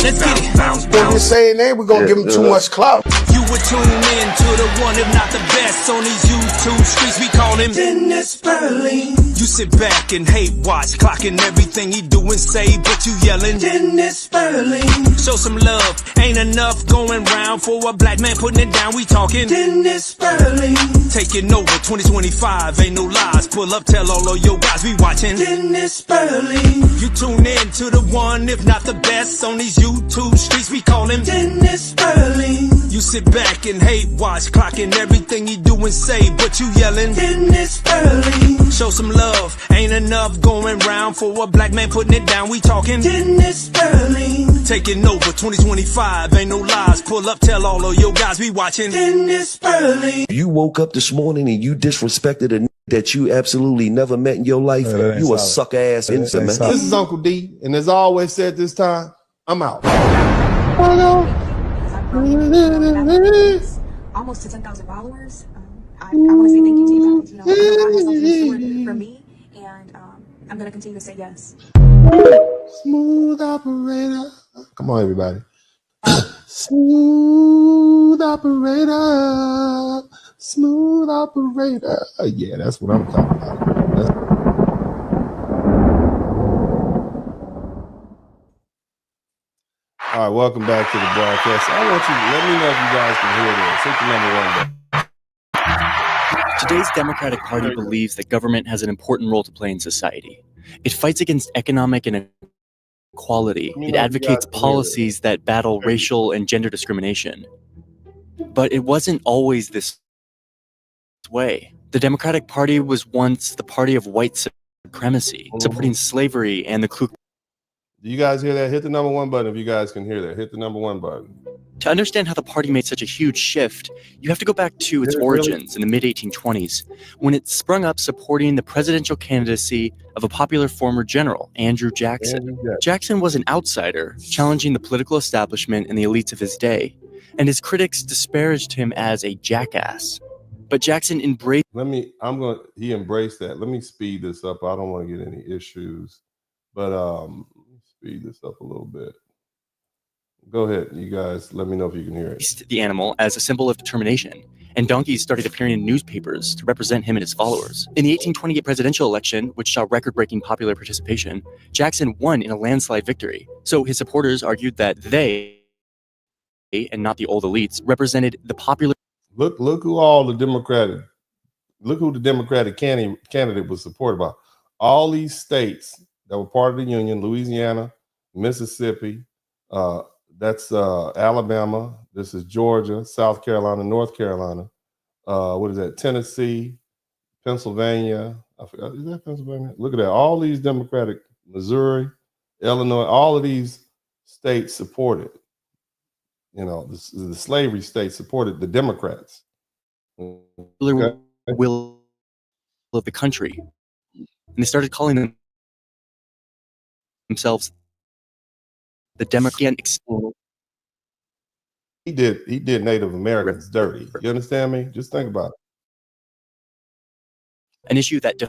Let's get it. When we're saying that, we're going to give them too much clout. You would tune in to the one, if not the best, on these YouTube streets. We call him Dennis Spurling. You sit back and hate watch, clocking everything he do and say, but you yelling Dennis Spurling. Show some love, ain't enough going round for a black man putting it down. We talking Dennis Spurling. Taking over 2025, ain't no lies. Pull up, tell all of your guys we watching Dennis Spurling. You tune in to the one, if not the best, on these YouTube streets. We call him Dennis Spurling. You sit back and hate watch, clocking everything he do and say, but you yelling Dennis Spurling. Show some love, ain't enough going round for a black man putting it down. We talking Dennis Spurling. Taking over 2025, ain't no lies. Pull up, tell all of your guys we watching Dennis Spurling. You woke up this morning and you disrespected a that you absolutely never met in your life. You a sucker ass instant, man. This is Uncle D, and as I always said this time, I'm out. Almost to 10,000 followers. I want to say thank you to you guys. You know, God has something for me, and I'm going to continue to say yes. Smooth operator. Come on, everybody. Smooth operator. Smooth operator. Yeah, that's what I'm talking about. All right, welcome back to the broadcast. I want you to let me know if you guys can hear this. Hit the number 1 button. Today's Democratic Party believes that government has an important role to play in society. It fights against economic inequality. It advocates policies that battle racial and gender discrimination. But it wasn't always this way. The Democratic Party was once the party of white supremacy, supporting slavery and the Ku Klux Klan. Do you guys hear that? Hit the number 1 button if you guys can hear that. Hit the number 1 button. To understand how the party made such a huge shift, you have to go back to its origins in the mid-1820s, when it sprung up supporting the presidential candidacy of a popular former general, Andrew Jackson. Jackson was an outsider, challenging the political establishment and the elites of his day, and his critics disparaged him as a jackass. But Jackson embraced. He embraced that. Let me speed this up. I don't want to get any issues, but let me speed this up a little bit. Go ahead, you guys. Let me know if you can hear it. The animal as a symbol of determination, and donkeys started appearing in newspapers to represent him and his followers. In the 1828 presidential election, which saw record-breaking popular participation, Jackson won in a landslide victory. So his supporters argued that they, and not the old elites, represented the popular. Look who the Democratic candidate was supported by. All these states that were part of the Union: Louisiana, Mississippi, that's Alabama. This is Georgia, South Carolina, North Carolina. What is that? Tennessee, Pennsylvania. I forgot. Is that Pennsylvania? Look at that. All these Democratic, Missouri, Illinois, all of these states supported. You know, the slavery states supported the Democrats. Okay. Will of the country, and they started calling themselves the Democrat. He did Native Americans dirty. You understand me? Just think about it. An issue that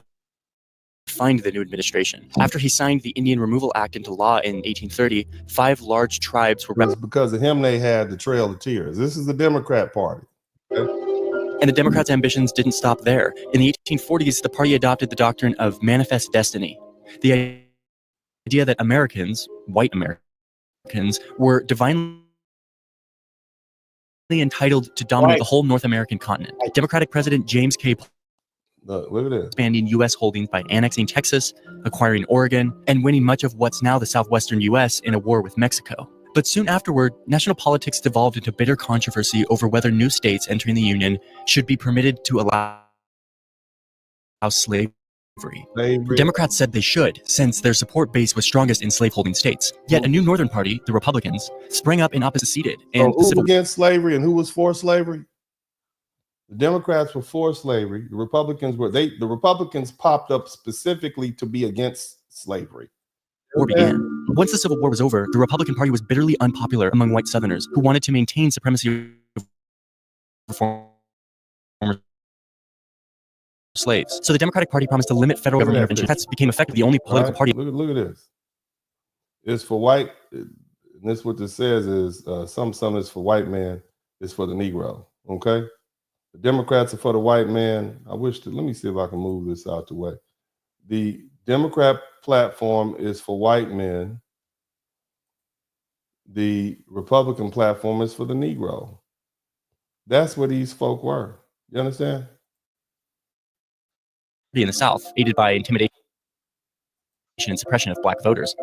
defined the new administration. After he signed the Indian Removal Act into law in 1830, 5 large tribes were because of him. They had the Trail of Tears. This is the Democrat Party. Okay? And the Democrats' ambitions didn't stop there. In the 1840s, the party adopted the doctrine of manifest destiny, the idea that Americans, white Americans, were divinely entitled to dominate the whole North American continent. Democratic President James K. Look at this. Expanding U.S. holdings by annexing Texas, acquiring Oregon, and winning much of what's now the southwestern U.S. in a war with Mexico. But soon afterward, national politics devolved into bitter controversy over whether new states entering the Union should be permitted to allow slavery. Democrats said they should, since their support base was strongest in slaveholding states. Yet a new Northern party, the Republicans, sprang up and seceded. And who was against slavery and who was for slavery? The Democrats were for slavery. The Republicans were. The Republicans popped up specifically to be against slavery. War began. Once the Civil War was over, the Republican Party was bitterly unpopular among white Southerners who wanted to maintain supremacy of former slaves. So the Democratic Party promised to limit federal government intervention. That became effectively the only political party. Look at this. It's for white. And this what this says is some is for white man. It's for the Negro. Okay. The Democrats are for the white man. Let me see if I can move this out the way. The Democrat platform is for white men. The Republican platform is for the Negro. That's what these folk were. You understand? In the South, aided by intimidation and suppression of black voters.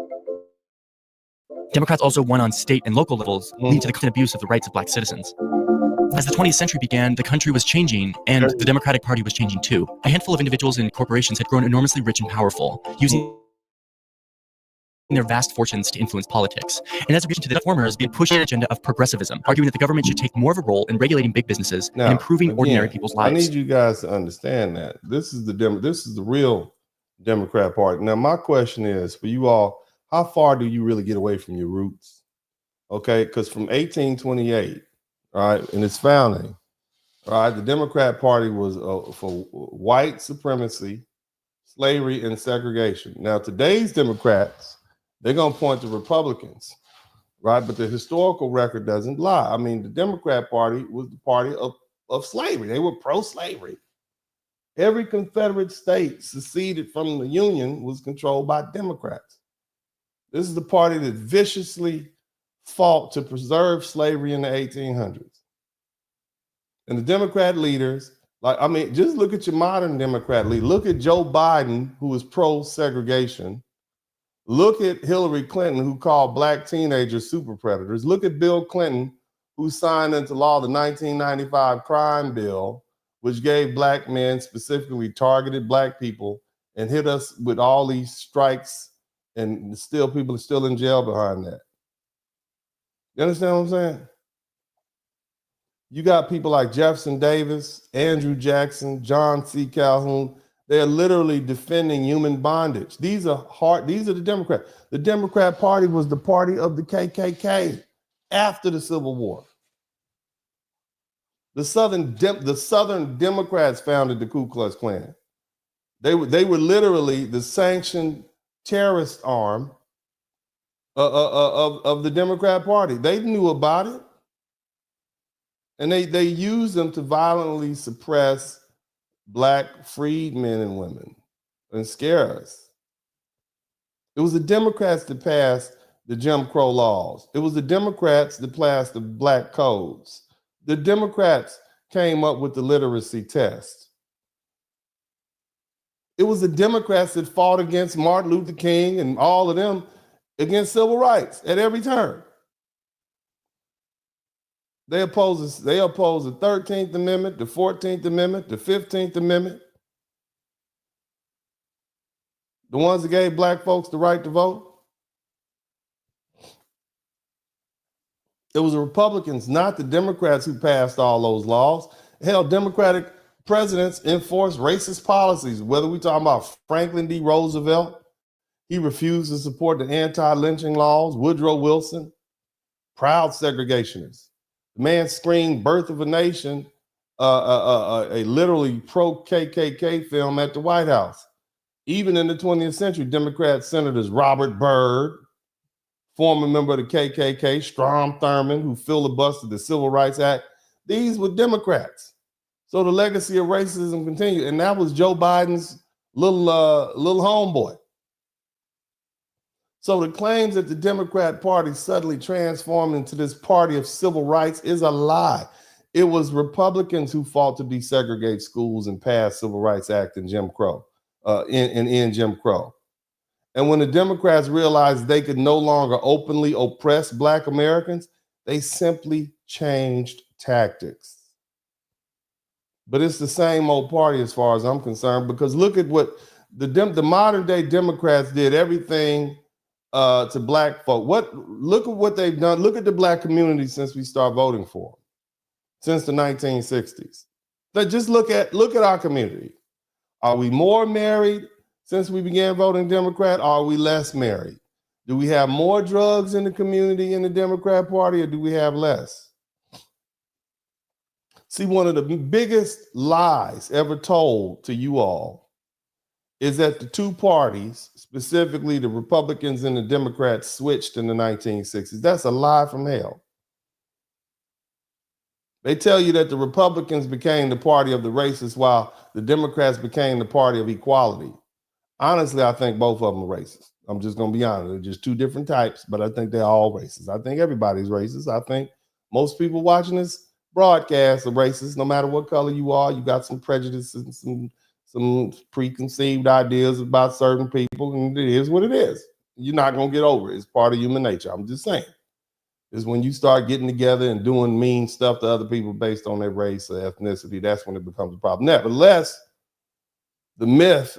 Democrats also won on state and local levels, leading to the constant abuse of the rights of black citizens. As the 20th century began, the country was changing, and the Democratic Party was changing too. A handful of individuals and corporations had grown enormously rich and powerful, using their vast fortunes to influence politics. And as a reaction to the reformers, they pushed an agenda of progressivism, arguing that the government should take more of a role in regulating big businesses and improving ordinary people's lives. I need you guys to understand that this is the real Democrat Party. Now, my question is for you all: how far do you really get away from your roots? Okay, because from 1828, right, in its founding, right, the Democrat Party was for white supremacy, slavery, and segregation. Now, today's Democrats, they're going to point to Republicans, right? But the historical record doesn't lie. I mean, the Democrat Party was the party of slavery. They were pro-slavery. Every Confederate state seceded from the Union was controlled by Democrats. This is the party that viciously fought to preserve slavery in the 1800s. And the Democrat leaders, just look at your modern Democrat leader. Look at Joe Biden, who is pro-segregation. Look at Hillary Clinton, who called black teenagers super predators. Look at Bill Clinton, who signed into law the 1995 crime bill, which gave black men, specifically targeted black people, and hit us with all these strikes, and still people are still in jail behind that. You understand what I'm saying? You got people like Jefferson Davis, Andrew Jackson, John C. Calhoun. They're literally defending human bondage. These are the Democrats. The Democrat Party was the party of the KKK after the Civil War. The Southern Democrats founded the Ku Klux Klan. They were literally the sanctioned terrorist arm of the Democrat Party. They knew about it, and they used them to violently suppress Black freed men and women and scare us. It was the Democrats that passed the Jim Crow laws. It was the Democrats that passed the Black codes. The Democrats came up with the literacy test. It was the Democrats that fought against Martin Luther King and all of them against civil rights at every turn. They oppose the 13th Amendment, the 14th Amendment, the 15th Amendment. The ones that gave Black folks the right to vote. It was the Republicans, not the Democrats, who passed all those laws. Hell, Democratic presidents enforced racist policies, whether we talking about Franklin D. Roosevelt, he refused to support the anti-lynching laws, Woodrow Wilson, proud segregationist. The man screened Birth of a Nation, a literally pro-KKK film at the White House. Even in the 20th century, Democrat senators Robert Byrd, former member of the KKK, Strom Thurmond, who filibustered the Civil Rights Act, these were Democrats. So the legacy of racism continued, and that was Joe Biden's little homeboy. So the claims that the Democrat Party suddenly transformed into this party of civil rights is a lie. It was Republicans who fought to desegregate schools and pass Civil Rights Act and Jim Crow, in Jim Crow. And when the Democrats realized they could no longer openly oppress Black Americans, they simply changed tactics. But it's the same old party as far as I'm concerned, because look at what the modern day Democrats did everything to Black folk. Look at what they've done. Look at the Black community since we started voting for them, since the 1960s. Just look at our community. Are we more married since we began voting Democrat? Or are we less married? Do we have more drugs in the community in the Democrat Party, or do we have less? See, one of the biggest lies ever told to you all is that the two parties, specifically the Republicans and the Democrats, switched in the 1960s. That's a lie from hell. They tell you that the Republicans became the party of the racists while the Democrats became the party of equality. Honestly, I think both of them are racist. I'm just going to be honest. They're just two different types, but I think they're all racist. I think everybody's racist. I think most people watching this broadcast are racist. No matter what color you are, you got some prejudices and some preconceived ideas about certain people, and it is what it is. You're not going to get over it. It's part of human nature. I'm just saying. It's when you start getting together and doing mean stuff to other people based on their race or ethnicity, that's when it becomes a problem. Nevertheless, the myth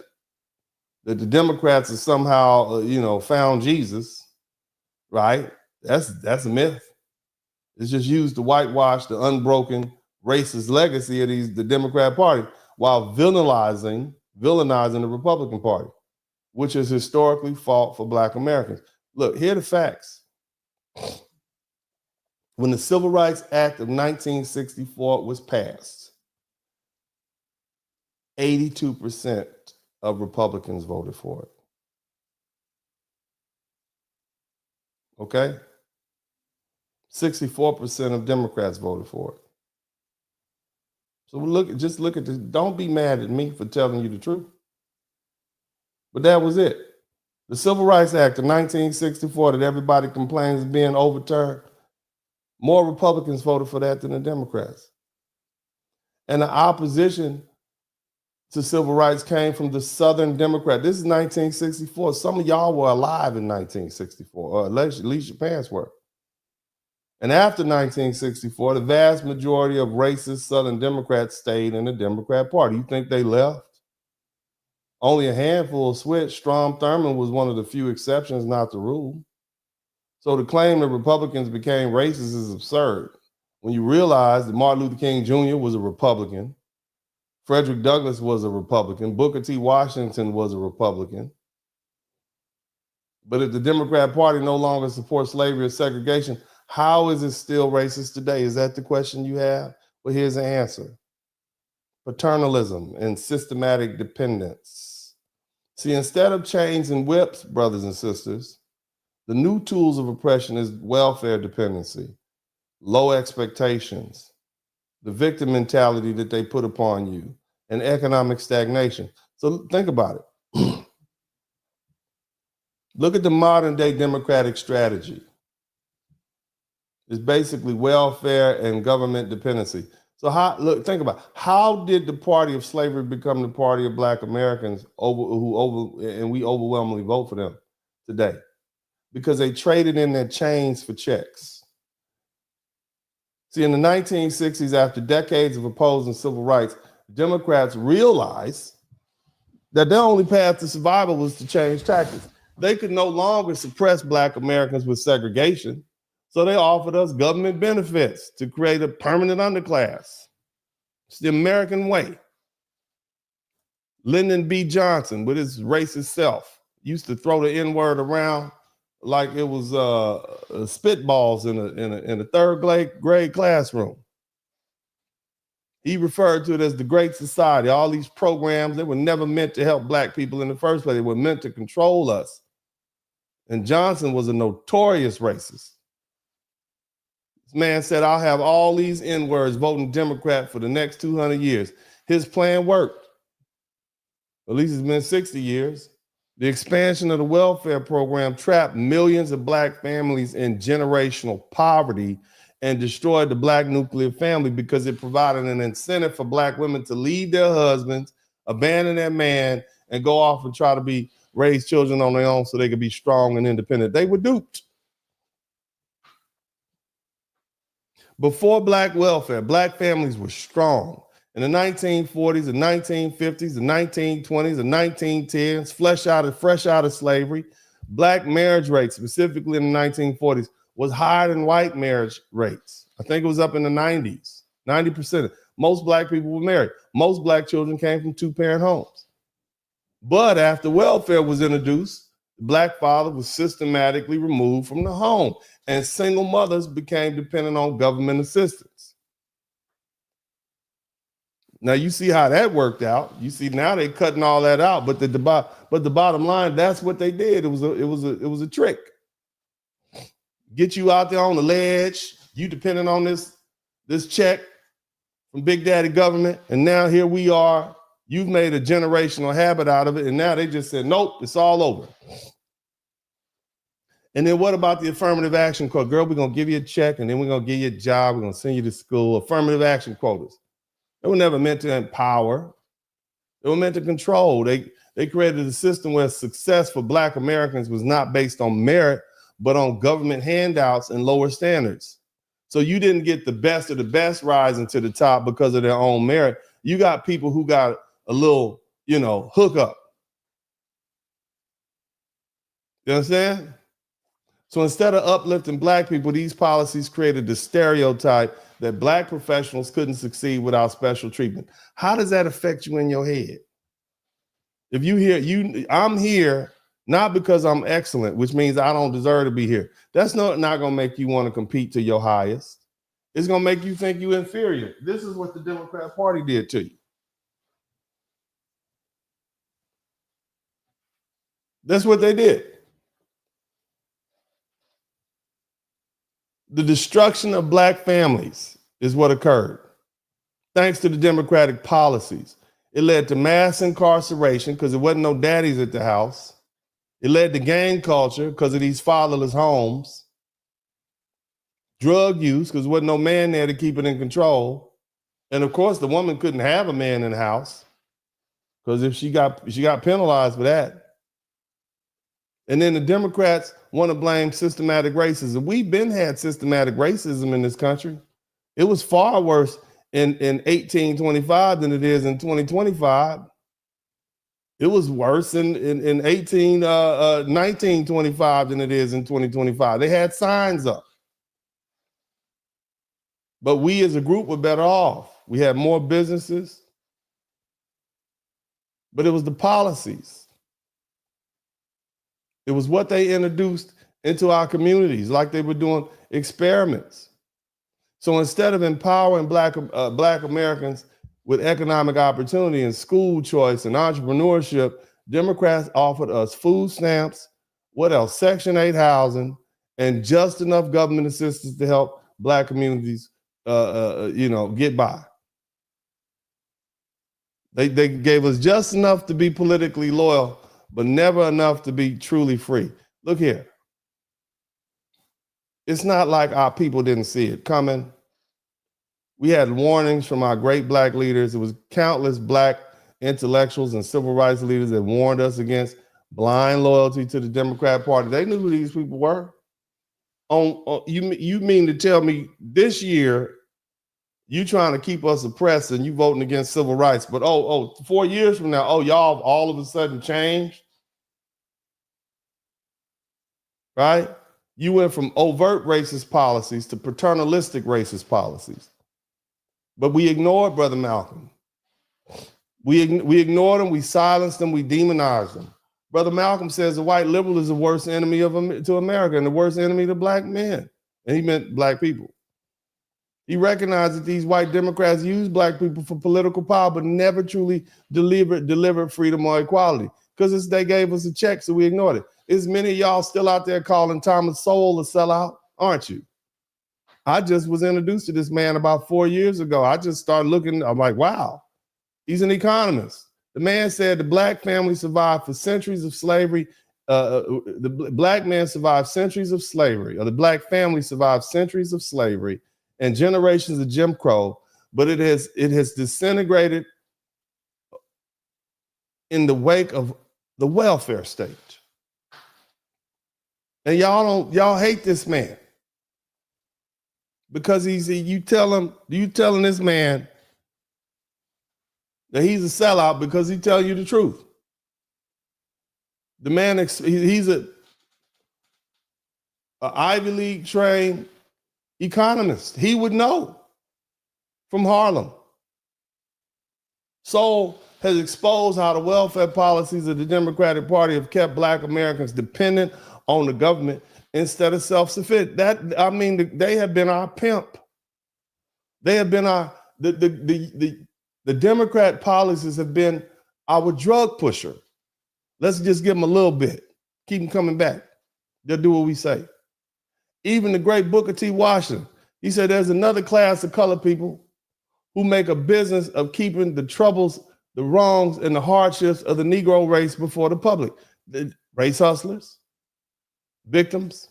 that the Democrats have somehow, found Jesus, right? That's a myth. It's just used to whitewash the unbroken racist legacy of the Democrat Party while villainizing the Republican Party, which has historically fought for Black Americans. Look, here are the facts. When the Civil Rights Act of 1964 was passed, 82% of Republicans voted for it. Okay? 64% of Democrats voted for it. So look at this. Don't be mad at me for telling you the truth. But that was it. The Civil Rights Act of 1964 that everybody complains is being overturned, more Republicans voted for that than the Democrats. And the opposition to civil rights came from the Southern Democrat. This is 1964. Some of y'all were alive in 1964, or at least your parents were. And after 1964, the vast majority of racist Southern Democrats stayed in the Democrat Party. You think they left? Only a handful switched. Strom Thurmond was one of the few exceptions, not the rule. So to claim that Republicans became racist is absurd when you realize that Martin Luther King Jr. was a Republican, Frederick Douglass was a Republican, Booker T. Washington was a Republican. But if the Democrat Party no longer supports slavery or segregation, how is it still racist today? Is that the question you have? But here's the answer. Paternalism and systematic dependence. See, instead of chains and whips, brothers and sisters, the new tools of oppression is welfare dependency, low expectations, the victim mentality that they put upon you, and economic stagnation. So think about it. Look at the modern day democratic strategy. It's basically welfare and government dependency. So think about how did the party of slavery become the party of Black Americans and we overwhelmingly vote for them today? Because they traded in their chains for checks. See, in the 1960s, after decades of opposing civil rights, Democrats realized that their only path to survival was to change tactics. They could no longer suppress Black Americans with segregation, so they offered us government benefits to create a permanent underclass. It's the American way. Lyndon B. Johnson, with his racist self, used to throw the N-word around like it was spitballs in a third grade classroom. He referred to it as the Great Society. All these programs, they were never meant to help Black people in the first place. They were meant to control us. And Johnson was a notorious racist. This man said, I'll have all these N-words voting Democrat for the next 200 years. His plan worked. At least it's been 60 years. The expansion of the welfare program trapped millions of Black families in generational poverty and destroyed the Black nuclear family because it provided an incentive for Black women to leave their husbands, abandon their man, and go off and try to raise children on their own so they could be strong and independent. They were duped. Before Black welfare, Black families were strong. In the 1940s, the 1950s, the 1920s, the 1910s, fresh out of slavery, Black marriage rates, specifically in the 1940s, was higher than white marriage rates. I think it was up in the 90s, 90%. Most Black people were married. Most Black children came from two-parent homes. But after welfare was introduced, the Black father was systematically removed from the home, and single mothers became dependent on government assistance. Now you see how that worked out. You see now they're cutting all that out, but the bottom line, that's what they did. It was a trick. Get you out there on the ledge. You depending on this check from Big Daddy government, and now here we are. You've made a generational habit out of it, and now they just said, nope, it's all over. And then what about the affirmative action quota? Girl, we're gonna give you a check, and then we're gonna give you a job. We're gonna send you to school. Affirmative action quotas. They were never meant to empower. They were meant to control. They created a system where success for Black Americans was not based on merit, but on government handouts and lower standards. So you didn't get the best of the best rising to the top because of their own merit. You got people who got a little, hookup. You understand? So instead of uplifting Black people, these policies created the stereotype that Black professionals couldn't succeed without special treatment. How does that affect you in your head? If you hear, I'm here not because I'm excellent, which means I don't deserve to be here. That's not gonna make you want to compete to your highest. It's gonna make you think you're inferior. This is what the Democrat Party did to you. That's what they did. The destruction of Black families is what occurred. Thanks to the Democratic policies. It led to mass incarceration because there wasn't no daddies at the house. It led to gang culture because of these fatherless homes. Drug use because there wasn't no man there to keep it in control. And of course, the woman couldn't have a man in the house because if she got penalized for that. And then the Democrats want to blame systematic racism. We've had systematic racism in this country. It was far worse in 1825 than it is in 2025. It was worse in 1925 than it is in 2025. They had signs up. But we as a group were better off. We had more businesses. But it was the policies. It was what they introduced into our communities, like they were doing experiments. So instead of empowering black Americans with economic opportunity and school choice and entrepreneurship, Democrats offered us food stamps, what else? Section 8 housing, and just enough government assistance to help black communities, get by. They gave us just enough to be politically loyal, but never enough to be truly free. Look here. It's not like our people didn't see it coming. We had warnings from our great black leaders. It was countless black intellectuals and civil rights leaders that warned us against blind loyalty to the Democrat Party. They knew who these people were. You mean to tell me this year you trying to keep us oppressed and you voting against civil rights, but 4 years from now, y'all all of a sudden changed? Right? You went from overt racist policies to paternalistic racist policies. But we ignored Brother Malcolm. We ignored him, we silenced him, we demonized him. Brother Malcolm says the white liberal is the worst enemy to America and the worst enemy to black men. And he meant black people. He recognized that these white Democrats use black people for political power, but never truly delivered freedom or equality because they gave us a check, so we ignored it. Is many of y'all still out there calling Thomas Sowell a sellout, aren't you? I just was introduced to this man about 4 years ago. I just started looking, I'm like, wow, he's an economist. The man said the black family survived for centuries of slavery. The black man survived centuries of slavery, or the black family survived centuries of slavery and generations of Jim Crow, but it has disintegrated in the wake of the welfare state. And y'all hate this man because you telling this man that he's a sellout because he's telling you the truth. The man, he's a Ivy League trained economist. He would know from Harlem. Sowell has exposed how the welfare policies of the Democratic Party have kept black Americans dependent on the government instead of self-sufficient. They have been our pimp. They have been the Democrat policies have been our drug pusher. Let's just give them a little bit. Keep them coming back. They'll do what we say. Even the great Booker T. Washington, he said there's another class of colored people who make a business of keeping the troubles, the wrongs, and the hardships of the Negro race before the public. The race hustlers, victims.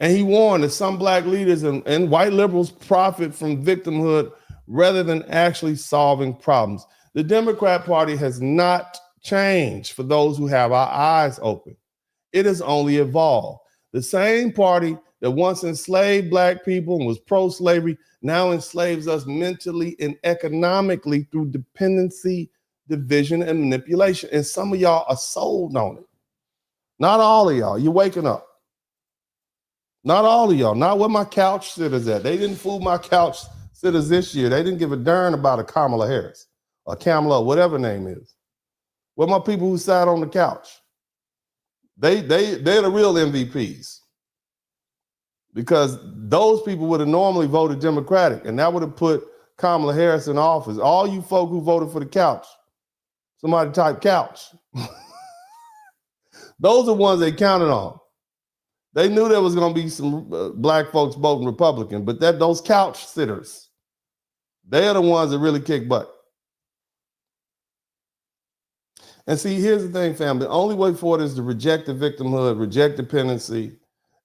And he warned that some black leaders and white liberals profit from victimhood rather than actually solving problems. The Democrat Party has not changed for those who have our eyes open. It has only evolved. The same party that once enslaved black people and was pro-slavery now enslaves us mentally and economically through dependency, division, and manipulation. And some of y'all are sold on it. Not all of y'all. You're waking up. Not all of y'all. Not where my couch sitters at. They didn't fool my couch sitters this year. They didn't give a darn about a Kamala Harris or Kamala, whatever her name is. Where my people who sat on the couch? They're the real MVPs. Because those people would have normally voted Democratic, and that would have put Kamala Harris in office. All you folk who voted for the couch, somebody type couch. Those are ones they counted on. They knew there was going to be some black folks voting Republican, but those couch sitters, they're the ones that really kick butt. And see, here's the thing, family. The only way forward is to reject the victimhood, reject dependency,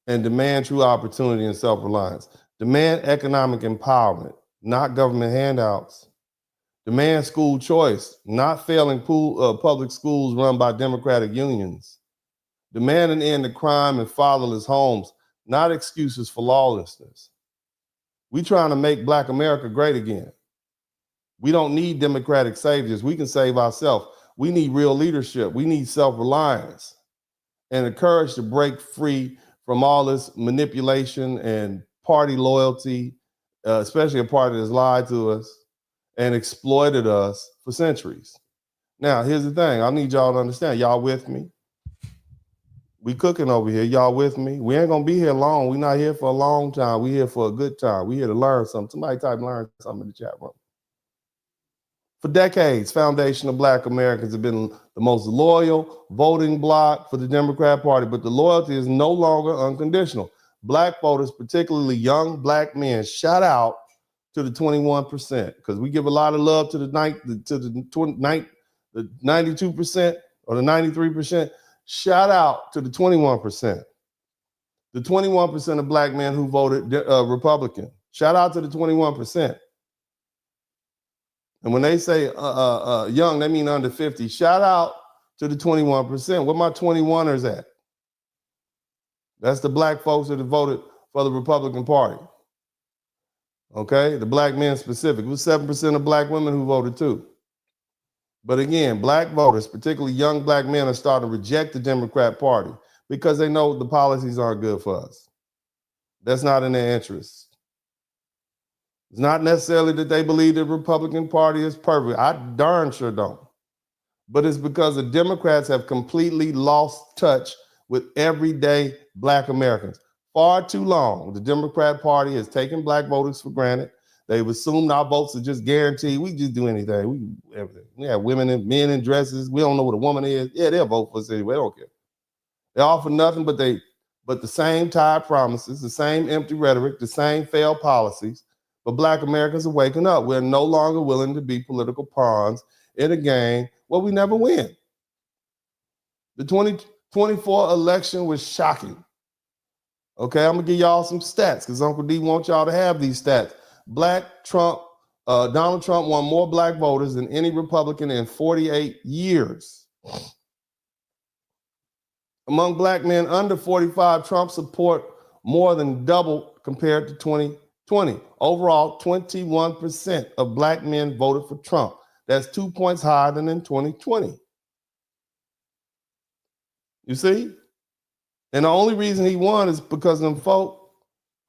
and demand true opportunity and self-reliance. Demand economic empowerment, not government handouts. Demand school choice, not failing public schools run by Democratic unions. Demand an end to crime and fatherless homes, not excuses for lawlessness. We're trying to make Black America great again. We don't need Democratic saviors. We can save ourselves. We need real leadership. We need self-reliance and the courage to break free from all this manipulation and party loyalty, especially a party that's lied to us and exploited us for centuries. Now, here's the thing. I need y'all to understand. Y'all with me? We cooking over here. Y'all with me? We ain't gonna be here long. We not here for a long time. We here for a good time. We here to learn something. Somebody type learn something in the chat room. For decades, Foundation of Black Americans have been the most loyal voting bloc for the Democrat Party, but the loyalty is no longer unconditional. Black voters, particularly young Black men, shout out to the 21%, because we give a lot of love to the 92% or the 93%. Shout out to the 21%. The 21% of Black men who voted Republican. Shout out to the 21%. And when they say young, they mean under 50. Shout out to the 21%. Where my 21ers at? That's the Black folks that have voted for the Republican Party. Okay, the Black men specific. It was 7% of Black women who voted too. But again, Black voters, particularly young Black men, are starting to reject the Democrat Party because they know the policies aren't good for us. That's not in their interest. It's not necessarily that they believe the Republican Party is perfect. I darn sure don't. But it's because the Democrats have completely lost touch with everyday Black Americans. Far too long, the Democrat Party has taken Black voters for granted. They've assumed our votes are just guaranteed. We just do anything. We do everything. We have women and men in dresses. We don't know what a woman is. Yeah, they'll vote for us anyway. They don't care. They offer nothing but the same tired promises, the same empty rhetoric, the same failed policies. But Black Americans are waking up. We're no longer willing to be political pawns in a game where we never win. The 2024 election was shocking. Okay, I'm gonna give y'all some stats because Uncle D wants y'all to have these stats. Donald Trump won more Black voters than any Republican in 48 years. Among Black men under 45, Trump support more than doubled compared to 2020. Overall, 21% of Black men voted for Trump. That's 2 points higher than in 2020. You see? And the only reason he won is because them folk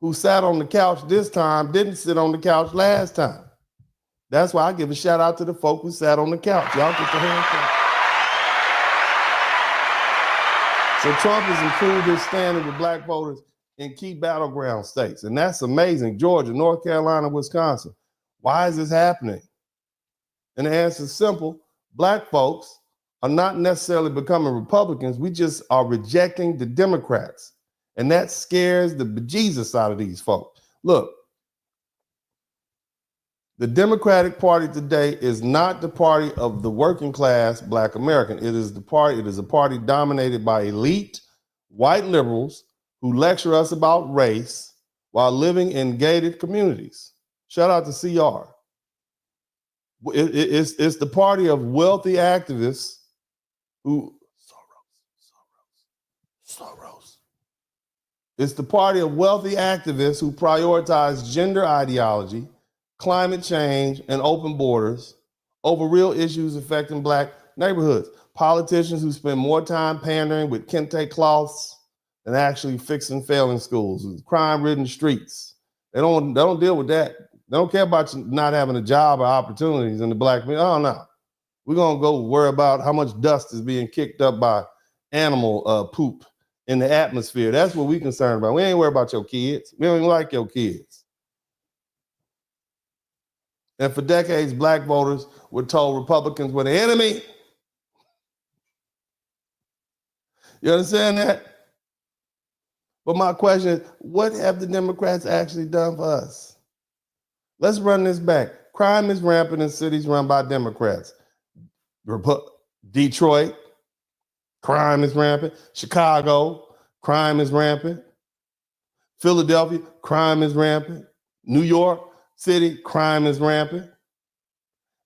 who sat on the couch this time didn't sit on the couch last time. That's why I give a shout out to the folk who sat on the couch. Y'all get your hands up. So Trump has improved his standing with Black voters in key battleground states. And that's amazing. Georgia, North Carolina, Wisconsin. Why is this happening? And the answer is simple. Black folks are not necessarily becoming Republicans. We just are rejecting the Democrats. And that scares the bejesus out of these folks. Look, the Democratic Party today is not the party of the working class Black American. It is a party dominated by elite white liberals who lecture us about race while living in gated communities. Shout out to CR. It's the party of wealthy activists who Soros. It's the party of wealthy activists who prioritize gender ideology, climate change, and open borders over real issues affecting Black neighborhoods. Politicians who spend more time pandering with kente cloths than actually fixing failing schools, crime-ridden streets. They don't deal with that. They don't care about you not having a job or opportunities in the Black community. Oh no. We're gonna go worry about how much dust is being kicked up by animal poop in the atmosphere. That's what we're concerned about. We ain't worried about your kids. We don't even like your kids. And for decades, Black voters were told Republicans were the enemy. You understand that? But my question is, what have the Democrats actually done for us? Let's run this back. Crime is rampant in cities run by Democrats. Detroit, crime is rampant. Chicago, crime is rampant. Philadelphia, crime is rampant. New York City, crime is rampant.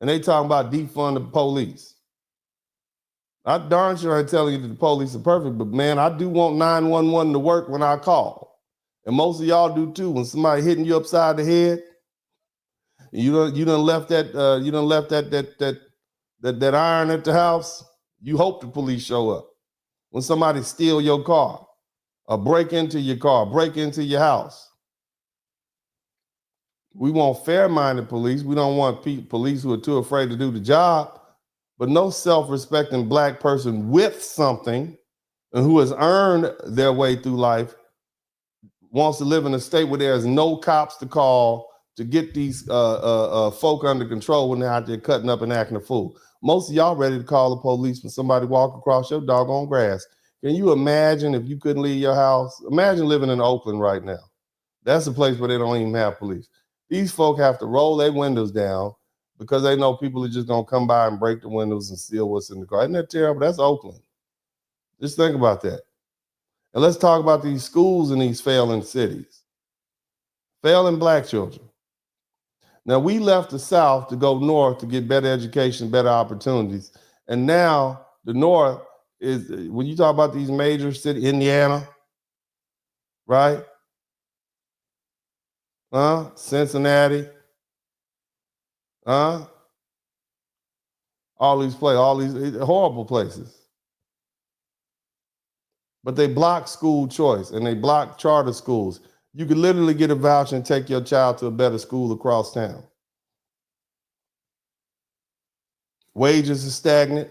And they talking about defund the police. I darn sure ain't telling you that the police are perfect, but man, I do want 911 to work when I call. And most of y'all do too. When somebody hitting you upside the head, you done left that iron at the house, you hope the police show up. When somebody steal your car or break into your car, break into your house. We want fair-minded police. We don't want police who are too afraid to do the job. But no self-respecting Black person with something and who has earned their way through life wants to live in a state where there's no cops to call to get these folk under control when they're out there cutting up and acting a fool. Most of y'all ready to call the police when somebody walk across your doggone grass. Can you imagine if you couldn't leave your house? Imagine living in Oakland right now. That's a place where they don't even have police. These folk have to roll their windows down because they know people are just going to come by and break the windows and steal what's in the car. Isn't that terrible? That's Oakland. Just think about that. And let's talk about these schools in these failing cities. Failing black children. Now, we left the South to go north to get better education, better opportunities. And now the North is, when you talk about these major cities, Indiana, right? Cincinnati, all these horrible places. But they block school choice and they block charter schools. You could literally get a voucher and take your child to a better school across town. Wages are stagnant,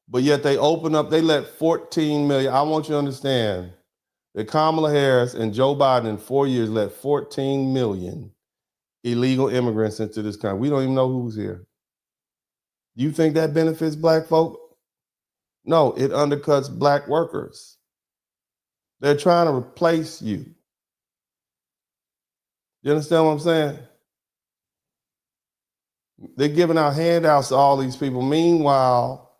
but yet they open up, they let 14 million. I want you to understand that Kamala Harris and Joe Biden in 4 years let 14 million illegal immigrants into this country. We don't even know who's here. Do you think that benefits black folk? No, it undercuts black workers. They're trying to replace you. You understand what I'm saying? They're giving out handouts to all these people. Meanwhile,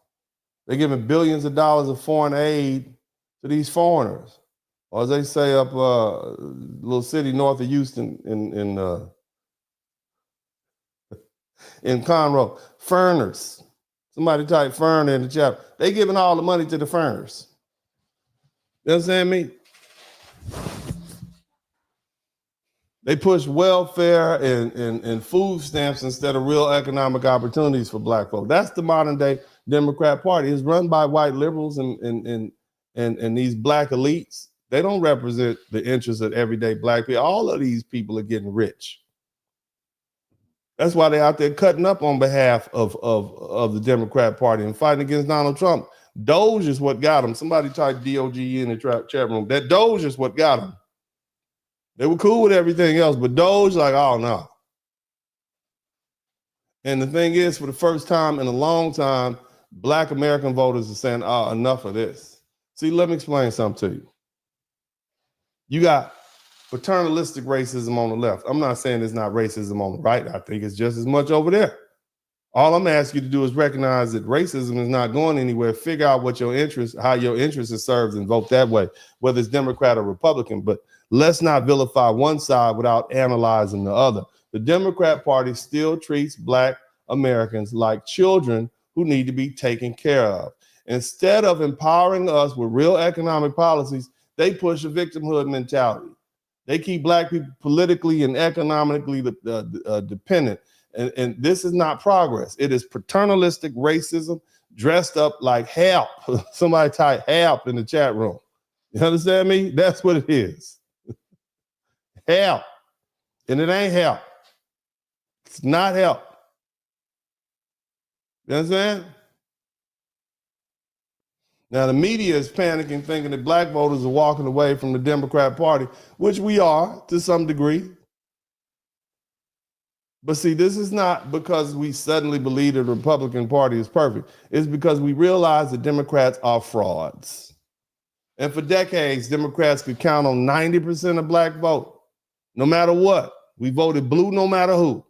they're giving billions of dollars of foreign aid to these foreigners. Or as they say up a little city north of Houston in Conroe, furners. Somebody type fern in the chat. They giving all the money to the furners. You understand me? They push welfare and food stamps instead of real economic opportunities for black folk. That's the modern day Democrat Party. It's run by white liberals and these black elites. They don't represent the interests of everyday black people. All of these people are getting rich. That's why they're out there cutting up on behalf of the Democrat Party and fighting against Donald Trump. Doge is what got them. Somebody typed DOGE in the chat room. That Doge is what got them. They were cool with everything else, but Doge, like, oh, no. And the thing is, for the first time in a long time, black American voters are saying, oh, enough of this. See, let me explain something to you. You got paternalistic racism on the left. I'm not saying there's not racism on the right. I think it's just as much over there. All I'm asking you to do is recognize that racism is not going anywhere. Figure out what your interests, how your interests are served, and vote that way, whether it's Democrat or Republican. But let's not vilify one side without analyzing the other. The Democrat Party still treats black Americans like children who need to be taken care of. Instead of empowering us with real economic policies, they push a victimhood mentality. They keep black people politically and economically dependent. And this is not progress. It is paternalistic racism dressed up like help. Somebody type help in the chat room. You understand me? That's what it is. Help. And it ain't help. It's not help. You understand? Now, the media is panicking, thinking that black voters are walking away from the Democrat Party, which we are to some degree. But see, this is not because we suddenly believe the Republican Party is perfect. It's because we realize that Democrats are frauds. And for decades, Democrats could count on 90% of black vote, no matter what. We voted blue no matter who.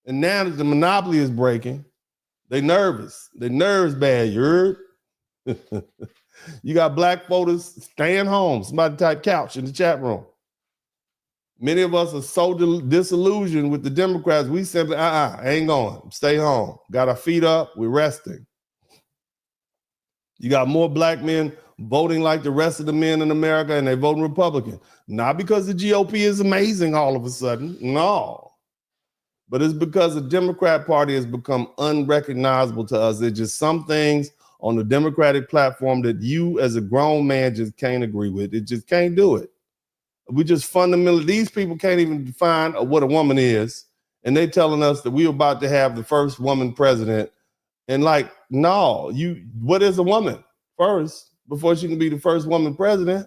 And now that the monopoly is breaking, they nervous. Their nerves bad, you heard? You got black voters staying home. Somebody type couch in the chat room. Many of us are so disillusioned with the Democrats, we simply, ain't going. Stay home. Got our feet up. We're resting. You got more black men voting like the rest of the men in America, and they voting Republican. Not because the GOP is amazing all of a sudden. No. But it's because the Democrat Party has become unrecognizable to us. There's just some things on the Democratic platform that you as a grown man just can't agree with. It just can't do it. We just fundamentally, these people can't even define what a woman is. And they telling us that we're about to have the first woman president. And like, no, what is a woman? First, before she can be the first woman president.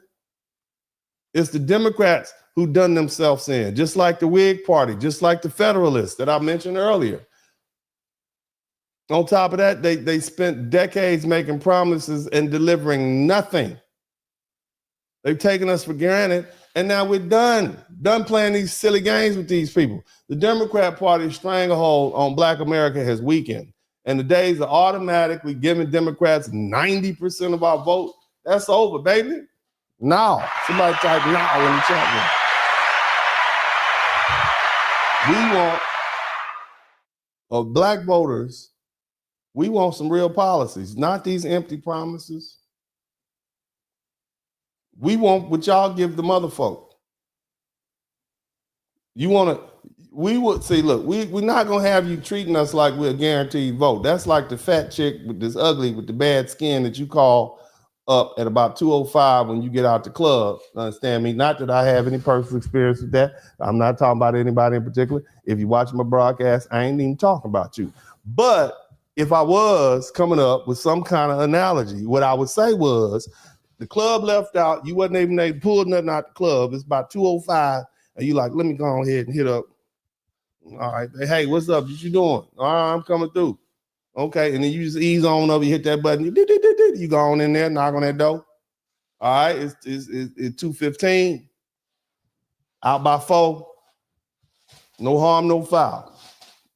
It's the Democrats who done themselves in, just like the Whig Party, just like the Federalists that I mentioned earlier. On top of that, they spent decades making promises and delivering nothing. They've taken us for granted, and now we're done playing these silly games with these people. The Democrat Party's stranglehold on Black America has weakened, and the days of automatically giving Democrats 90% of our vote, that's over, baby. Now, somebody type now in the chat room. We want, of Black voters, we want some real policies, not these empty promises. We want what y'all give the mother folk. You want to, we would say, look, we're not going to have you treating us like we're a guaranteed vote. That's like the fat chick with this ugly, with the bad skin that you call up at about 2:05 when you get out the club. Understand me? Not that I have any personal experience with that. I'm not talking about anybody in particular. If you watch my broadcast, I ain't even talking about you. But if I was coming up with some kind of analogy, what I would say was the club left out, you wasn't even able to pull nothing out the club. It's about 2:05, and you like, let me go ahead and hit up. All right, hey, what's up? What you doing? All right, I'm coming through. Okay, and then you just ease on over, you hit that button, you go on in there, knock on that door. All right, it's 2:15, out by 4, no harm, no foul.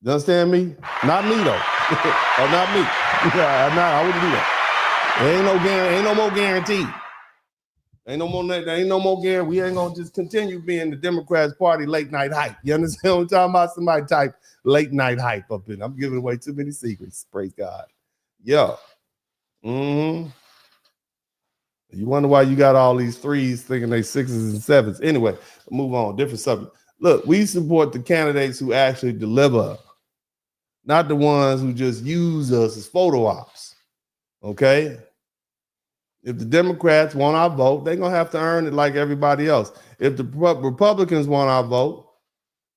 You understand me? Not me though, or not me. I wouldn't do that. There ain't no more guarantee. Ain't no more guarantee. We ain't gonna just continue being the Democrats Party late night hype. You understand what I'm talking about? Somebody type late night hype up in. I'm giving away too many secrets. Praise God. Yeah. You wonder why you got all these 3s thinking they 6s and 7s. Anyway, move on. Different subject. Look, we support the candidates who actually deliver, not the ones who just use us as photo ops. Okay? If the Democrats want our vote, they're going to have to earn it like everybody else. If the Republicans want our vote,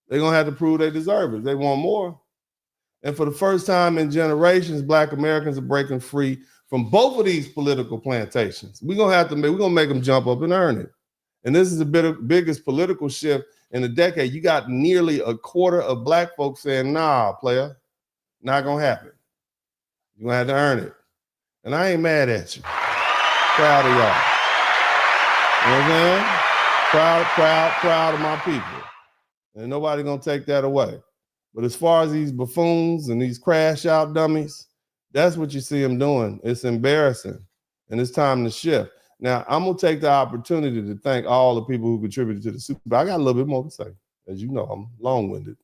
they're going to have to prove they deserve it. They want more. And for the first time in generations, Black Americans are breaking free from both of these political plantations. We're going to make them jump up and earn it. And this is the biggest political shift in a decade. You got nearly a quarter of Black folks saying, nah, player, not going to happen. You're going to have to earn it. And I ain't mad at you. Proud of y'all. You know what I'm saying? Proud of my people. And nobody gonna take that away. But as far as these buffoons and these crash out dummies, that's what you see them doing. It's embarrassing. And it's time to shift. Now, I'm gonna take the opportunity to thank all the people who contributed to the Super Bowl. I got a little bit more to say. As you know, I'm long-winded.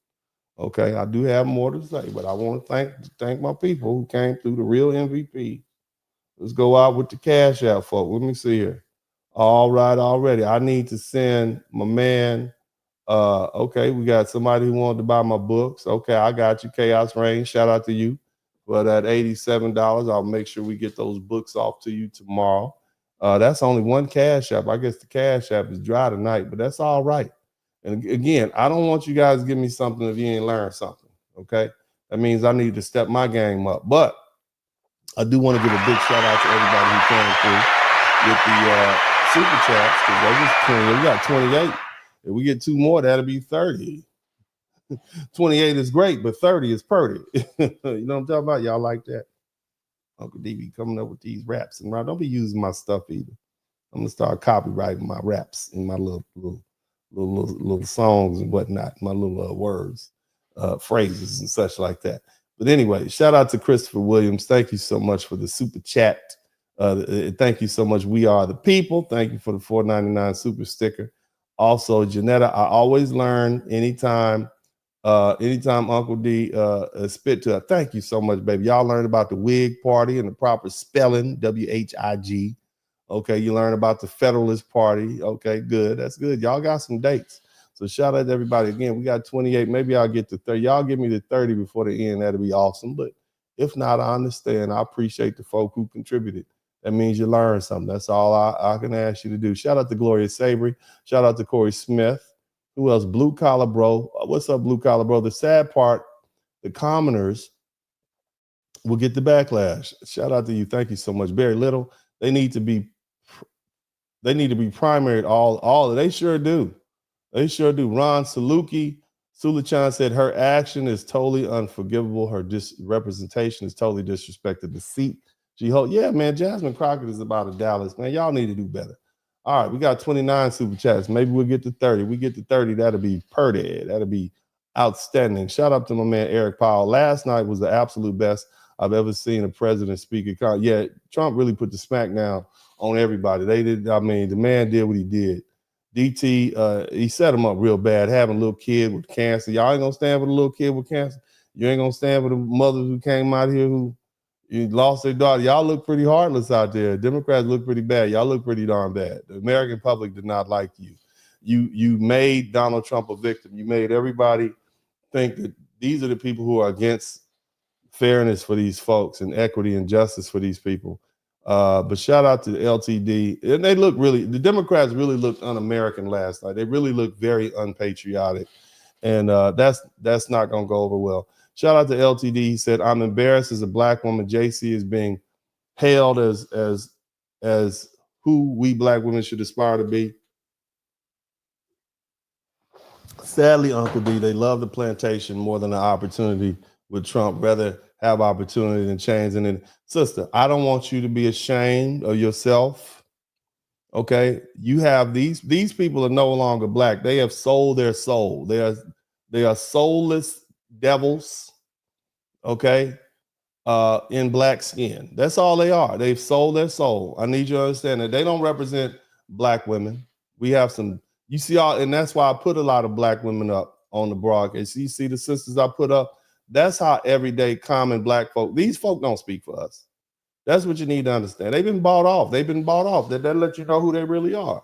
Okay, I do have more to say, but I want to thank my people who came through, the real MVP. Let's go out with the cash out, folks. Let me see here. All right, already. I need to send my man. Okay, we got somebody who wanted to buy my books. Okay, I got you, Chaos Reign. Shout out to you for that $87. I'll make sure we get those books off to you tomorrow. That's only one cash app. I guess the cash app is dry tonight, but that's all right. And again, I don't want you guys to give me something if you ain't learned something. Okay, that means I need to step my game up. But I do want to give a big shout out to everybody who came through with the super chats, because that was 20. We got 28. If we get 2 more, that'll be 30. 28 is great, but 30 is purty. You know what I'm talking about? Y'all like that? Uncle D be coming up with these raps, and don't be using my stuff either. I'm gonna start copywriting my raps and my little songs and whatnot, my little words, phrases and such like that. But anyway, shout out to Christopher Williams. Thank you so much for the super chat. Thank you so much. We are the people. Thank you for the $4.99 super sticker. Also, Janetta, I always learn anytime Uncle D spit to her. Thank you so much, baby. Y'all learned about the Whig Party and the proper spelling, WHIG. Okay, you learn about the Federalist Party. Okay, good. That's good. Y'all got some dates. So shout out to everybody. Again, we got 28. Maybe I'll get to 30. Y'all give me the 30 before the end. That'll be awesome. But if not, I understand. I appreciate the folk who contributed. That means you learned something. That's all I can ask you to do. Shout out to Gloria Savory. Shout out to Corey Smith. Who else? Blue Collar Bro. What's up, Blue Collar Bro? The sad part, the commoners will get the backlash. Shout out to you. Thank you so much. Barry Little. They need to be They need to be primaried all. They sure do. They sure do. Ron Sulichan said her action is totally unforgivable. Her representation is totally disrespected the seat she holds. Yeah, man, Jasmine Crockett is about a Dallas. Man, y'all need to do better. All right, we got 29 super chats. Maybe we'll get to 30. We get to 30, that'll be purdy. That'll be outstanding. Shout out to my man Eric Powell. Last night was the absolute best I've ever seen a president speak. Yeah, Trump really put the smack down on everybody. They did. I mean, the man did what he did. DT, he set him up real bad, having a little kid with cancer. Y'all ain't gonna stand with a little kid with cancer. You ain't gonna stand with the mothers who came out here who lost their daughter. Y'all look pretty heartless out there. Democrats look pretty bad. Y'all look pretty darn bad. The American public did not like you. You made Donald Trump a victim. You made everybody think that these are the people who are against fairness for these folks and equity and justice for these people. But shout out to the LTD. And the Democrats really looked un-American last night. They really looked very unpatriotic. And that's not going to go over well. Shout out to LTD. He said, I'm embarrassed as a black woman. JC is being hailed as who we black women should aspire to be. Sadly, Uncle D, they love the plantation more than the opportunity with Trump. Rather have opportunity than change. And then, sister, I don't want you to be ashamed of yourself. Okay, you have these people are no longer black. They have sold their soul. They are soulless devils. Okay, in black skin. That's all they are. They've sold their soul. I need you to understand that they don't represent black women. We have some. You see all, and that's why I put a lot of black women up on the broadcast. You see the sisters I put up. That's how everyday common black folk. These folk don't speak for us. That's what you need to understand. They've been bought off. They've been bought off. That let you know who they really are.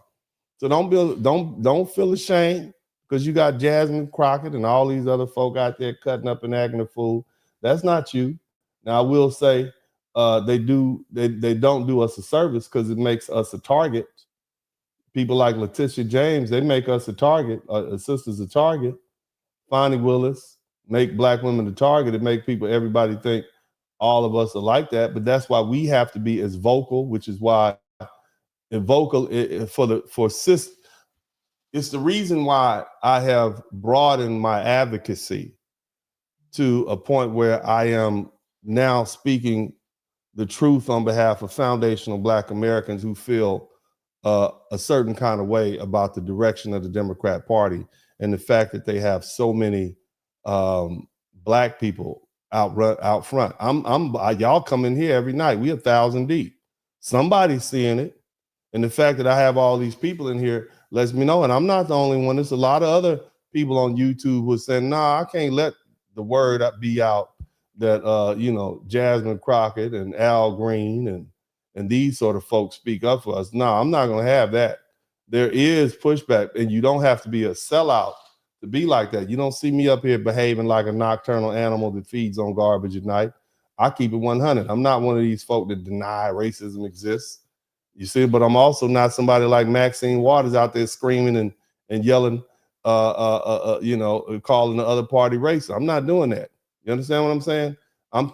So don't feel ashamed because you got Jasmine Crockett and all these other folk out there cutting up and acting a fool. That's not you. Now I will say they don't do us a service because it makes us a target. People like Letitia James, they make us a target, sisters a target. Fani Willis make black women a target. It make everybody think all of us are like that. But that's why we have to be as vocal, which is why it's the reason why I have broadened my advocacy to a point where I am now speaking the truth on behalf of foundational black Americans who feel a certain kind of way about the direction of the Democrat Party and the fact that they have so many black people out front. Y'all come in here every night. We 1,000 deep. Somebody's seeing it, and the fact that I have all these people in here lets me know. And I'm not the only one. There's a lot of other people on YouTube who are saying, "Nah, I can't let the word be out that Jasmine Crockett and Al Green and these sort of folks speak up for us." No, I'm not going to have that. There is pushback, and you don't have to be a sellout to be like that. You don't see me up here behaving like a nocturnal animal that feeds on garbage at night. I keep it 100. I'm not one of these folk that deny racism exists. You see, but I'm also not somebody like Maxine Waters out there screaming and yelling, calling the other party racist. I'm not doing that. You understand what I'm saying? I'm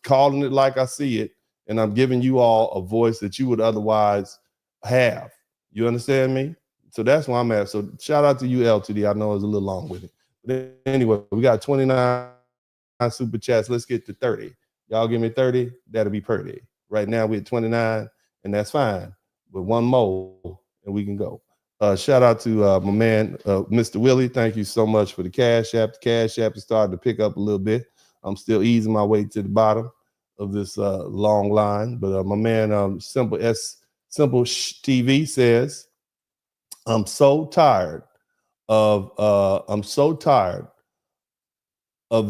calling it like I see it. And I'm giving you all a voice that you would otherwise have. You understand me? So that's where I'm at. So shout out to you, LTD. I know it's a little long with it. But anyway, we got 29 super chats. Let's get to 30. Y'all give me 30. That'll be pretty. Right now we're at 29, and that's fine. But one more, and we can go. Shout out to my man, Mr. Willie. Thank you so much for the Cash App. The Cash App is starting to pick up a little bit. I'm still easing my way to the bottom of this long line, but my man Simple TV says, I'm so tired of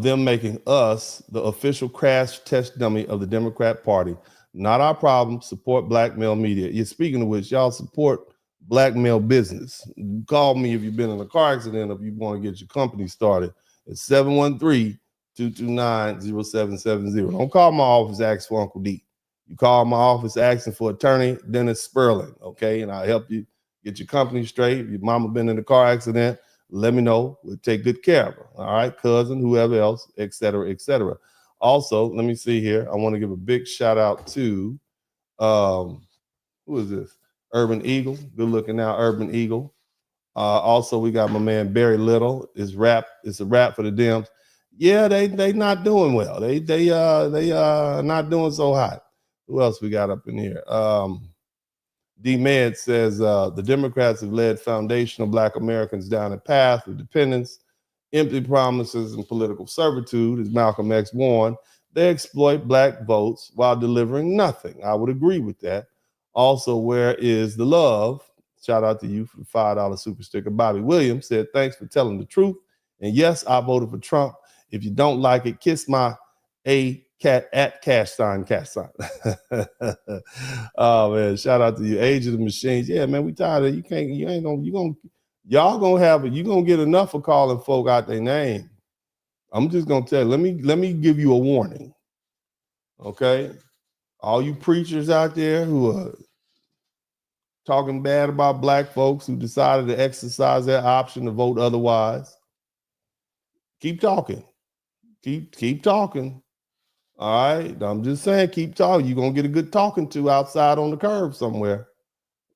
them making us the official crash test dummy of the Democrat Party. Not our problem. Support black male media. You're speaking of which, y'all support black male business. Call me if you've been in a car accident, if you want to get your company started. It's 713-229-0770. Don't call my office asking for Uncle D. You call my office asking for attorney Dennis Spurling, okay? And I'll help you get your company straight. If your mama been in a car accident, let me know. We'll take good care of her, all right? Cousin, whoever else, et cetera, et cetera. Also, let me see here. I want to give a big shout out to, who is this? Urban Eagle. Good looking out, Urban Eagle. Also, we got my man Barry Little. It's a wrap for the Dems. Yeah, they not doing well. They not doing so hot. Who else we got up in here? D-Med says the Democrats have led foundational Black Americans down a path of dependence, empty promises, and political servitude. As Malcolm X warned, they exploit Black votes while delivering nothing. I would agree with that. Also, where is the love? Shout out to you for the $5 super sticker. Bobby Williams said, thanks for telling the truth. And yes, I voted for Trump. If you don't like it, kiss my cash sign. Oh man, shout out to you. Age of the Machines. Yeah, man, we tired of it. Y'all gonna get enough of calling folk out their name. I'm just gonna tell you, let me give you a warning. Okay? All you preachers out there who are talking bad about Black folks who decided to exercise their option to vote otherwise, keep talking. Keep talking. All right. I'm just saying, keep talking. You're going to get a good talking to outside on the curb somewhere.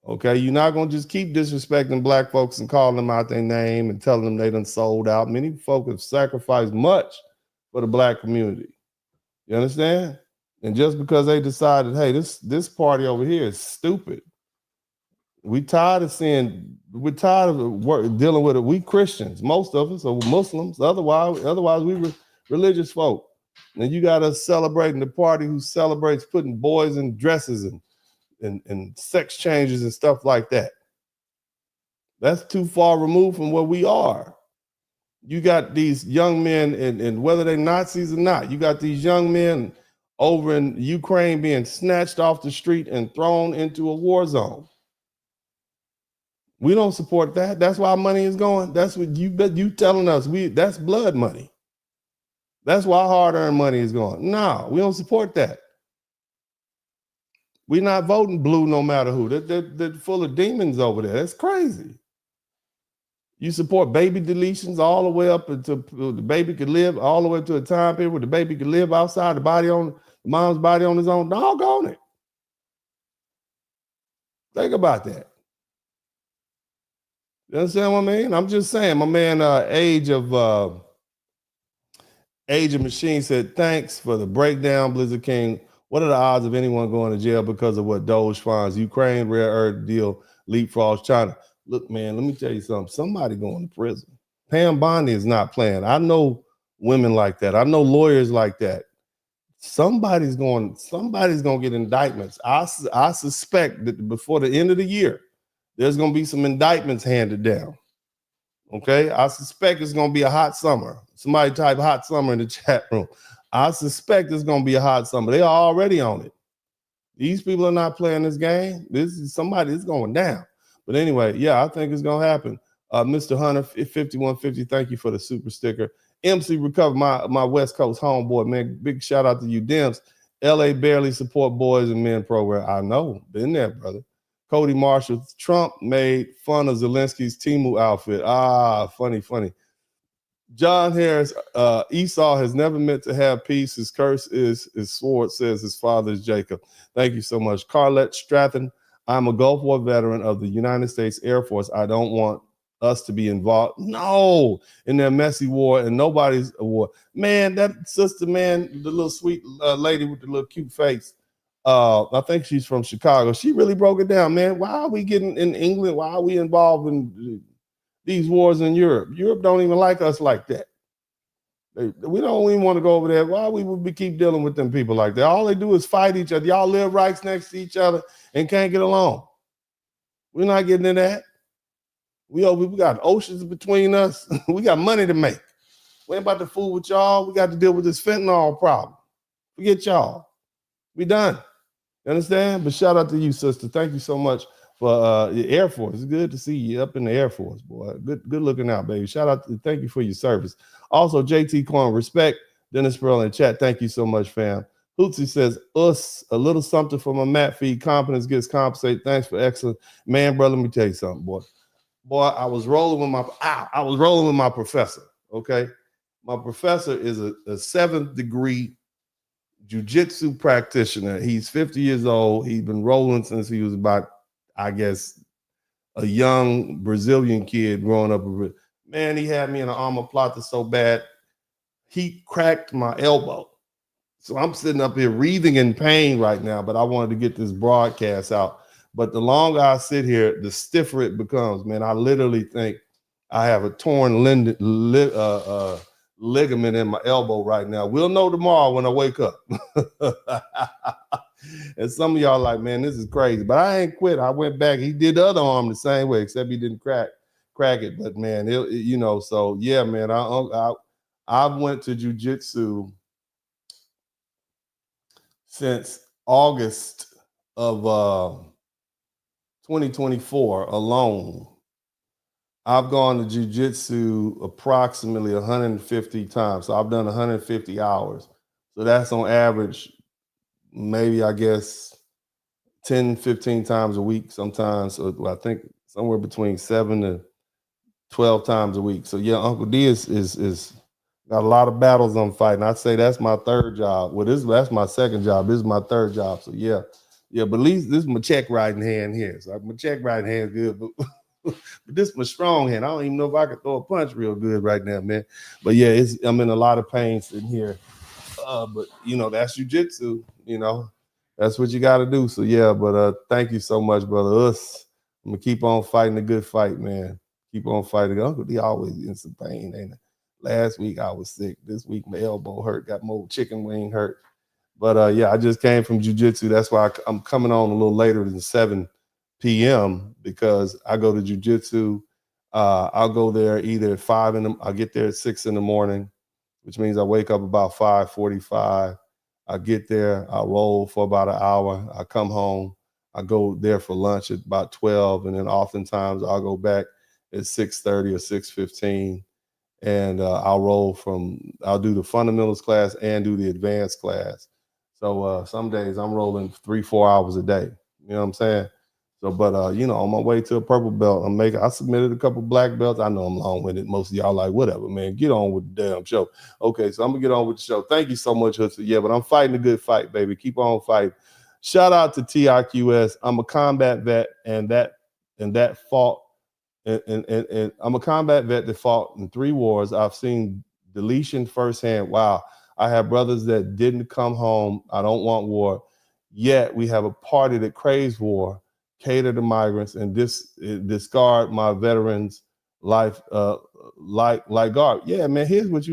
Okay. You're not going to just keep disrespecting Black folks and calling them out their name and telling them they done sold out. Many folk have sacrificed much for the Black community. You understand? And just because they decided, hey, this party over here is stupid. We're tired of dealing with it. We Christians, most of us are Muslims. Otherwise we were religious folk. And you got us celebrating the party who celebrates putting boys in dresses and sex changes and stuff like that. That's too far removed from where we are. You got these young men, and whether they're Nazis or not, you got these young men over in Ukraine being snatched off the street and thrown into a war zone. We don't support that. That's why money is going. That's what you telling us. That's blood money. That's why hard-earned money is going. No, we don't support that. We're not voting blue no matter who. They're full of demons over there. That's crazy. You support baby deletions all the way up until the baby could live, all the way to a time period where the baby could live outside the mom's body on his own. Doggone it. Think about that. You understand what I mean? I'm just saying, my man, Age of Machine said, thanks for the breakdown, Blizzard King. What are the odds of anyone going to jail because of what Doge funds? Ukraine, rare earth deal, leapfrogs China. Look, man, let me tell you something. Somebody going to prison. Pam Bondi is not playing. I know women like that. I know lawyers like that. Somebody's going to get indictments. I suspect that before the end of the year, there's going to be some indictments handed down. Okay, I suspect it's going to be a hot summer. Somebody type hot summer in the chat room. I suspect it's going to be a hot summer. They are already on it. These people are not playing this game. This is going down. But anyway, yeah, I think it's going to happen. Mr. Hunter, 5150, thank you for the super sticker. MC Recover, my West Coast homeboy, man. Big shout out to you, Dems. LA barely support boys and men program. I know, been there, brother. Cody Marshall, Trump made fun of Zelensky's Temu outfit. Funny. John Harris, Esau has never meant to have peace. His curse is his sword, says his father is Jacob. Thank you so much. Carlette Stratton, I'm a Gulf War veteran of the United States Air Force. I don't want us to be involved. No, in their messy war, and nobody's a war. Man, that sister, man, the little sweet lady with the little cute face. I think she's from Chicago. She really broke it down, man. Why are we getting in England? Why are we involved in these wars in Europe? Europe don't even like us like that. We don't even want to go over there. Why would we keep dealing with them people like that? All they do is fight each other. Y'all live right next to each other and can't get along. We're not getting in that. We got oceans between us. We got money to make. We ain't about to fool with y'all. We got to deal with this fentanyl problem. Forget y'all. We done. You understand? But shout out to you, sister. Thank you so much for the Air Force. It's good to see you up in the Air Force, boy. Good looking out, baby. Shout out. Thank you for your service. Also, JT Corn, respect. Dennis Spurling in chat. Thank you so much, fam. Hootsie says, a little something for my mat feed. Competence gets compensated. Thanks for excellent. Man, bro, let me tell you something, boy. Boy, I was rolling with my professor. Okay. My professor is a 7th degree jiu-jitsu practitioner. He's 50 years old. He's been rolling since he was about, I guess, a young Brazilian kid growing up. Man, he had me in an armor plata so bad, he cracked my elbow. So I'm sitting up here wreathing in pain right now, but I wanted to get this broadcast out. But the longer I sit here, the stiffer it becomes, man. I literally think I have a torn ligament in my elbow right now. We'll know tomorrow when I wake up. And some of y'all like, man, this is crazy. But I ain't quit. I went back. He did the other arm the same way, except he didn't crack it. But man, you know, so yeah, man, I went to jiu-jitsu since August of 2024 alone. I've gone to jiu-jitsu approximately 150 times. So I've done 150 hours. So that's on average, maybe I guess 10, 15 times a week sometimes. So I think somewhere between 7 to 12 times a week. So yeah, Uncle D is got a lot of battles I'm fighting. I'd say that's my third job. Well, that's my second job. This is my third job. So yeah. But at least this is my check writing hand here. So my check writing hand is good, but this is my strong hand. I don't even know if I can throw a punch real good right now, man. But yeah, I'm in a lot of pain sitting here. But you know, that's jiu-jitsu, you know. That's what you got to do. So yeah, but thank you so much, brother. I'm gonna keep on fighting a good fight, man. Keep on fighting. Uncle D always in some pain, ain't it? Last week I was sick. This week my elbow hurt. Got my old chicken wing hurt. But yeah, I just came from jiu-jitsu. That's why I'm coming on a little later than 7 p.m. because I go to jiu-jitsu. I'll go there either at 5 I'll get there at 6 in the morning, which means I wake up about 5:45. I get there, I roll for about an hour. I come home. I go there for lunch at about 12, and then oftentimes I'll go back at 6:30 or 6:15, and I'll do the fundamentals class and do the advanced class. So some days I'm rolling 3-4 hours a day. You know what I'm saying? So, but you know, on my way to a purple belt, I submitted a couple black belts. I know I'm long-winded. Most of y'all like, whatever, man, get on with the damn show. Okay, so I'm gonna get on with the show. Thank you so much, Hudson. Yeah, but I'm fighting a good fight, baby. Keep on fighting. Shout out to TIQS. I'm a combat vet, and that fought, and I'm a combat vet that fought in 3 wars. I've seen deletion firsthand. Wow, I have brothers that didn't come home. I don't want war. Yet we have a party that craves war, cater to migrants, and discard my veterans' life like garbage. Yeah, man. Here's what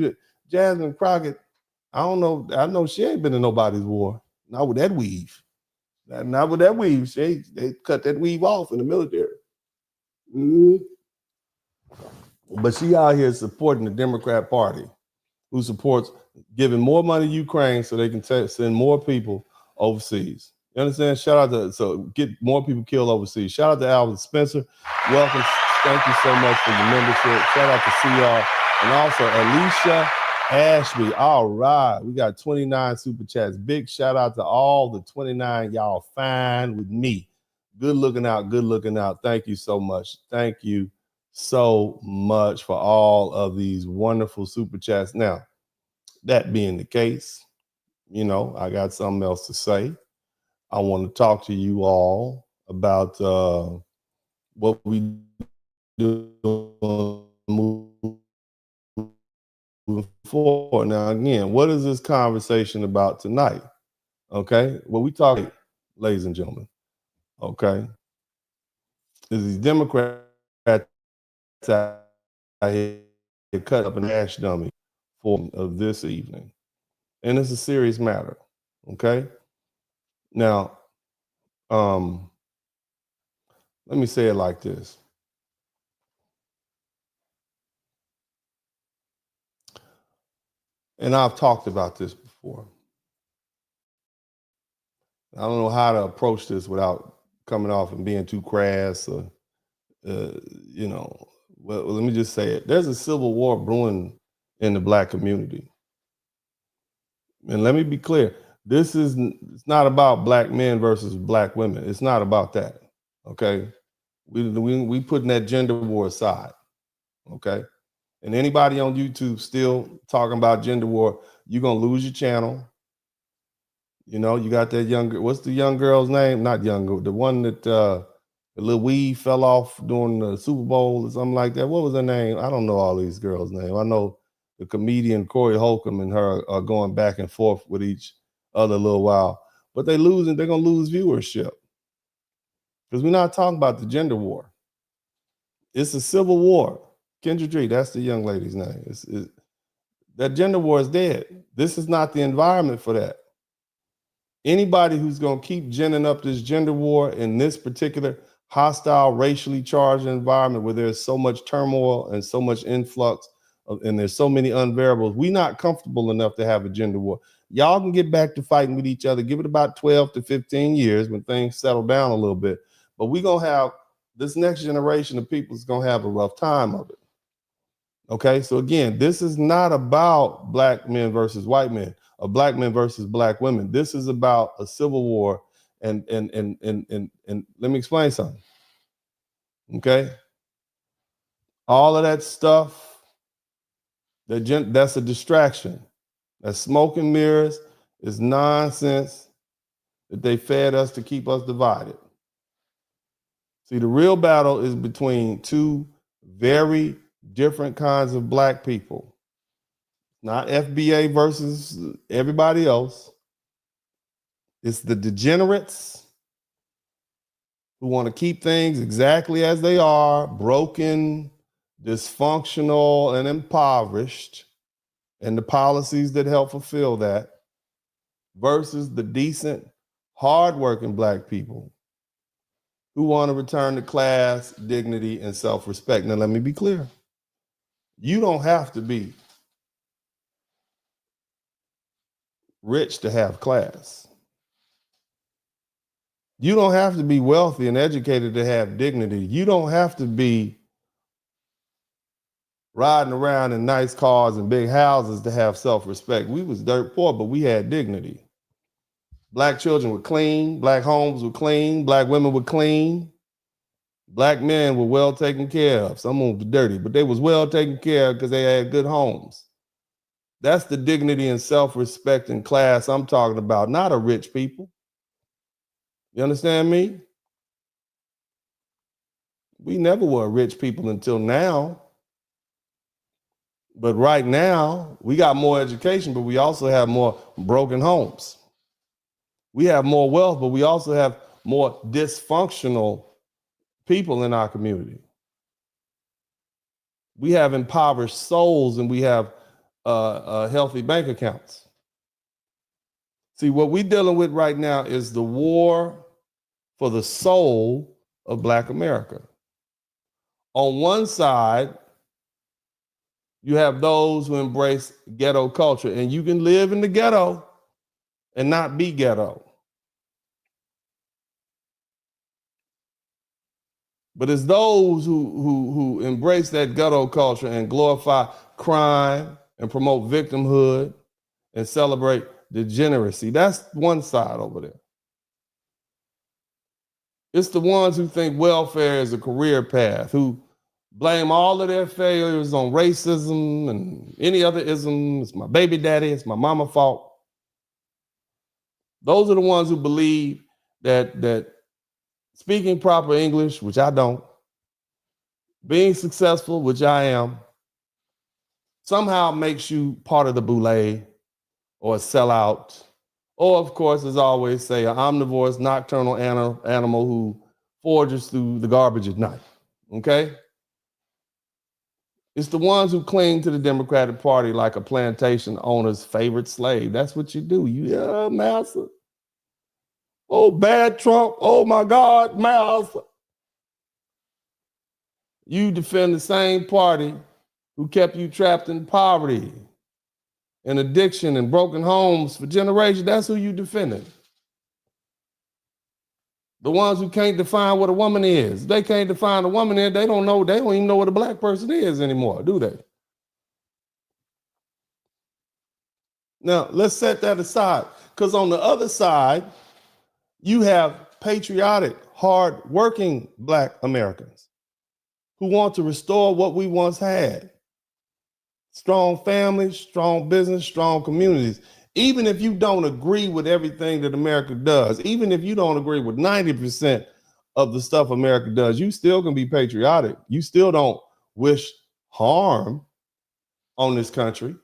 Jasmine Crockett. I don't know. I know she ain't been in nobody's war. Not with that weave. Not with that weave. They cut that weave off in the military. Mm-hmm. But she out here supporting the Democrat Party, who supports giving more money to Ukraine so they can send more people overseas. You understand? Shout out to get more people killed overseas. Shout out to Alvin Spencer. Welcome. Thank you so much for your membership. Shout out to CR and also Alicia Ashby. All right. We got 29 super chats. Big shout out to all the 29. Y'all fine with me. Good looking out. Good looking out. Thank you so much. Thank you so much for all of these wonderful super chats. Now, that being the case, you know, I got something else to say. I want to talk to you all about what we do moving forward. Now, again, what is this conversation about tonight? Okay, well, we talking, ladies and gentlemen. Okay, is these Democrats out here cut up an ash dummy for of this evening, and it's a serious matter. Okay. Now, let me say it like this. And I've talked about this before. I don't know how to approach this without coming off and being too crass or, you know, well, let me just say it. There's a civil war brewing in the Black community. And let me be clear. It's not about Black men versus Black women. It's not about that. Okay. We putting that gender war aside. Okay. And anybody on YouTube still talking about gender war, you're gonna lose your channel. You know, you got that young girl. What's the young girl's name? Not young girl, the one that The little weave fell off during the Super Bowl or something like that. What was her name? I don't know all these girls' names. I know the comedian Corey Holcomb and her are going back and forth with each other a little while. But they're going to lose viewership. Because we're not talking about the gender war. It's a civil war. Kendra Dree, that's the young lady's name. That gender war is dead. This is not the environment for that. Anybody who's going to keep ginning up this gender war in this particular hostile, racially charged environment where there's so much turmoil and so much influx and there's so many unvariables, we're not comfortable enough to have a gender war. Y'all can get back to fighting with each other. Give it about 12 to 15 years when things settle down a little bit. But we're going to have this next generation of people is going to have a rough time of it. Okay, so again, this is not about black men versus white men or black men versus black women. This is about a civil war. And let me explain something. Okay, all of that stuff, that's a distraction. That's smoke and mirrors. It's nonsense that they fed us to keep us divided. See, the real battle is between two very different kinds of black people. Not FBA versus everybody else. It's the degenerates who want to keep things exactly as they are, broken, dysfunctional, and impoverished, and the policies that help fulfill that, versus the decent, hardworking black people who want to return to class, dignity, and self-respect. Now, let me be clear. You don't have to be rich to have class. You don't have to be wealthy and educated to have dignity. You don't have to be riding around in nice cars and big houses to have self-respect. We was dirt poor, but we had dignity. Black children were clean. Black homes were clean. Black women were clean. Black men were well taken care of. Some of them were dirty, but they was well taken care of because they had good homes. That's the dignity and self-respect and class I'm talking about, not a rich people. You understand me? We never were rich people until now. But right now, we got more education, but we also have more broken homes. We have more wealth, but we also have more dysfunctional people in our community. We have impoverished souls and we have healthy bank accounts. See, what we're dealing with right now is the war for the soul of Black America. On one side, you have those who embrace ghetto culture, and you can live in the ghetto and not be ghetto. But it's those who embrace that ghetto culture and glorify crime and promote victimhood and celebrate degeneracy. That's one side over there. It's the ones who think welfare is a career path, who blame all of their failures on racism and any other ism. It's my baby daddy, it's my mama's fault. Those are the ones who believe that speaking proper English, which I don't, being successful, which I am, somehow makes you part of the boule or a sellout. Or, of course, as I always say, an omnivorous, nocturnal animal who forges through the garbage at night, okay? It's the ones who cling to the Democratic Party like a plantation owner's favorite slave. That's what you do. Yeah, master. Oh, bad Trump. Oh, my God, master. You defend the same party who kept you trapped in poverty and addiction and broken homes for generations. That's who you defended. The ones who can't define what a woman is. If they can't define a woman is, they don't even know what a Black person is anymore, do they? Now, let's set that aside, because on the other side, you have patriotic, hard-working Black Americans who want to restore what we once had. Strong families, strong business, strong communities. Even if you don't agree with everything that America does, even if you don't agree with 90% of the stuff America does. You still can be patriotic. You still don't wish harm on this country.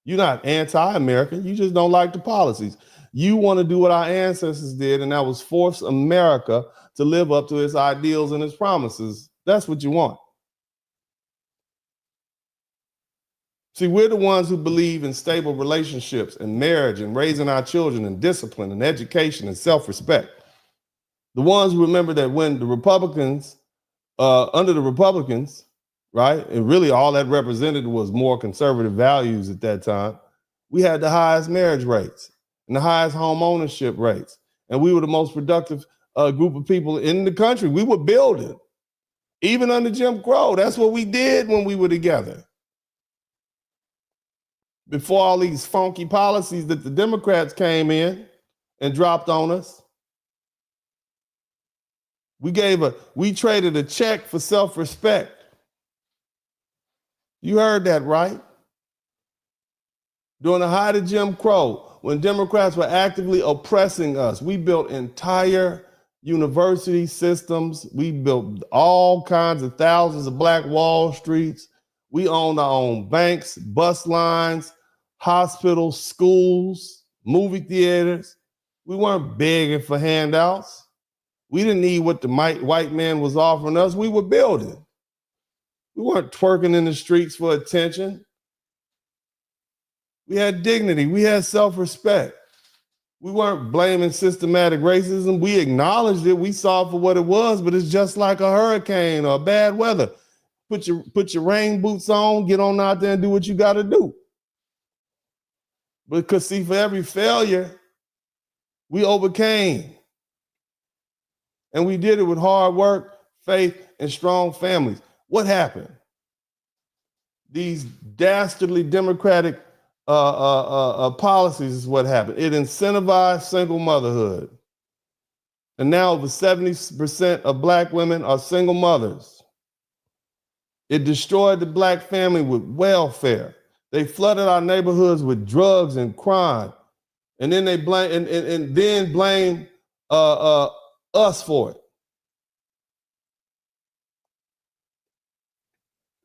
You're not anti-American. You just don't like the policies. You want to do what our ancestors did, and that was force America to live up to its ideals and its promises. That's what you want. See, we're the ones who believe in stable relationships and marriage and raising our children and discipline and education and self-respect. The ones who remember that when the Republicans, under the Republicans, right, and really all that represented was more conservative values at that time, we had the highest marriage rates and the highest home ownership rates. And we were the most productive group of people in the country. We were building. Even under Jim Crow, that's what we did when we were together. Before all these funky policies that the Democrats came in and dropped on us, we traded a check for self-respect. You heard that right. During the height of Jim Crow, when Democrats were actively oppressing us, we built entire university systems. We built all kinds of thousands of Black Wall Streets. We owned our own banks, bus lines, hospitals, schools, movie theaters. We weren't begging for handouts. We didn't need what the white man was offering us. We were building. We weren't twerking in the streets for attention. We had dignity. We had self-respect. We weren't blaming systematic racism. We acknowledged it. We saw it for what it was, but it's just like a hurricane or bad weather. Put your rain boots on, get on out there and do what you got to do. Because see, for every failure, we overcame. And we did it with hard work, faith, and strong families. What happened? These dastardly democratic policies is what happened. It incentivized single motherhood. And now over 70% of Black women are single mothers. It destroyed the Black family with welfare. They flooded our neighborhoods with drugs and crime. And then they blame us for it.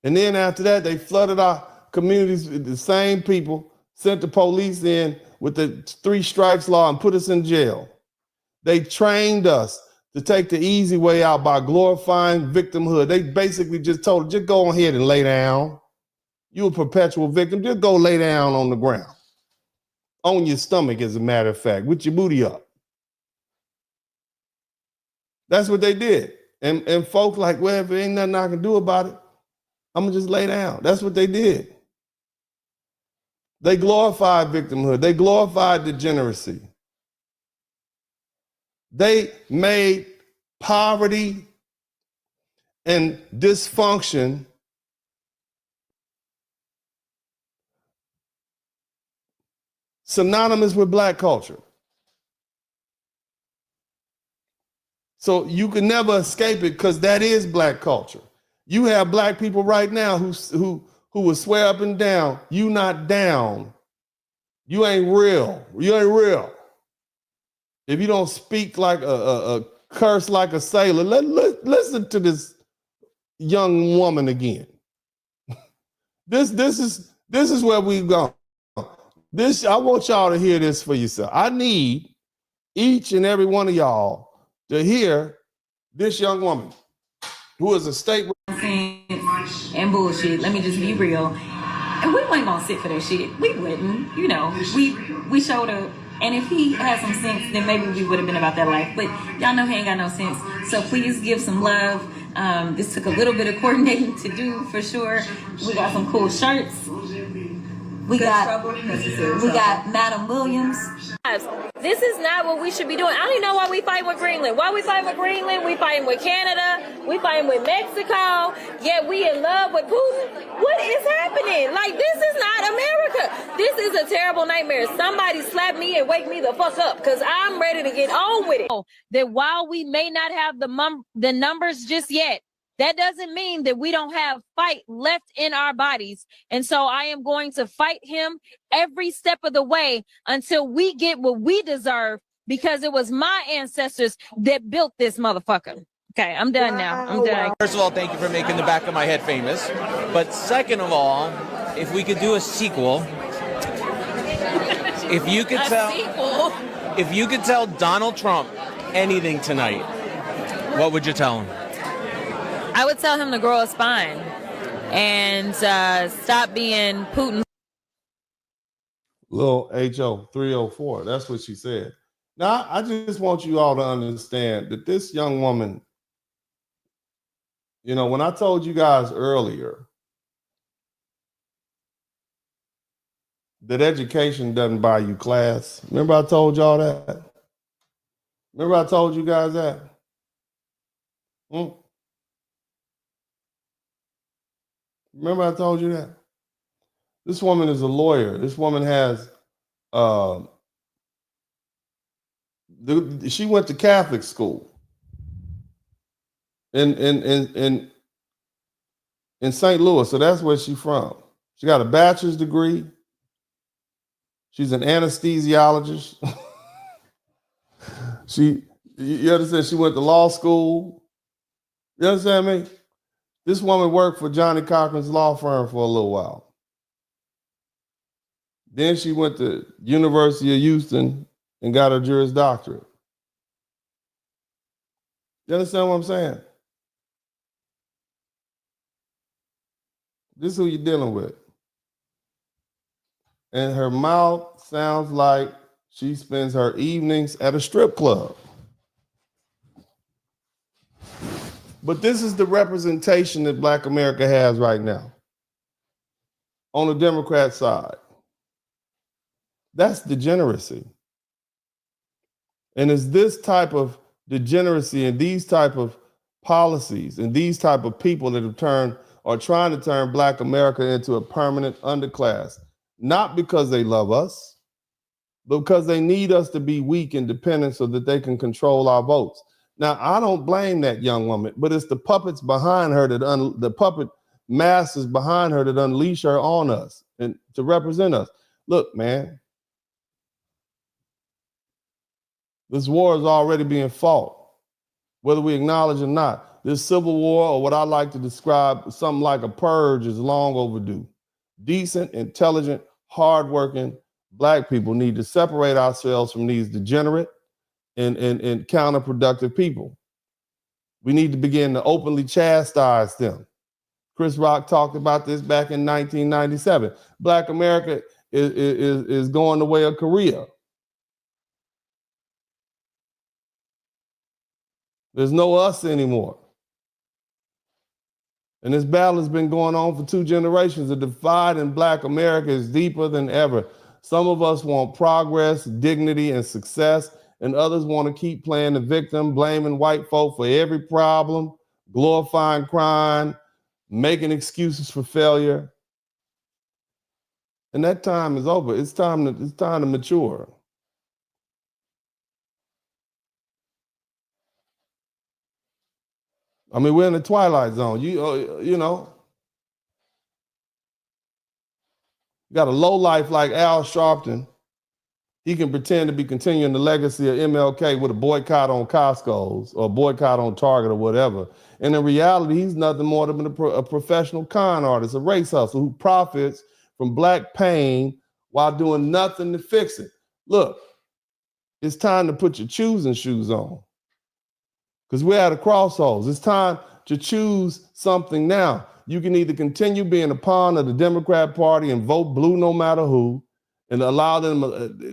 And then after that, they flooded our communities with the same people, sent the police in with the 3 strikes law and put us in jail. They trained us to take the easy way out by glorifying victimhood. They basically just told us, just go ahead and lay down. You're a perpetual victim. Just go lay down on the ground. On your stomach, as a matter of fact, with your booty up. That's what they did. And folks like, well, if there ain't nothing I can do about it, I'm gonna just lay down. That's what they did. They glorified victimhood. They glorified degeneracy. They made poverty and dysfunction synonymous with Black culture. So you can never escape it because that is Black culture. You have Black people right now who will swear up and down, you not down. You ain't real. You ain't real. If you don't speak like a curse like a sailor, listen to this young woman again. This is where we've gone. I want y'all to hear this for yourself. I need each and every one of y'all to hear this young woman who is a state and bullshit. Let me just be real. And we weren't gonna sit for that shit. We wouldn't. You know, we showed up. And if he had some sense, then maybe we would have been about that life. But y'all know he ain't got no sense. So please give some love. This took a little bit of coordinating to do for sure. We got some cool shirts. We got Madam Williams. This is not what we should be doing. I don't even know why we fighting with Greenland. Why we fighting with Greenland? We fighting with Canada. We fighting with Mexico. Yet we in love with Putin. What is happening? Like, this is not America. This is a terrible nightmare. Somebody slap me and wake me the fuck up because I'm ready to get on with it. That while we may not have the numbers just yet, that doesn't mean that we don't have fight left in our bodies. And so I am going to fight him every step of the way until we get what we deserve, because it was my ancestors that built this motherfucker. Okay, I'm done now. I'm done. First of all, thank you for making the back of my head famous. But second of all, if we could do a sequel, if you could tell Donald Trump anything tonight, what would you tell him? I would tell him to grow a spine and stop being Putin. Little HO 304. That's what she said. Now, I just want you all to understand that this young woman, you know, when I told you guys earlier that education doesn't buy you class, remember I told y'all that? Remember I told you guys that? Remember I told you that? This woman is a lawyer. This woman has, she went to Catholic school in St. Louis, so that's where she's from. She got a bachelor's degree. She's an anesthesiologist. You understand? She went to law school. You understand me? This woman worked for Johnny Cochran's law firm for a little while. Then she went to University of Houston and got her Juris Doctorate. You understand what I'm saying? This is who you're dealing with. And her mouth sounds like she spends her evenings at a strip club. But this is the representation that Black America has right now on the Democrat side. That's degeneracy. And it's this type of degeneracy and these type of policies and these type of people that are trying to turn Black America into a permanent underclass, not because they love us, but because they need us to be weak and dependent so that they can control our votes. Now, I don't blame that young woman, but it's the puppets behind her the puppet masters behind her that unleash her on us and to represent us. Look, man, this war is already being fought, whether we acknowledge or not. This civil war, or what I like to describe, something like a purge, is long overdue. Decent, intelligent, hardworking Black people need to separate ourselves from these degenerate and counterproductive people. We need to begin to openly chastise them. Chris Rock talked about this back in 1997. Black America is going the way of Korea. There's no us anymore. And this battle has been going on for 2 generations. The divide in Black America is deeper than ever. Some of us want progress, dignity, and success, and others want to keep playing the victim, blaming white folk for every problem, glorifying crime, making excuses for failure. And that time is over. It's time to mature. I mean, we're in the twilight zone. You know, you got a lowlife like Al Sharpton. He can pretend to be continuing the legacy of MLK with a boycott on Costco's or a boycott on Target or whatever. And in reality, he's nothing more than a professional con artist, a race hustler who profits from Black pain while doing nothing to fix it. Look, it's time to put your choosing shoes on, because we're at a crossroads. It's time to choose something now. You can either continue being a pawn of the Democrat Party and vote blue no matter who, and allow them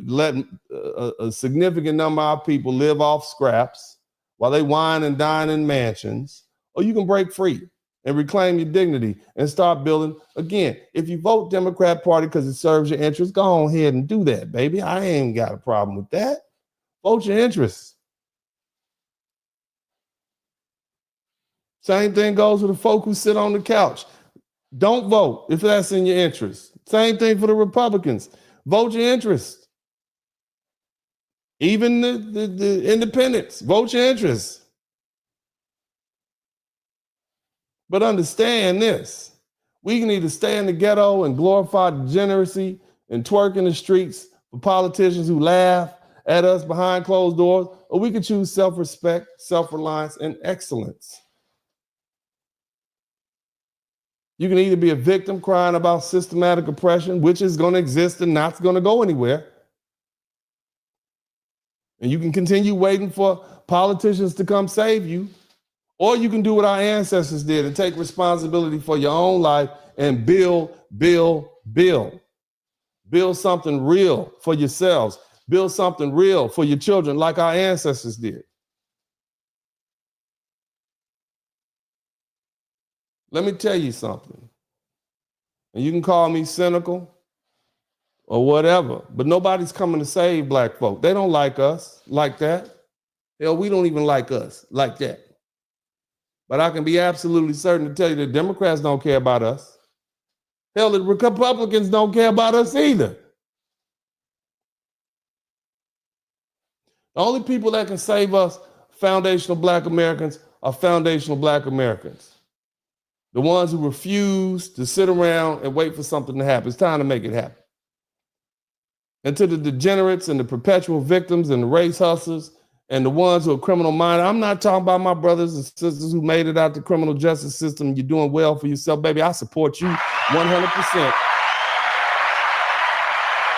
let a significant number of people live off scraps while they wine and dine in mansions, or you can break free and reclaim your dignity and start building. Again, if you vote Democrat Party because it serves your interests, go on ahead and do that, baby. I ain't got a problem with that. Vote your interests. Same thing goes with the folk who sit on the couch. Don't vote if that's in your interest. Same thing for the Republicans. Vote your interest. Even the independents, vote your interest. But understand this. We can either stay in the ghetto and glorify degeneracy and twerk in the streets for politicians who laugh at us behind closed doors, or we can choose self-respect, self-reliance, and excellence. You can either be a victim crying about systematic oppression, which is going to exist and not going to go anywhere. And you can continue waiting for politicians to come save you. Or you can do what our ancestors did and take responsibility for your own life and build. Build something real for yourselves. Build something real for your children like our ancestors did. Let me tell you something. And you can call me cynical or whatever, but nobody's coming to save black folk. They don't like us like that. Hell, we don't even like us like that. But I can be absolutely certain to tell you that Democrats don't care about us. Hell, the Republicans don't care about us either. The only people that can save us, foundational black Americans, are foundational black Americans. The ones who refuse to sit around and wait for something to happen. It's time to make it happen. And to the degenerates and the perpetual victims and the race hustlers and the ones who are criminal minded, I'm not talking about my brothers and sisters who made it out the criminal justice system. You're doing well for yourself, baby. I support you 100%.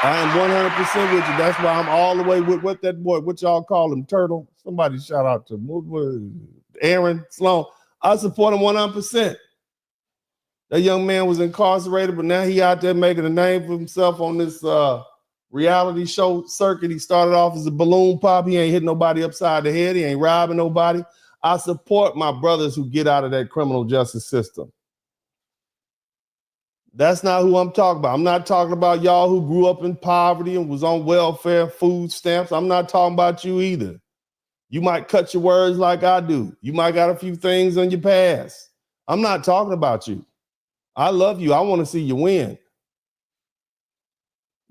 I am 100% with you. That's why I'm all the way with what that boy, what y'all call him, Turtle. Somebody shout out to Aaron Sloan. I support him 100%. That young man was incarcerated, but now he out there making a name for himself on this reality show circuit. He started off as a balloon pop. He ain't hitting nobody upside the head. He ain't robbing nobody. I support my brothers who get out of that criminal justice system. That's not who I'm talking about. I'm not talking about y'all who grew up in poverty and was on welfare, food stamps. I'm not talking about you either. You might cut your words like I do. You might got a few things on your past. I'm not talking about you. I love you. I want to see you win.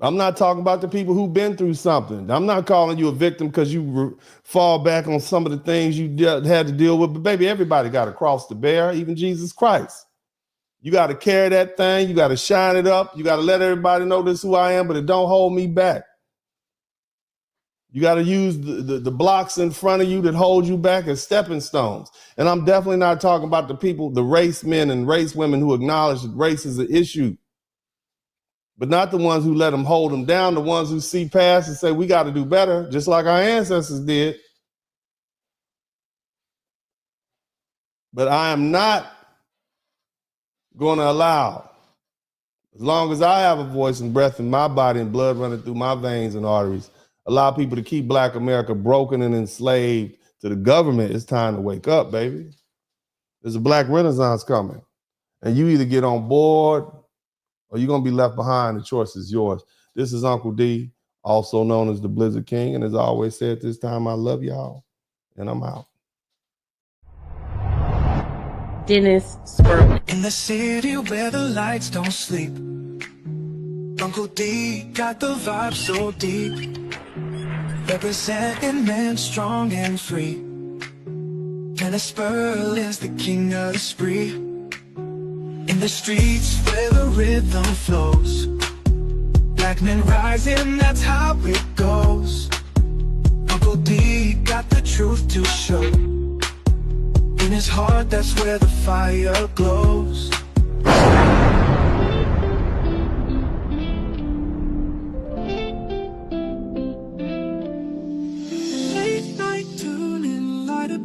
I'm not talking about the people who've been through something. I'm not calling you a victim because you fall back on some of the things you had to deal with. But baby, everybody got a cross to bear, even Jesus Christ. You got to carry that thing. You got to shine it up. You got to let everybody know this is who I am, but it don't hold me back. You got to use the blocks in front of you that hold you back as stepping stones. And I'm definitely not talking about the people, the race men and race women who acknowledge that race is an issue, but not the ones who let them hold them down, the ones who see past and say, we got to do better, just like our ancestors did. But I am not going to allow, as long as I have a voice and breath in my body and blood running through my veins and arteries, allow people to keep Black America broken and enslaved to the government. It's time to wake up, baby. There's a Black Renaissance coming. And you either get on board or you're going to be left behind. The choice is yours. This is Uncle D, also known as the Blizzard King. And as I always say at this time, I love y'all. And I'm out. Dennis Spurling. In the city where the lights don't sleep, Uncle D got the vibe so deep. Representing men strong and free. Dennis Spurling's the king of the spree. In the streets where the rhythm flows, Black men rising, that's how it goes. Uncle D got the truth to show. In his heart, that's where the fire glows.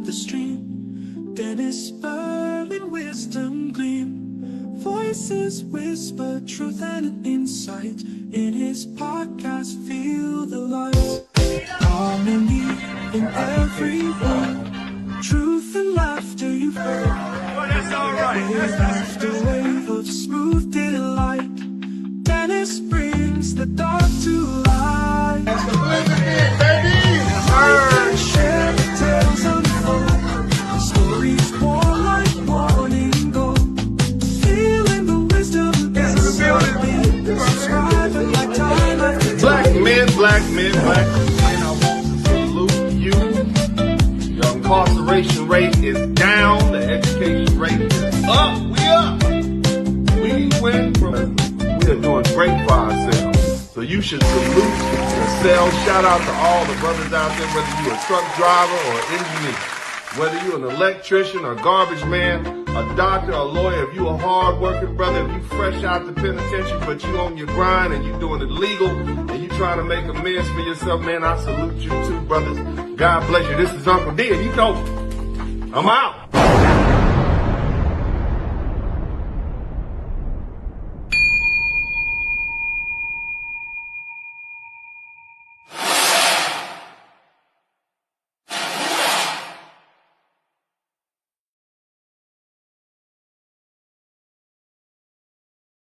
The stream, Dennis Spurling, wisdom gleam. Voices whisper truth and insight. In his podcast, feel the light. Harmony in every word. Truth and laughter you've heard. Well, that's all right. Wave after wave of smooth delight. Dennis brings the dark to light. That's the Blizzard, baby. Share the tales of stories born like morning gold. Feeling the wisdom is subscribing like time after Black men, I want to salute you. Your incarceration rate is down. The education rate is up. We up. We went from, we are doing great for ourselves. So you should salute yourself. Shout out to all the brothers out there, whether you're a truck driver or engineer, whether you're an electrician or garbage man, a doctor, a lawyer, if you a hard-working brother, if you fresh out the penitentiary, but you on your grind and you doing it legal and you trying to make amends for yourself, man, I salute you too, brothers. God bless you. This is Uncle D, and you know, I'm out.